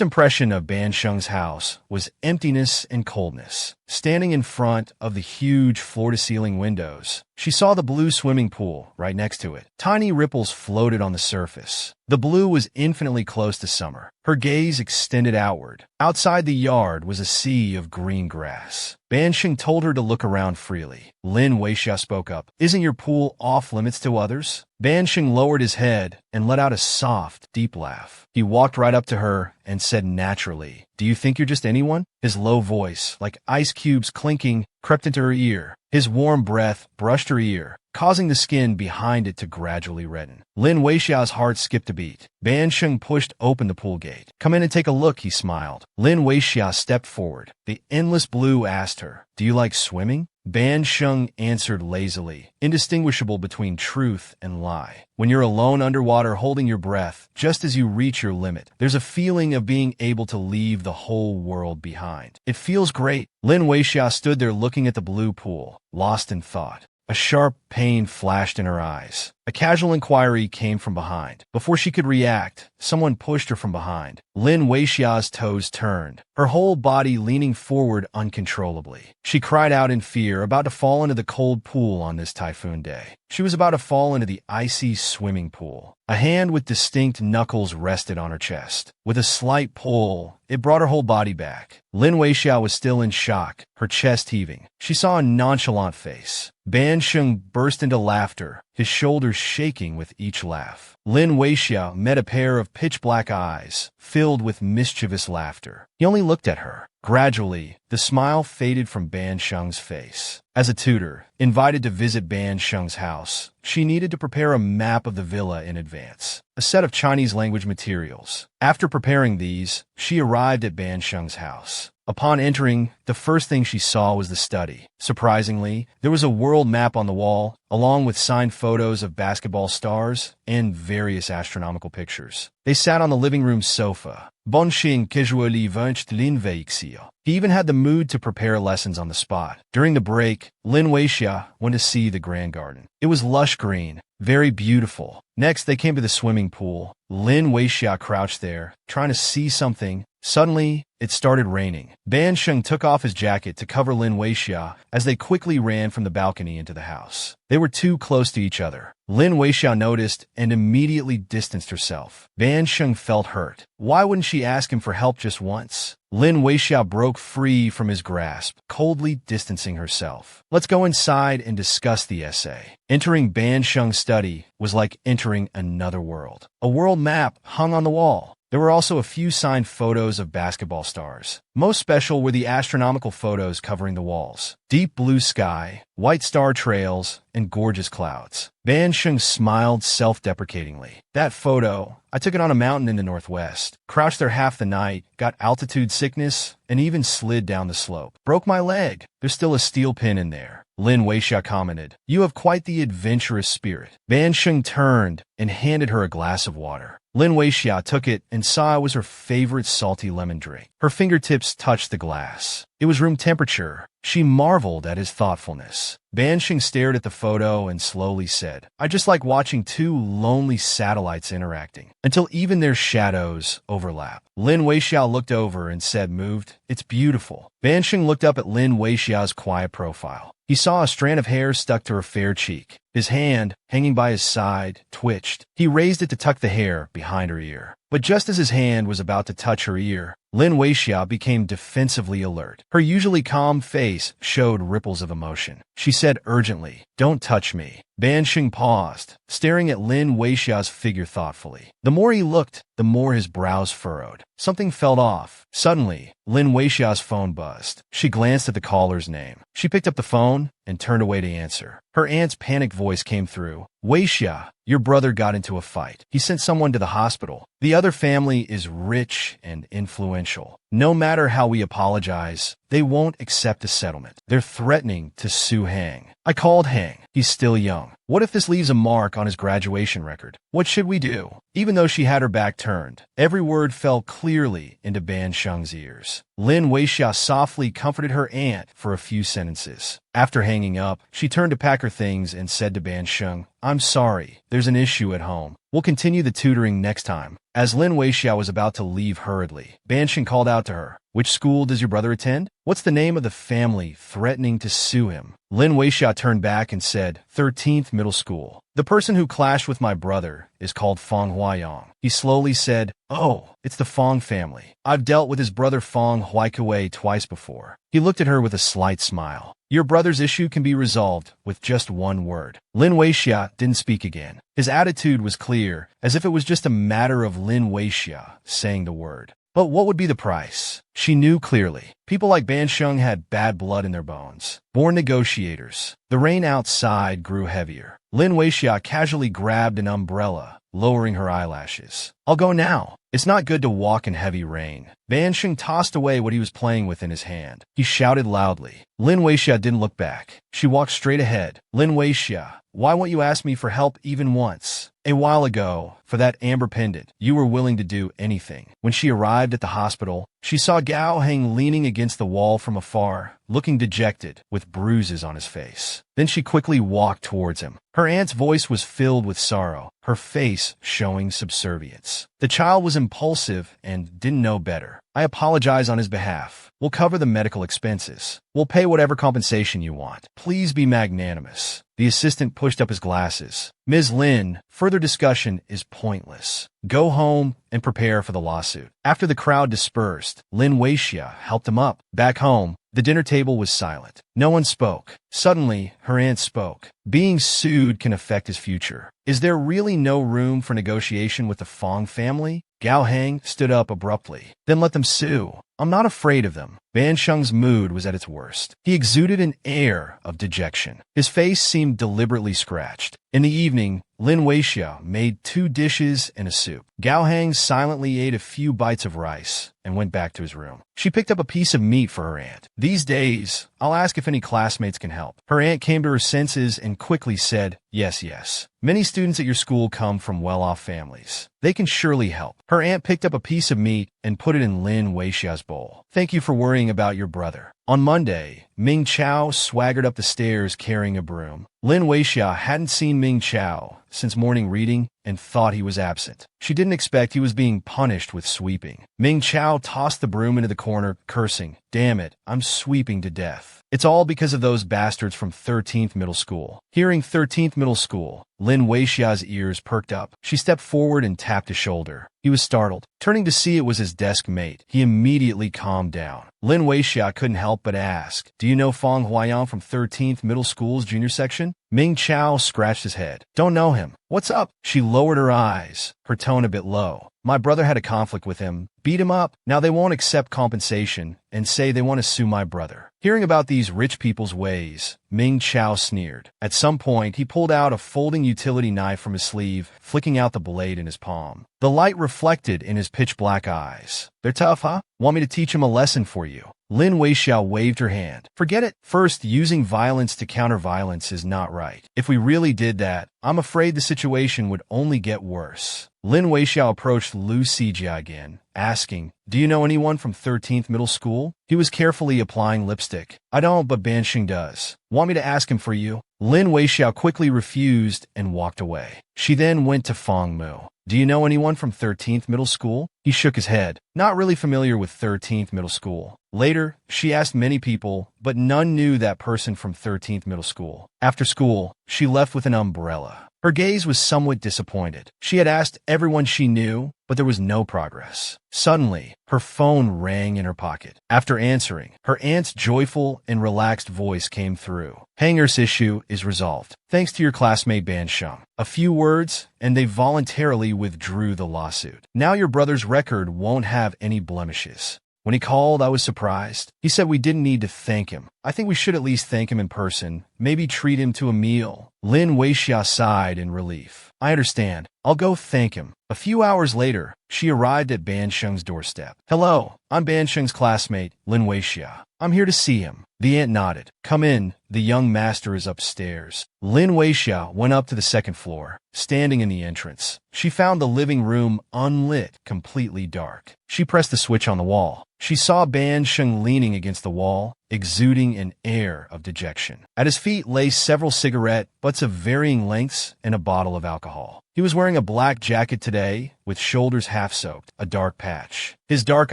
impression of Ban Sheng's house was emptiness and coldness. Standing in front of the huge floor-to-ceiling windows, she saw the blue swimming pool right next to it. Tiny ripples floated on the surface. The blue was infinitely close to summer. Her gaze extended outward. Outside the yard was a sea of green grass. Ban Sheng told her to look around freely. Lin Weixiao spoke up. "Isn't your pool off limits to others?" Ban Sheng lowered his head and let out a soft, deep laugh. He walked right up to her and said naturally, "Do you think you're just anyone?" His low voice, like ice cubes clinking, crept into her ear. His warm breath brushed her ear, causing the skin behind it to gradually redden. Lin Weixiao's heart skipped a beat. Ban Sheng pushed open the pool gate. "Come in and take a look," he smiled. Lin Weixiao stepped forward. The endless blue asked her, "Do you like swimming?" Ban Sheng answered lazily, indistinguishable between truth and lie. When you're alone underwater holding your breath, just as you reach your limit, there's a feeling of being able to leave the whole world behind. It feels great. Lin Weixiao stood there looking at the blue pool, lost in thought. A sharp pain flashed in her eyes. A casual inquiry came from behind. Before she could react, someone pushed her from behind. Lin Weixiao's toes turned, her whole body leaning forward uncontrollably. She cried out in fear, about to fall into the cold pool on this typhoon day. She was about to fall into the icy swimming pool. A hand with distinct knuckles rested on her chest. With a slight pull, it brought her whole body back. Lin Weixiao was still in shock, her chest heaving. She saw a nonchalant face. Ban Sheng burst into laughter, his shoulders shaking with each laugh. Lin Weixiao met a pair of pitch-black eyes, filled with mischievous laughter. He only looked at her. Gradually, the smile faded from Ban Sheng's face. As a tutor, invited to visit Ban Sheng's house, she needed to prepare a map of the villa in advance, a set of Chinese language materials. After preparing these, she arrived at Ban Sheng's house. Upon entering, the first thing she saw was the study. Surprisingly, there was a world map on the wall, along with signed photos of basketball stars and various astronomical pictures. They sat on the living room sofa. Bon Xing casually vanched Lin Weixiao. He even had the mood to prepare lessons on the spot. During the break, Lin Weixiao went to see the grand garden. It was lush green, very beautiful. Next, they came to the swimming pool. Lin Weixiao crouched there, trying to see something. Suddenly, it started raining. Ban Sheng took off his jacket to cover Lin Weixiao as they quickly ran from the balcony into the house. They were too close to each other. Lin Weixiao noticed and immediately distanced herself. Ban Sheng felt hurt. Why wouldn't she ask him for help just once? Lin Weixiao broke free from his grasp, coldly distancing herself. "Let's go inside and discuss the essay." Entering Ban Sheng's study was like entering another world. A world map hung on the wall. There were also a few signed photos of basketball stars. Most special were the astronomical photos covering the walls. Deep blue sky, white star trails, and gorgeous clouds. Ban Sheng smiled self-deprecatingly. "That photo, I took it on a mountain in the northwest. Crouched there half the night, got altitude sickness, and even slid down the slope. Broke my leg. There's still a steel pin in there." Lin Weixiao commented, "You have quite the adventurous spirit." Ban Sheng turned and handed her a glass of water. Lin Weixiao took it and saw it was her favorite salty lemon drink. Her fingertips touched the glass. It was room temperature. She marveled at his thoughtfulness. Ban Sheng stared at the photo and slowly said, "I just like watching two lonely satellites interacting, until even their shadows overlap." Lin Weixiao looked over and said, moved, "It's beautiful." Ban Sheng looked up at Lin Weixiao's quiet profile. He saw a strand of hair stuck to her fair cheek. His hand, hanging by his side, twitched. He raised it to tuck the hair behind her ear. But just as his hand was about to touch her ear, Lin Weixia became defensively alert. Her usually calm face showed ripples of emotion. She said urgently, "Don't touch me." Ban Xing paused, staring at Lin Weixia's figure thoughtfully. The more he looked, the more his brows furrowed. Something felt off. Suddenly, Lin Weixia's phone buzzed. She glanced at the caller's name. She picked up the phone and turned away to answer. Her aunt's panicked voice came through. "Weixia, your brother got into a fight. He sent someone to the hospital. The other family is rich and influential. No matter how we apologize, they won't accept a settlement. They're threatening to sue Hang." I called Hang. He's still young. What if this leaves a mark on his graduation record? What should we do? Even though she had her back turned, every word fell clearly into Ban Sheng's ears. Lin Weixia softly comforted her aunt for a few sentences. After hanging up, she turned to pack her things and said to Ban Sheng, "I'm sorry, there's an issue at home. We'll continue the tutoring next time." As Lin Weixia was about to leave hurriedly, Ban Sheng called out to her, "Which school does your brother attend? What's the name of the family threatening to sue him?" Lin Weixia turned back and said, 13th Middle School. "The person who clashed with my brother is called Fong Huayong." He slowly said, "Oh, it's the Fong family. I've dealt with his brother Fong Huaikue twice before." He looked at her with a slight smile. "Your brother's issue can be resolved with just one word." Lin Weixia didn't speak again. His attitude was clear, as if it was just a matter of Lin Weixia saying the word. But what would be the price? She knew clearly. People like Ban Sheng had bad blood in their bones. Born negotiators. The rain outside grew heavier. Lin Weixia casually grabbed an umbrella, lowering her eyelashes. "I'll go now. It's not good to walk in heavy rain." Ban Sheng tossed away what he was playing with in his hand. He shouted loudly. Lin Weixia didn't look back. She walked straight ahead. "Lin Weixia, why won't you ask me for help even once? A while ago, for that amber pendant, you were willing to do anything." When she arrived at the hospital, she saw Gao Heng leaning against the wall from afar, looking dejected, with bruises on his face. Then she quickly walked towards him. Her aunt's voice was filled with sorrow, her face showing subservience. The child was impulsive and didn't know better. "I apologize on his behalf. We'll cover the medical expenses. We'll pay whatever compensation you want. Please be magnanimous." The assistant pushed up his glasses. "Ms. Lin, further discussion is pointless. Go home and prepare for the lawsuit." After the crowd dispersed, Lin Weixia helped him up. Back home, the dinner table was silent. No one spoke. Suddenly, her aunt spoke. "Being sued can affect his future. Is there really no room for negotiation with the Fong family?" Gao Heng stood up abruptly. "Then let them sue. I'm not afraid of them." Ban Sheng's mood was at its worst. He exuded an air of dejection. His face seemed deliberately scratched. In the evening, Lin Weixia made 2 dishes and a soup. Gao Heng silently ate a few bites of rice and went back to his room. She picked up a piece of meat for her aunt. "These days, I'll ask if any classmates can help." Her aunt came to her senses and quickly said, Yes. Many students at your school come from well-off families. They can surely help." Her aunt picked up a piece of meat and put it in Lin Weixia's bowl. "Thank you for worrying about your brother." On Monday, Ming Chao swaggered up the stairs carrying a broom. Lin Weixia hadn't seen Ming Chao since morning reading and thought he was absent. She didn't expect he was being punished with sweeping. Ming Chao tossed the broom into the corner, cursing, "Damn it, I'm sweeping to death. It's all because of those bastards from 13th Middle School." Hearing 13th Middle School, Lin Weixia's ears perked up. She stepped forward and tapped his shoulder. He was startled. Turning to see it was his desk mate, he immediately calmed down. Lin Weixia couldn't help but ask, "Do you know Fong Huayang from 13th Middle School's junior section?" Ming Chao scratched his head. "Don't know him. What's up?" She lowered her eyes, her tone a bit low. "My brother had a conflict with him, beat him up. Now they won't accept compensation and say they want to sue my brother." Hearing about these rich people's ways, Ming Chao sneered. At some point, he pulled out a folding utility knife from his sleeve, flicking out the blade in his palm. The light reflected in his pitch-black eyes. "They're tough, huh? Want me to teach him a lesson for you?" Lin Weixia waved her hand. "Forget it. First, using violence to counter violence is not right. If we really did that, I'm afraid the situation would only get worse." Lin Weixia approached Lu Sijia again, asking, "Do you know anyone from 13th Middle School?" He was carefully applying lipstick. "I don't, but Ban Xing does. Want me to ask him for you?" Lin Weixia quickly refused and walked away. She then went to Fong Mu. "Do you know anyone from 13th Middle School?" He shook his head. "Not really familiar with 13th Middle School." Later, she asked many people, but none knew that person from 13th Middle School. After school, she left with an umbrella. Her gaze was somewhat disappointed. She had asked everyone she knew, but there was no progress. Suddenly, her phone rang in her pocket. After answering, her aunt's joyful and relaxed voice came through. Hanger's issue is resolved, thanks to your classmate Ban Sheng. A few words, and they voluntarily withdrew the lawsuit. Now your brother's record won't have any blemishes. When he called, I was surprised. He said we didn't need to thank him. I think we should at least thank him in person, maybe treat him to a meal. Lin Weixia sighed in relief. I understand. I'll go thank him. A few hours later, she arrived at Ban Sheng's doorstep. Hello, I'm Ban Sheng's classmate, Lin Weixia. I'm here to see him. The aunt nodded. Come in, the young master is upstairs. Lin Weixia went up to the second floor. Standing in the entrance, she found the living room unlit, completely dark. She pressed the switch on the wall. She saw Ban Sheng leaning against the wall, exuding an air of dejection. At his feet lay several cigarette butts of varying lengths and a bottle of alcohol. He was wearing a black jacket today, with shoulders half-soaked, a dark patch. His dark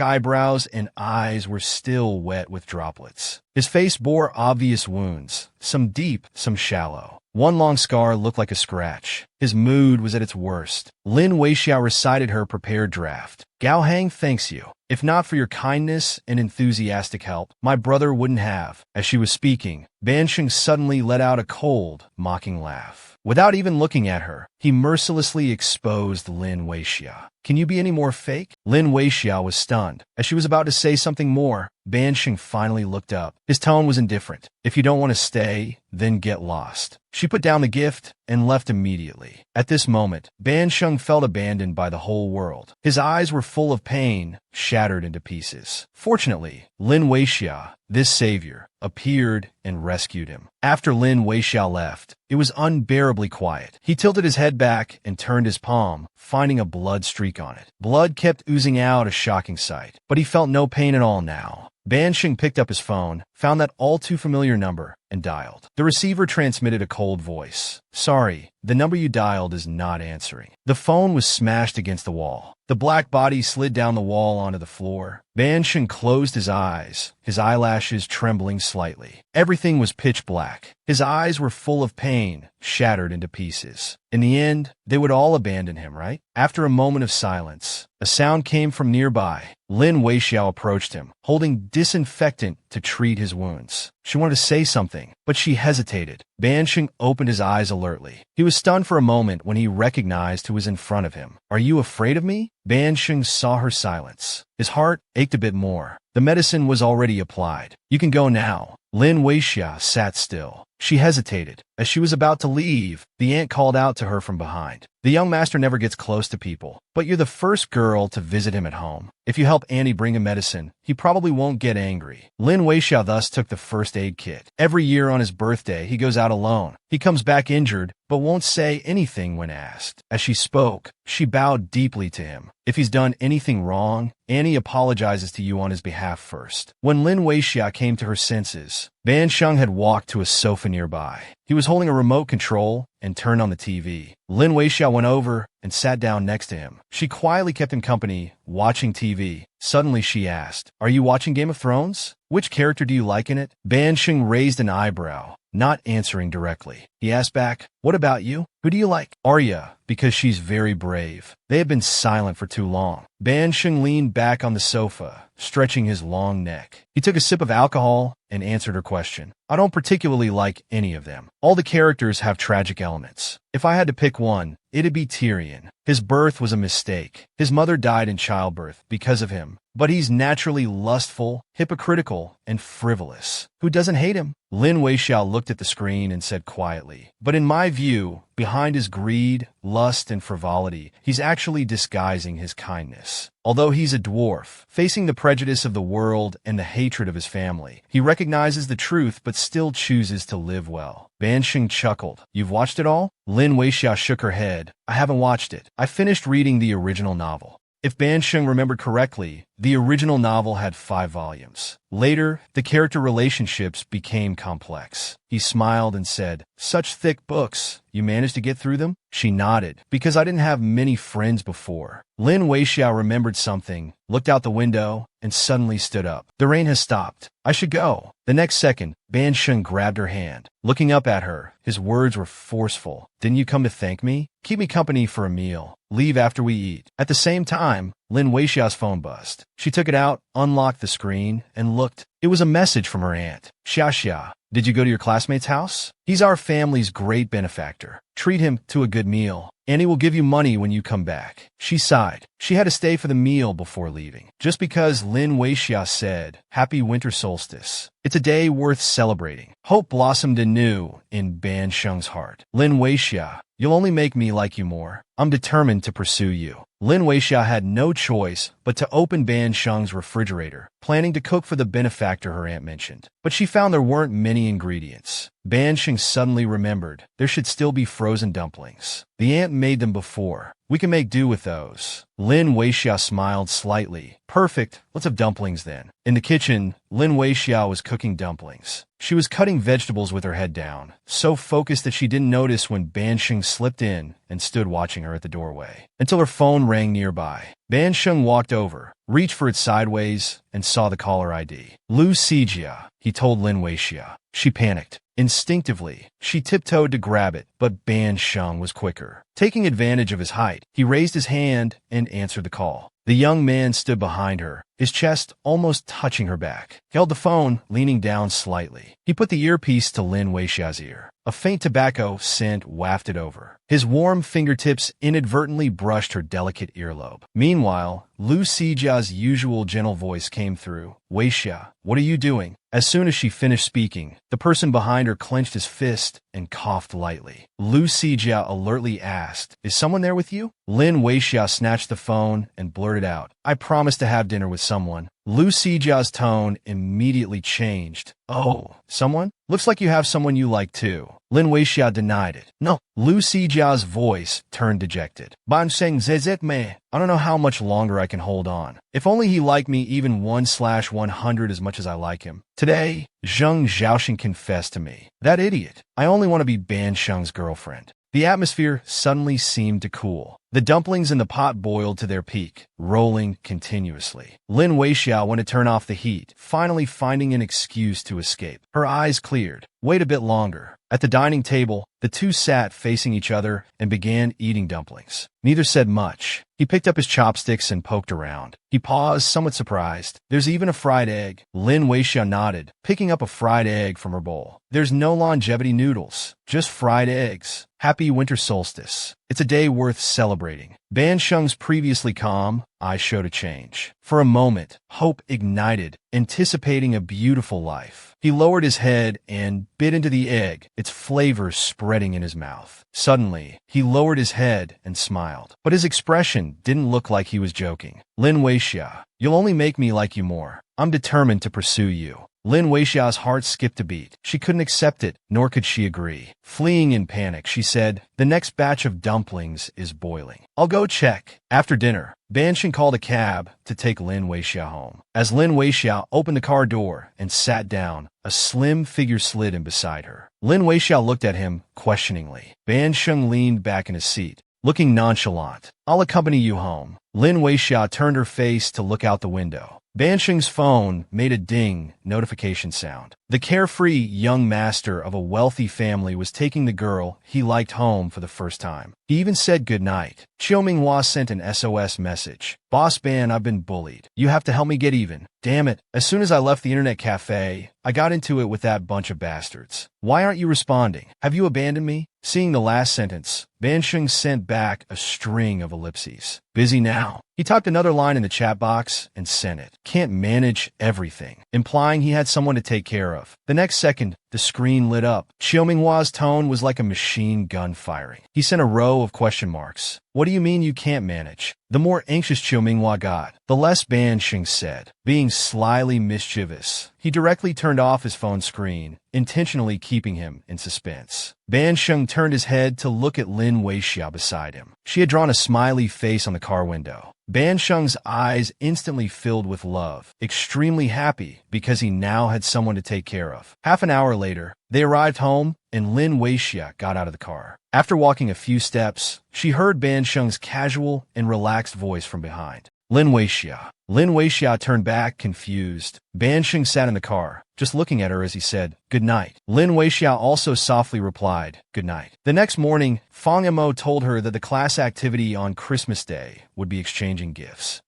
eyebrows and eyes were still wet with droplets. His face bore obvious wounds, some deep, some shallow. One long scar looked like a scratch. His mood was at its worst. Lin Weixia recited her prepared draft. Gao Hang thanks you. If not for your kindness and enthusiastic help, my brother wouldn't have. As she was speaking, Ban Sheng suddenly let out a cold, mocking laugh. Without even looking at her, he mercilessly exposed Lin Weixia. Can you be any more fake? Lin Weixia was stunned. As she was about to say something more, Ban Sheng finally looked up. His tone was indifferent. If you don't want to stay, then get lost. She put down the gift and left immediately. At this moment, Ban Sheng felt abandoned by the whole world. His eyes were full of pain, shattered into pieces. Fortunately, Lin Weixia, this savior, appeared and rescued him. After Lin Weixia left, it was unbearably quiet. He tilted his head back and turned his palm, finding a blood streak on it. Blood kept oozing out, a shocking sight, but he felt no pain at all now. Ban Sheng picked up his phone, found that all too familiar number, and dialed. The receiver transmitted a cold voice. Sorry, the number you dialed is not answering. The phone was smashed against the wall. The black body slid down the wall onto the floor. Ban Sheng closed his eyes, his eyelashes trembling slightly. Everything was pitch black. His eyes were full of pain, shattered into pieces. In the end, they would all abandon him, right? After a moment of silence, a sound came from nearby. Lin Weixia approached him, holding disinfectant to treat his wounds. She wanted to say something, but she hesitated. Ban Sheng opened his eyes alertly. He was stunned for a moment when he recognized who was in front of him. Are you afraid of me? Ban Sheng saw her silence. His heart ached a bit more. The medicine was already applied. You can go now. Lin Weixia sat still. She hesitated. As she was about to leave, the aunt called out to her from behind. The young master never gets close to people, but you're the first girl to visit him at home. If you help Annie bring him medicine, he probably won't get angry. Lin Weixia thus took the first aid kit. Every year on his birthday, he goes out alone. He comes back injured, but won't say anything when asked. As she spoke, she bowed deeply to him. If he's done anything wrong, Annie apologizes to you on his behalf first. When Lin Weixia came to her senses, Ban Sheng had walked to a sofa nearby. He was holding a remote control and turned on the TV. Lin Weixia went over and sat down next to him. She quietly kept him company, watching TV. Suddenly she asked, Are you watching Game of Thrones? Which character do you like in it? Ban Sheng raised an eyebrow, not answering directly. He asked back, What about you? Who do you like? Arya, because she's very brave. They had been silent for too long. Ban Sheng leaned back on the sofa, stretching his long neck. He took a sip of alcohol and answered her question. I don't particularly like any of them. All the characters have tragic elements. If I had to pick one, it'd be Tyrion. His birth was a mistake. His mother died in childbirth because of him. But he's naturally lustful, hypocritical, and frivolous. Who doesn't hate him? Lin Weixia looked at the screen and said quietly, But in my view, behind his greed, lust, and frivolity, he's actually disguising his kindness. Although he's a dwarf, facing the prejudice of the world and the hatred of his family, he recognizes the truth but still chooses to live well. Ban Sheng chuckled. You've watched it all? Lin Weixia shook her head. I haven't watched it. I finished reading the original novel. If Ban Sheng remembered correctly, The original novel had 5 volumes. Later, the character relationships became complex. He smiled and said, "Such thick books. You managed to get through them?" She nodded. "Because I didn't have many friends before." Lin Weixiao remembered something, looked out the window, and suddenly stood up. "The rain has stopped. I should go." The next second, Ban Sheng grabbed her hand. Looking up at her, his words were forceful. "Didn't you come to thank me? Keep me company for a meal. Leave after we eat." At the same time, Lin Weixiao's phone buzzed. She took it out, unlocked the screen, and looked. It was a message from her aunt. "Xia, did you go to your classmate's house? He's our family's great benefactor. Treat him to a good meal, and he will give you money when you come back." She sighed. She had to stay for the meal before leaving. Just because Lin Weixiao said, "Happy winter solstice." It's a day worth celebrating. Hope blossomed anew in Ban Sheng's heart. "Lin Weixiao, you'll only make me like you more. I'm determined to pursue you." Lin Weixiao had no choice but to open Ban Sheng's refrigerator, planning to cook for the benefactor her aunt mentioned. But she found there weren't many ingredients. Ban Sheng suddenly remembered there should still be frozen dumplings. The aunt made them before. "We can make do with those." Lin Weixiao smiled slightly. "Perfect, let's have dumplings then." In the kitchen, Lin Weixiao was cooking dumplings. She was cutting vegetables with her head down, so focused that she didn't notice when Ban Sheng slipped in and stood watching her at the doorway, until her phone rang nearby. Ban Sheng walked over, reached for it sideways, and saw the caller ID. "Lu Sijia," he told Lin Weixiao. She panicked. Instinctively, she tiptoed to grab it, but Ban Sheng was quicker. Taking advantage of his height, he raised his hand and answered the call. The young man stood behind her, his chest almost touching her back. He held the phone, leaning down slightly. He put the earpiece to Lin Weixiao's ear. A faint tobacco scent wafted over. His warm fingertips inadvertently brushed her delicate earlobe. Meanwhile, Lu Sijia's usual gentle voice came through. "Weixiao, what are you doing?" As soon as she finished speaking, the person behind her clenched his fist and coughed lightly. Lu Sijia alertly asked, "Is someone there with you?" Lin Weixiao snatched the phone and blurted out, "I promised to have dinner with someone." Lu Sijia's tone immediately changed. "Oh, someone? Looks like you have someone you like too." Lin Weixiao denied it. "No." Lu Sijia's voice turned dejected. "Ban Sheng zezet me. I don't know how much longer I can hold on. If only he liked me even 1/100 as much as I like him. Today, Zheng Zhaoxin confessed to me. That idiot. I only want to be Ban Sheng's girlfriend." The atmosphere suddenly seemed to cool. The dumplings in the pot boiled to their peak, rolling continuously. Lin Weixiao went to turn off the heat, finally finding an excuse to escape. Her eyes cleared. Wait a bit longer. At the dining table, the two sat facing each other and began eating dumplings. Neither said much. He picked up his chopsticks and poked around. He paused, somewhat surprised. "There's even a fried egg." Lin Weixiao nodded, picking up a fried egg from her bowl. "There's no longevity noodles, just fried eggs. Happy winter solstice. It's a day worth celebrating." Ban Sheng's previously calm eyes showed a change. For a moment, hope ignited, anticipating a beautiful life. He lowered his head and bit into the egg, its flavor spreading in his mouth. Suddenly, he lowered his head and smiled. But his expression didn't look like he was joking. "Lin Weixiao, you'll only make me like you more. I'm determined to pursue you." Lin Weixiao's heart skipped a beat. She couldn't accept it, nor could she agree. Fleeing in panic, she said, "The next batch of dumplings is boiling. I'll go check." After dinner, Ban Sheng called a cab to take Lin Weixiao home. As Lin Weixiao opened the car door and sat down, a slim figure slid in beside her. Lin Weixiao looked at him questioningly. Ban Sheng leaned back in his seat, looking nonchalant. "I'll accompany you home." Lin Weixiao turned her face to look out the window. Ban Sheng's phone made a ding notification sound. The carefree young master of a wealthy family was taking the girl he liked home for the first time. He even said goodnight. Manhwa sent an SOS message. "Boss Ban, I've been bullied. You have to help me get even. Damn it. As soon as I left the internet cafe, I got into it with that bunch of bastards. Why aren't you responding? Have you abandoned me?" Seeing the last sentence, Ban Sheng sent back a string of ellipses. "Busy now." He typed another line in the chat box and sent it. "Can't manage everything," implying he had someone to take care of. The next second, the screen lit up. Manhwa's tone was like a machine gun firing. He sent a row of question marks. "What do you mean you can't manage?" The more anxious Manhwa got, the less Ban Sheng said. Being slyly mischievous, he directly turned off his phone screen, intentionally keeping him in suspense. Ban Sheng turned his head to look at Lin Lin Weixia beside him. She had drawn a smiley face on the car window. Ban Sheng's eyes instantly filled with love, extremely happy because he now had someone to take care of. Half an hour later, they arrived home and Lin Weixia got out of the car. After walking a few steps, she heard Ban Sheng's casual and relaxed voice from behind. Lin Weixia. Lin Weixia turned back, confused. Ban Sheng sat in the car, just looking at her as he said, "Good night." Lin Weixia also softly replied, "Good night." The next morning, Fang Mo told her that the class activity on Christmas Day would be exchanging gifts.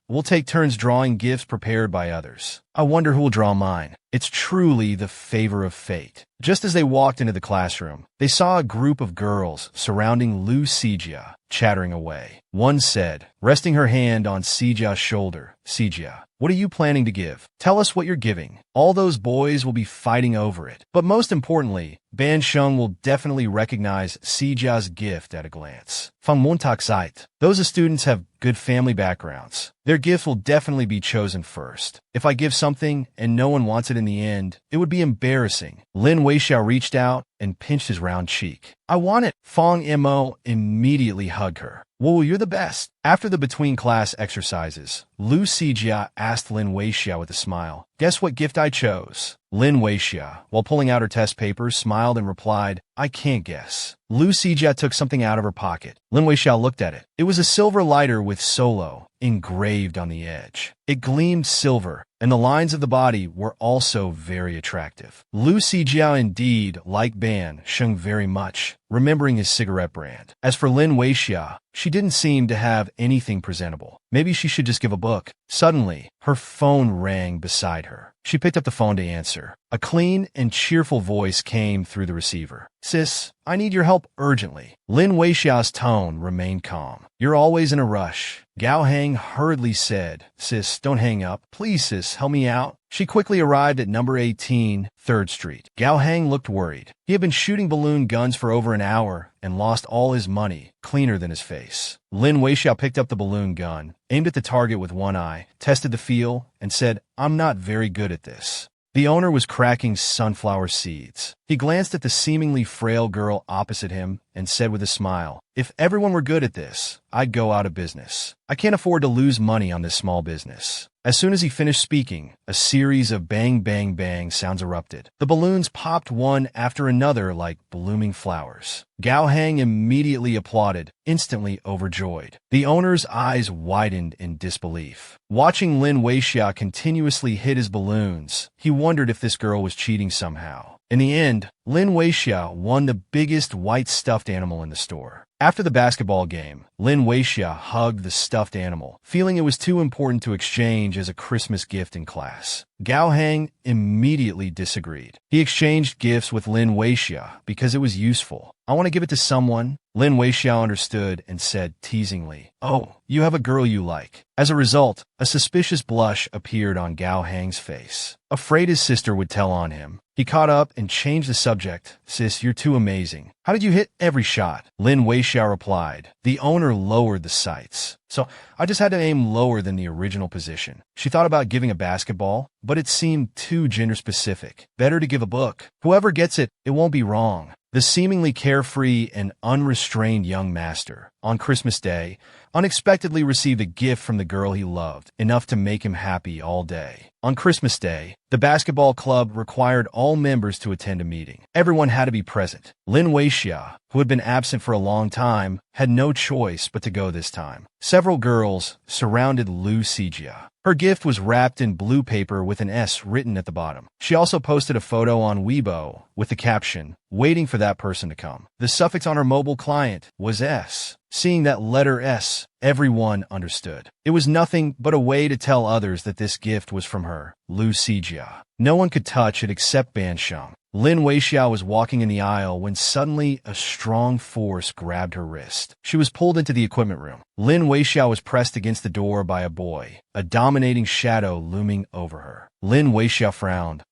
We'll take turns drawing gifts prepared by others. I wonder who will draw mine. It's truly the favor of fate. Just as they walked into the classroom, they saw a group of girls surrounding Lu Sijia, chattering away. One said, resting her hand on Sijia's shoulder, "Sijia, what are you planning to give? Tell us what you're giving. All those boys will be fighting over it." But most importantly, Ban Sheng will definitely recognize Sijia's gift at a glance. Fang Montak Zait. Those students have good family backgrounds. Their gift will definitely be chosen first. If I give something and no one wants it in the end, it would be embarrassing. Lin Weixia reached out and pinched his round cheek. "I want it." Fang Mo immediately hugged her. "Well, you're the best." After the between-class exercises, Lu Sijia asked Lin Weixia with a smile, "Guess what gift I chose?" Lin Weixia, while pulling out her test papers, smiled and replied, "I can't guess." Lu Sijia took something out of her pocket. Lin Weixia looked at it. It was a silver lighter with Solo engraved on the edge. It gleamed silver, and the lines of the body were also very attractive. Lu Sijia indeed liked Ban Sheng very much, remembering his cigarette brand. As for Lin Weixia, she didn't seem to have anything presentable. Maybe she should just give a book. Suddenly, her phone rang beside her. She picked up the phone to answer. A clean and cheerful voice came through the receiver. "Sis, I need your help urgently." Lin Weixia's tone remained calm. "You're always in a rush." Gao Hang hurriedly said, "Sis, don't hang up. Please, sis, help me out." She quickly arrived at number 18, 3rd Street. Gao Hang looked worried. He had been shooting balloon guns for over an hour and lost all his money, cleaner than his face. Lin Weixia picked up the balloon gun, aimed at the target with one eye, tested the feel, and said, "I'm not very good at this." The owner was cracking sunflower seeds. He glanced at the seemingly frail girl opposite him and said with a smile, "If everyone were good at this, I'd go out of business. I can't afford to lose money on this small business." As soon as he finished speaking, a series of bang, bang, bang sounds erupted. The balloons popped one after another like blooming flowers. Gao Hang immediately applauded, instantly overjoyed. The owner's eyes widened in disbelief. Watching Lin Weixia continuously hit his balloons, he wondered if this girl was cheating somehow. In the end, Lin Weixia won the biggest white stuffed animal in the store. After the basketball game, Lin Weixia hugged the stuffed animal, feeling it was too important to exchange as a Christmas gift in class. Gao Hang immediately disagreed. He exchanged gifts with Lin Weixia because it was useful. "I want to give it to someone." Lin Weixia understood and said teasingly, "Oh, you have a girl you like." As a result, a suspicious blush appeared on Gao Hang's face. Afraid his sister would tell on him, he caught up and changed the subject. "Sis, you're too amazing. How did you hit every shot?" Lin Weixia replied. The owner lowered the sights. "So I just had to aim lower than the original position." She thought about giving a basketball, but it seemed too gender-specific. Better to give a book. Whoever gets it, it won't be wrong. The seemingly carefree and unrestrained young master, on Christmas Day, unexpectedly received a gift from the girl he loved, enough to make him happy all day. On Christmas Day, the basketball club required all members to attend a meeting. Everyone had to be present. Lin Weixia, who had been absent for a long time, had no choice but to go this time. Several girls surrounded Lu Sijia. Her gift was wrapped in blue paper with an S written at the bottom. She also posted a photo on Weibo with the caption, "Waiting for that person to come." The suffix on her mobile client was S. Seeing that letter S, everyone understood. It was nothing but a way to tell others that this gift was from her, Lu Sijia. No one could touch it except Ban Sheng. Lin Weixia was walking in the aisle when suddenly a strong force grabbed her wrist. She was pulled into the equipment room. Lin Weixia was pressed against the door by a boy, a dominating shadow looming over her. Lin Weixia frowned.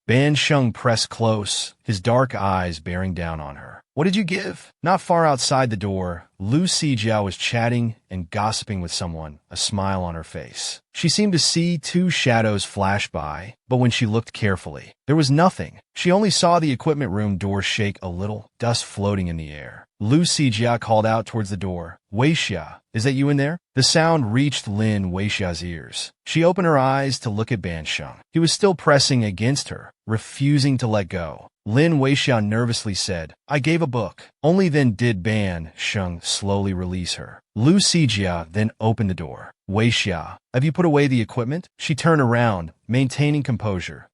Ban Sheng pressed close, his dark eyes bearing down on her. "What did you give?" Not far outside the door, Lu Sijia was chatting and gossiping with someone, a smile on her face. She seemed to see two shadows flash by, but when she looked carefully, there was nothing. She only saw the equipment room door shake a little, dust floating in the air. Lu Sijia called out towards the door. Weixia, is that you in there? The sound reached Lin Weixia's ears. She opened her eyes to look at Ban Sheng. He was still pressing against her, refusing to let go. Lin Weixian nervously said, I gave a book. Only then did Ban Sheng slowly release her. Lu Sijia then opened the door. Weixia, have you put away the equipment? She turned around, maintaining composure.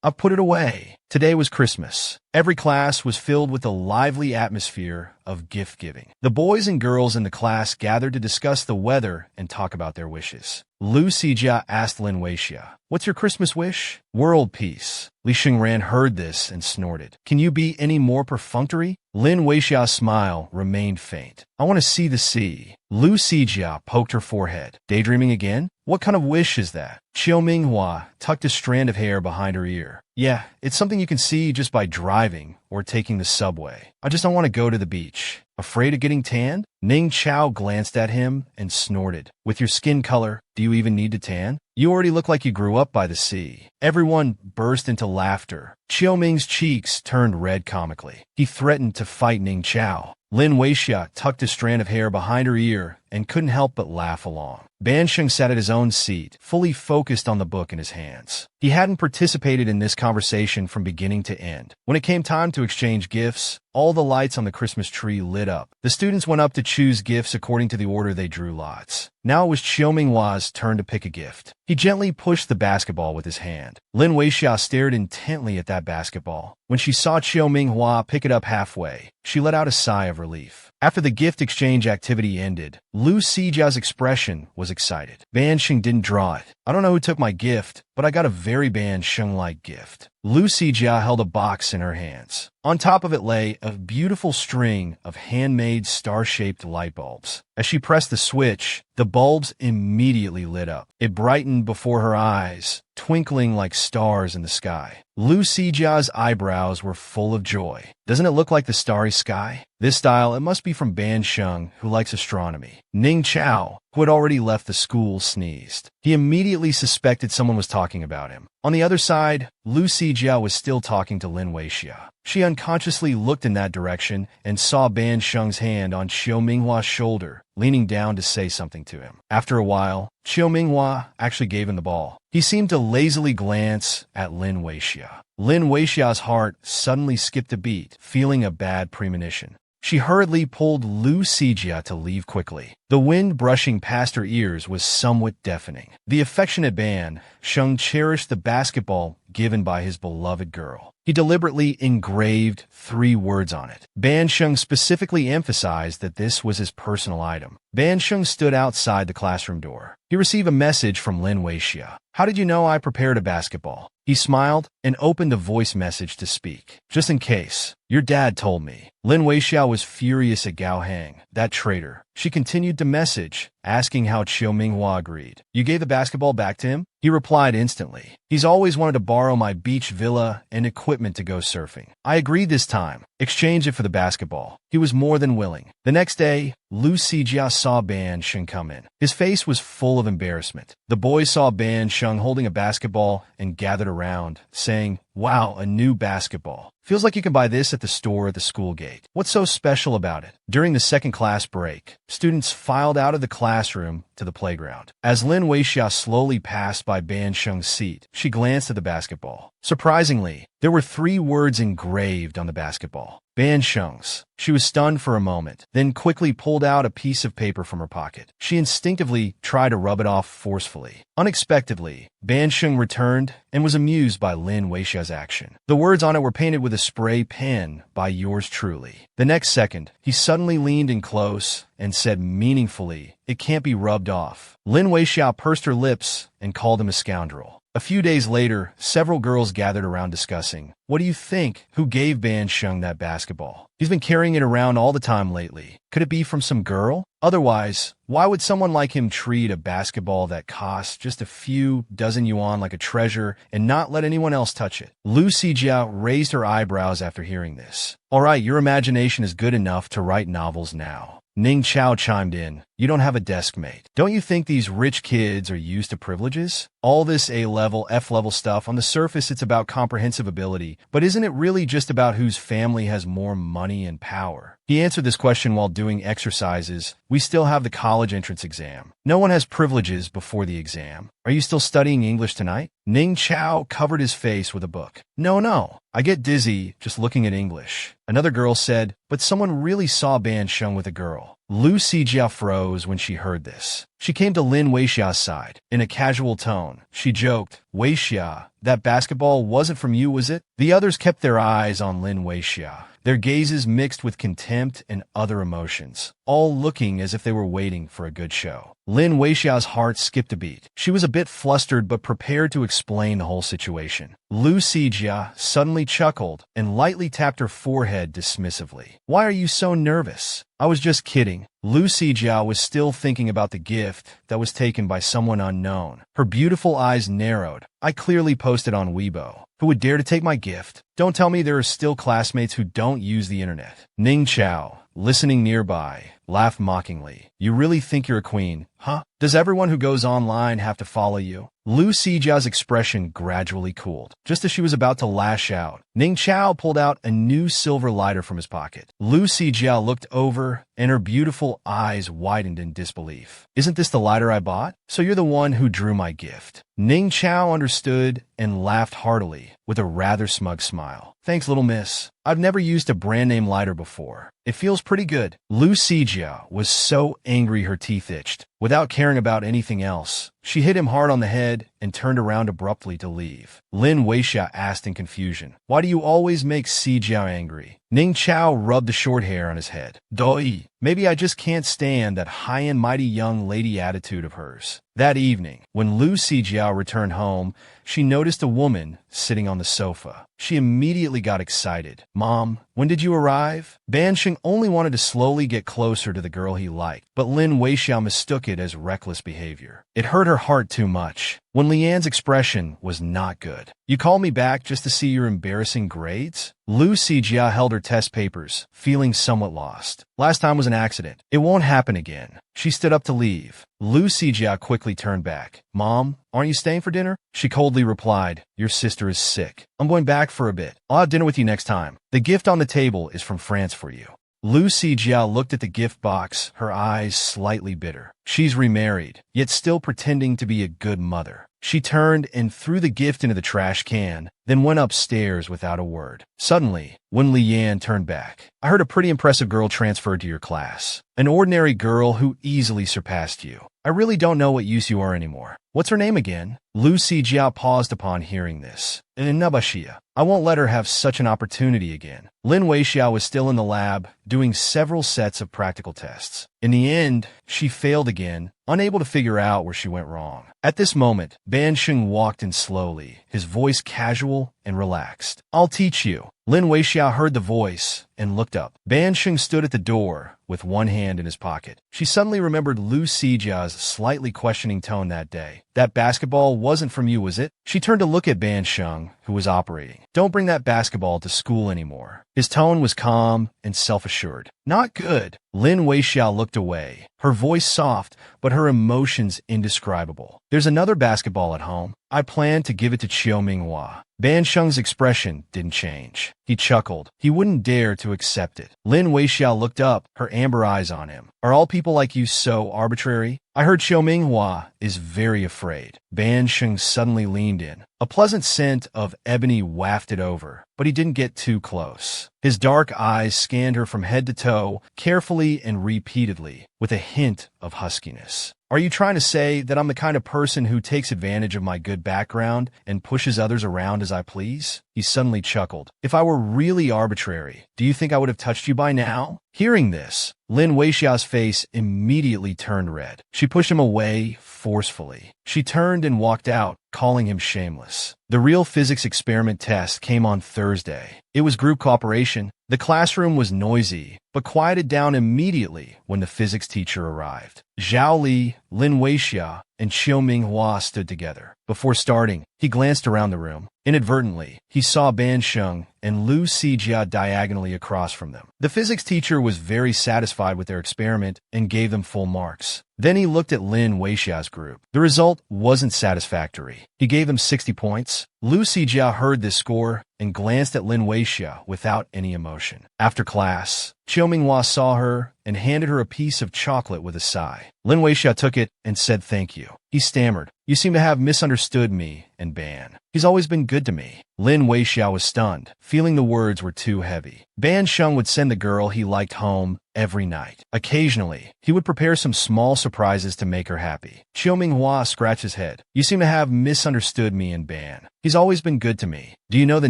I've put it away. Today was Christmas. Every class was filled with a lively atmosphere of gift-giving. The boys and girls in the class gathered to discuss the weather and talk about their wishes. Lu Sijia asked Lin Weixia, what's your Christmas wish? World peace. Li Xingran heard this and snorted. Can you be any more perfunctory? Lin Weixia's smile remained faint. I want to see the sea. Lu Sijia poked her forehead. Daydreaming again? What kind of wish is that? Qiu Minghua tucked a strand of hair behind her ear. Yeah, it's something you can see just by driving or taking the subway. I just don't want to go to the beach. Afraid of getting tanned? Ning Chao glanced at him and snorted. With your skin color, do you even need to tan? You already look like you grew up by the sea. Everyone burst into laughter. Qiu Ming's cheeks turned red comically. He threatened to fight Ning Chao. Lin Weixia tucked a strand of hair behind her ear and couldn't help but laugh along. Ban Sheng sat at his own seat, fully focused on the book in his hands. He hadn't participated in this conversation from beginning to end. When it came time to exchange gifts, all the lights on the Christmas tree lit up. The students went up to choose gifts according to the order they drew lots. Now it was Qiu Minghua's turn to pick a gift. He gently pushed the basketball with his hand. Lin Weixia stared intently at that basketball. When she saw Qiu Minghua pick it up halfway, she let out a sigh of relief. After the gift exchange activity ended, Lu Sijia's expression was excited. Ban Sheng didn't draw it. I don't know who took my gift, but I got a very Ban Sheng-like gift. Lu Sijia held a box in her hands. On top of it lay a beautiful string of handmade star-shaped light bulbs. As she pressed the switch, the bulbs immediately lit up. It brightened before her eyes, twinkling like stars in the sky. Lu Sijia's eyebrows were full of joy. Doesn't it look like the starry sky? This style, it must be from Ban Sheng, who likes astronomy. Ning Chao, who had already left the school, sneezed. He immediately suspected someone was talking about him. On the other side, Lu Sijia was still talking to Lin Weixia. She unconsciously looked in that direction and saw Ban Sheng's hand on Qiu Minghua's shoulder, leaning down to say something to him. After a while, Qiu Minghua actually gave him the ball. He seemed to lazily glance at Lin Weixia. Lin Weixia's heart suddenly skipped a beat, feeling a bad premonition. She hurriedly pulled Lu Sijia to leave quickly. The wind brushing past her ears was somewhat deafening. The affectionate Ban Sheng cherished the basketball given by his beloved girl. He deliberately engraved 3 words on it. Ban Sheng specifically emphasized that this was his personal item. Ban Sheng stood outside the classroom door. He received a message from Lin Weixia. How did you know I prepared a basketball? He smiled and opened a voice message to speak. Just in case. Your dad told me. Lin Weixia was furious at Gao Hang, that traitor. She continued to message, asking how Qiu Minghua agreed. You gave the basketball back to him? He replied instantly. He's always wanted to borrow my beach villa and equipment to go surfing. I agreed this time. Exchange it for the basketball. He was more than willing. The next day, Lu Sijia saw Ban Sheng come in. His face was full of embarrassment. The boys saw Ban Sheng holding a basketball and gathered around, saying, Wow, a new basketball. Feels like you can buy this at the store at the school gate. What's so special about it? During the second class break, students filed out of the classroom to the playground. As Lin Weixia slowly passed by Ban Sheng's seat, she glanced at the basketball. Surprisingly, there were 3 words engraved on the basketball. Ban Sheng's. She was stunned for a moment, then quickly pulled out a piece of paper from her pocket. She instinctively tried to rub it off forcefully. Unexpectedly, Ban Sheng returned and was amused by Lin Weixia's action. The words on it were painted with a spray pen by yours truly. The next second, he suddenly leaned in close and said meaningfully, It can't be rubbed off. Lin Weixia pursed her lips and called him a scoundrel. A few days later, several girls gathered around discussing, What do you think? Who gave Ban Sheng that basketball? He's been carrying it around all the time lately. Could it be from some girl? Otherwise, why would someone like him treat a basketball that costs just a few dozen yuan like a treasure and not let anyone else touch it? Lu Sijia raised her eyebrows after hearing this. All right, your imagination is good enough to write novels now. Ning Chao chimed in. You don't have a desk mate. Don't you think these rich kids are used to privileges? All this A-level, F-level stuff, on the surface it's about comprehensive ability, but isn't it really just about whose family has more money and power? He answered this question while doing exercises. We still have the college entrance exam. No one has privileges before the exam. Are you still studying English tonight? Ning Chao covered his face with a book. No. I get dizzy just looking at English. Another girl said, but someone really saw Ban Sheng with a girl. Lu Sijia froze when she heard this. She came to Lin Weixia's side. In a casual tone, she joked, Weixia, that basketball wasn't from you, was it? The others kept their eyes on Lin Weixia, their gazes mixed with contempt and other emotions, all looking as if they were waiting for a good show. Lin Weixia's heart skipped a beat. She was a bit flustered but prepared to explain the whole situation. Lu Sijia suddenly chuckled and lightly tapped her forehead dismissively. Why are you so nervous? I was just kidding. Lu Sijia was still thinking about the gift that was taken by someone unknown. Her beautiful eyes narrowed. I clearly posted on Weibo. Who would dare to take my gift? Don't tell me there are still classmates who don't use the internet. Ning Chao, listening nearby, laughed mockingly. You really think you're a queen, huh? Does everyone who goes online have to follow you? Lu Sijia's expression gradually cooled. Just as she was about to lash out, Ning Chao pulled out a new silver lighter from his pocket. Lu Sijia looked over, and her beautiful eyes widened in disbelief. Isn't this the lighter I bought? So you're the one who drew my gift. Ning Chao understood and laughed heartily with a rather smug smile. Thanks, little miss. I've never used a brand name lighter before. It feels pretty good. Lu Sijia was so angry her teeth itched. Without caring about anything else, she hit him hard on the head and turned around abruptly to leave. Lin Weixia asked in confusion, why do you always make Sijiao angry? Ning Chao rubbed the short hair on his head. Doi, maybe I just can't stand that high and mighty young lady attitude of hers. That evening, when Lu Sijiao returned home, she noticed a woman sitting on the sofa. She immediately got excited. Mom, when did you arrive? Ban Sheng only wanted to slowly get closer to the girl he liked, but Lin Weixiao mistook it as reckless behavior. It hurt her heart too much. When Lian's expression was not good. You called me back just to see your embarrassing grades? Lu Sijia held her test papers, feeling somewhat lost. Last time was an accident. It won't happen again. She stood up to leave. Lu Sijia quickly turned back. Mom, aren't you staying for dinner? She coldly replied, your sister is sick. I'm going back for a bit. I'll have dinner with you next time. The gift on the table is from France for you. Lu Sijia looked at the gift box, her eyes slightly bitter. She's remarried, yet still pretending to be a good mother. She turned and threw the gift into the trash can, then went upstairs without a word. Suddenly, when Lian turned back, I heard a pretty impressive girl transferred to your class. An ordinary girl who easily surpassed you. I really don't know what use you are anymore. What's her name again? Lu Sijia paused upon hearing this. Nabashia. I won't let her have such an opportunity again. Lin Weixiao was still in the lab, doing several sets of practical tests. In the end, she failed again, unable to figure out where she went wrong. At this moment, Ban Sheng walked in slowly, his voice casual and relaxed. I'll teach you. Lin Weixiao heard the voice and looked up. Ban Sheng stood at the door with one hand in his pocket. She suddenly remembered Lu Sijia's slightly questioning tone that day. That basketball wasn't from you, was it? She turned to look at Ban Sheng, who was operating. Don't bring that basketball to school anymore. His tone was calm and self-assured. Not good. Lin Weixiao looked away, her voice soft, but her emotions indescribable. There's another basketball at home. I plan to give it to Manhwa. Ban Sheng's expression didn't change. He chuckled. He wouldn't dare to accept it. Lin Weixiao looked up, her amber eyes on him. Are all people like you so arbitrary? I heard Manhwa is very afraid. Ban Sheng suddenly leaned in. A pleasant scent of ebony wafted over, but he didn't get too close. His dark eyes scanned her from head to toe, carefully and repeatedly, with a hint of huskiness. Are you trying to say that I'm the kind of person who takes advantage of my good background and pushes others around as I please? He suddenly chuckled. If I were really arbitrary, do you think I would have touched you by now? Hearing this, Lin Weixiao's face immediately turned red. She pushed him away forcefully. She turned and walked out, calling him shameless. The real physics experiment test came on Thursday. It was group cooperation. The classroom was noisy, but quieted down immediately when the physics teacher arrived. Zhao Li, Lin Weixia, and Qiu Minghua stood together. Before starting, he glanced around the room. Inadvertently, he saw Ban Sheng and Lu Sijia diagonally across from them. The physics teacher was very satisfied with their experiment and gave them full marks. Then he looked at Lin Weixia's group. The result wasn't satisfactory. He gave them 60 points. Lu Sijia heard this score and glanced at Lin Weixia without any emotion. After class, Qiu Minghua saw her and handed her a piece of chocolate with a sigh. Lin Weixia took it and said thank you. He stammered, "You seem to have misunderstood me and Ban. He's always been good to me." Lin Weixia was stunned, feeling the words were too heavy. Ban Sheng would send the girl he liked home every night. Occasionally, he would prepare some small surprises to make her happy. Qiu Minghua scratched his head. "You seem to have misunderstood me and Ban. He's always been good to me. Do you know the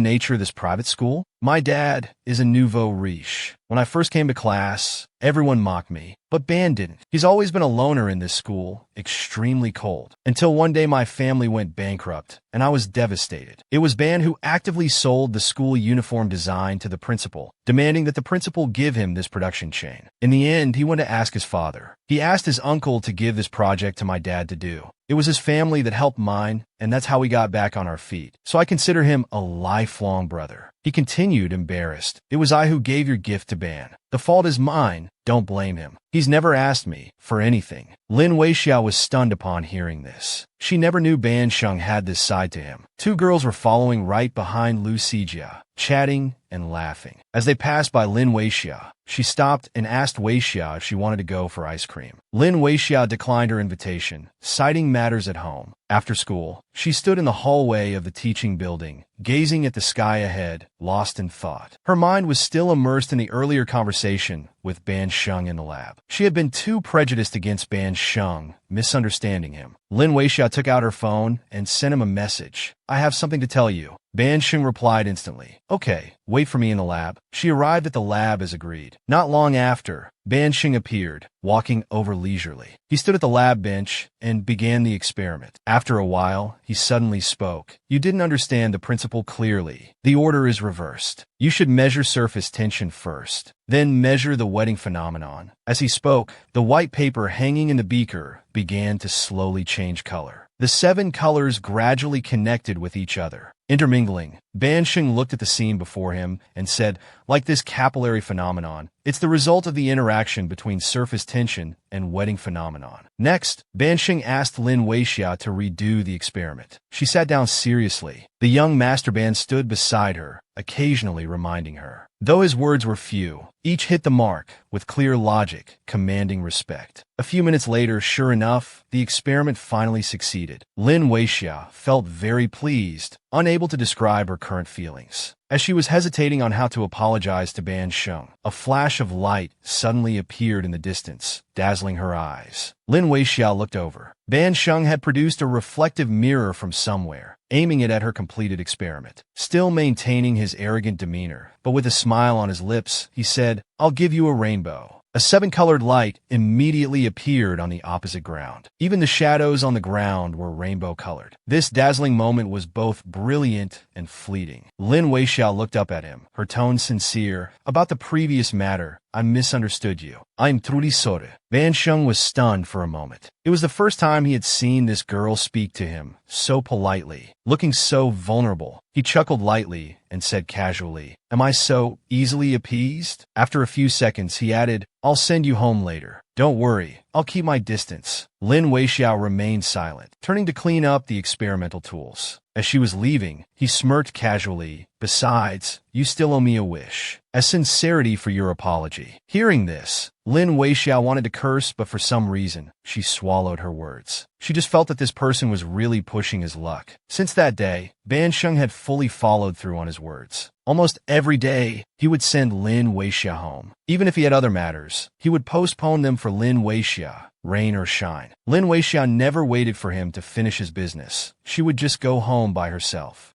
nature of this private school? My dad is a nouveau riche. When I first came to class, everyone mocked me, but Ban didn't. He's always been a loner in this school, extremely cold. Until one day my family went bankrupt, and I was devastated. It was Ban who actively sold the school uniform design to the principal, demanding that the principal give him this production chain. In the end, he went to ask his father. He asked his uncle to give this project to my dad to do. It was his family that helped mine, and that's how we got back on our feet. So I consider him a lifelong brother." He continued, embarrassed. "It was I who gave your gift to Ban. The fault is mine. Don't blame him. He's never asked me for anything." Lin Weixia was stunned upon hearing this. She never knew Ban Sheng had this side to him. Two girls were following right behind Lu Sijia, chatting and laughing. As they passed by Lin Weixia, she stopped and asked Weixia if she wanted to go for ice cream. Lin Weixia declined her invitation, citing matters at home. After school, she stood in the hallway of the teaching building, gazing at the sky ahead, lost in thought. Her mind was still immersed in the earlier conversation with Ban Sheng in the lab. She had been too prejudiced against Ban Sheng, misunderstanding him. Lin Weixia took out her phone and sent him a message. "I have something to tell you." Ban Sheng replied instantly. "Okay, wait for me in the lab." She arrived at the lab as agreed. Not long after, Ban Sheng appeared, walking over leisurely. He stood at the lab bench and began the experiment. After a while, he suddenly spoke. "You didn't understand the principle clearly. The order is reversed. You should measure surface tension first, then measure the wetting phenomenon." As he spoke, the white paper hanging in the beaker began to slowly change color. The 7 colors gradually connected with each other. Intermingling, Ban Sheng looked at the scene before him and said, "Like this capillary phenomenon, it's the result of the interaction between surface tension and wetting phenomenon." Next, Ban Sheng asked Lin Weixia to redo the experiment. She sat down seriously. The young master band stood beside her, occasionally reminding her. Though his words were few, each hit the mark, with clear logic, commanding respect. A few minutes later, sure enough, the experiment finally succeeded. Lin Weixia felt very pleased, unable to describe her current feelings. As she was hesitating on how to apologize to Ban Sheng, a flash of light suddenly appeared in the distance, dazzling her eyes. Lin Weixia looked over. Ban Sheng had produced a reflective mirror from somewhere, aiming it at her completed experiment. Still maintaining his arrogant demeanor, but with a smile on his lips, he said, "I'll give you a rainbow." A 7-colored light immediately appeared on the opposite ground. Even the shadows on the ground were rainbow-colored. This dazzling moment was both brilliant and fleeting. Lin Weixia looked up at him, her tone sincere. "About the previous matter, I misunderstood you. I'm truly sorry." Ban Sheng was stunned for a moment. It was the first time he had seen this girl speak to him so politely, looking so vulnerable. He chuckled lightly and said casually, "Am I so easily appeased?" After a few seconds, he added, "I'll send you home later. Don't worry, I'll keep my distance." Lin Weixia remained silent, turning to clean up the experimental tools. As she was leaving, he smirked casually. "Besides, you still owe me a wish, as sincerity for your apology." Hearing this, Lin Weixia wanted to curse, but for some reason, she swallowed her words. She just felt that this person was really pushing his luck. Since that day, Ban Sheng had fully followed through on his words. Almost every day, he would send Lin Weixia home. Even if he had other matters, he would postpone them for Lin Weixia, rain or shine. Lin Weixia never waited for him to finish his business. She would just go home by herself.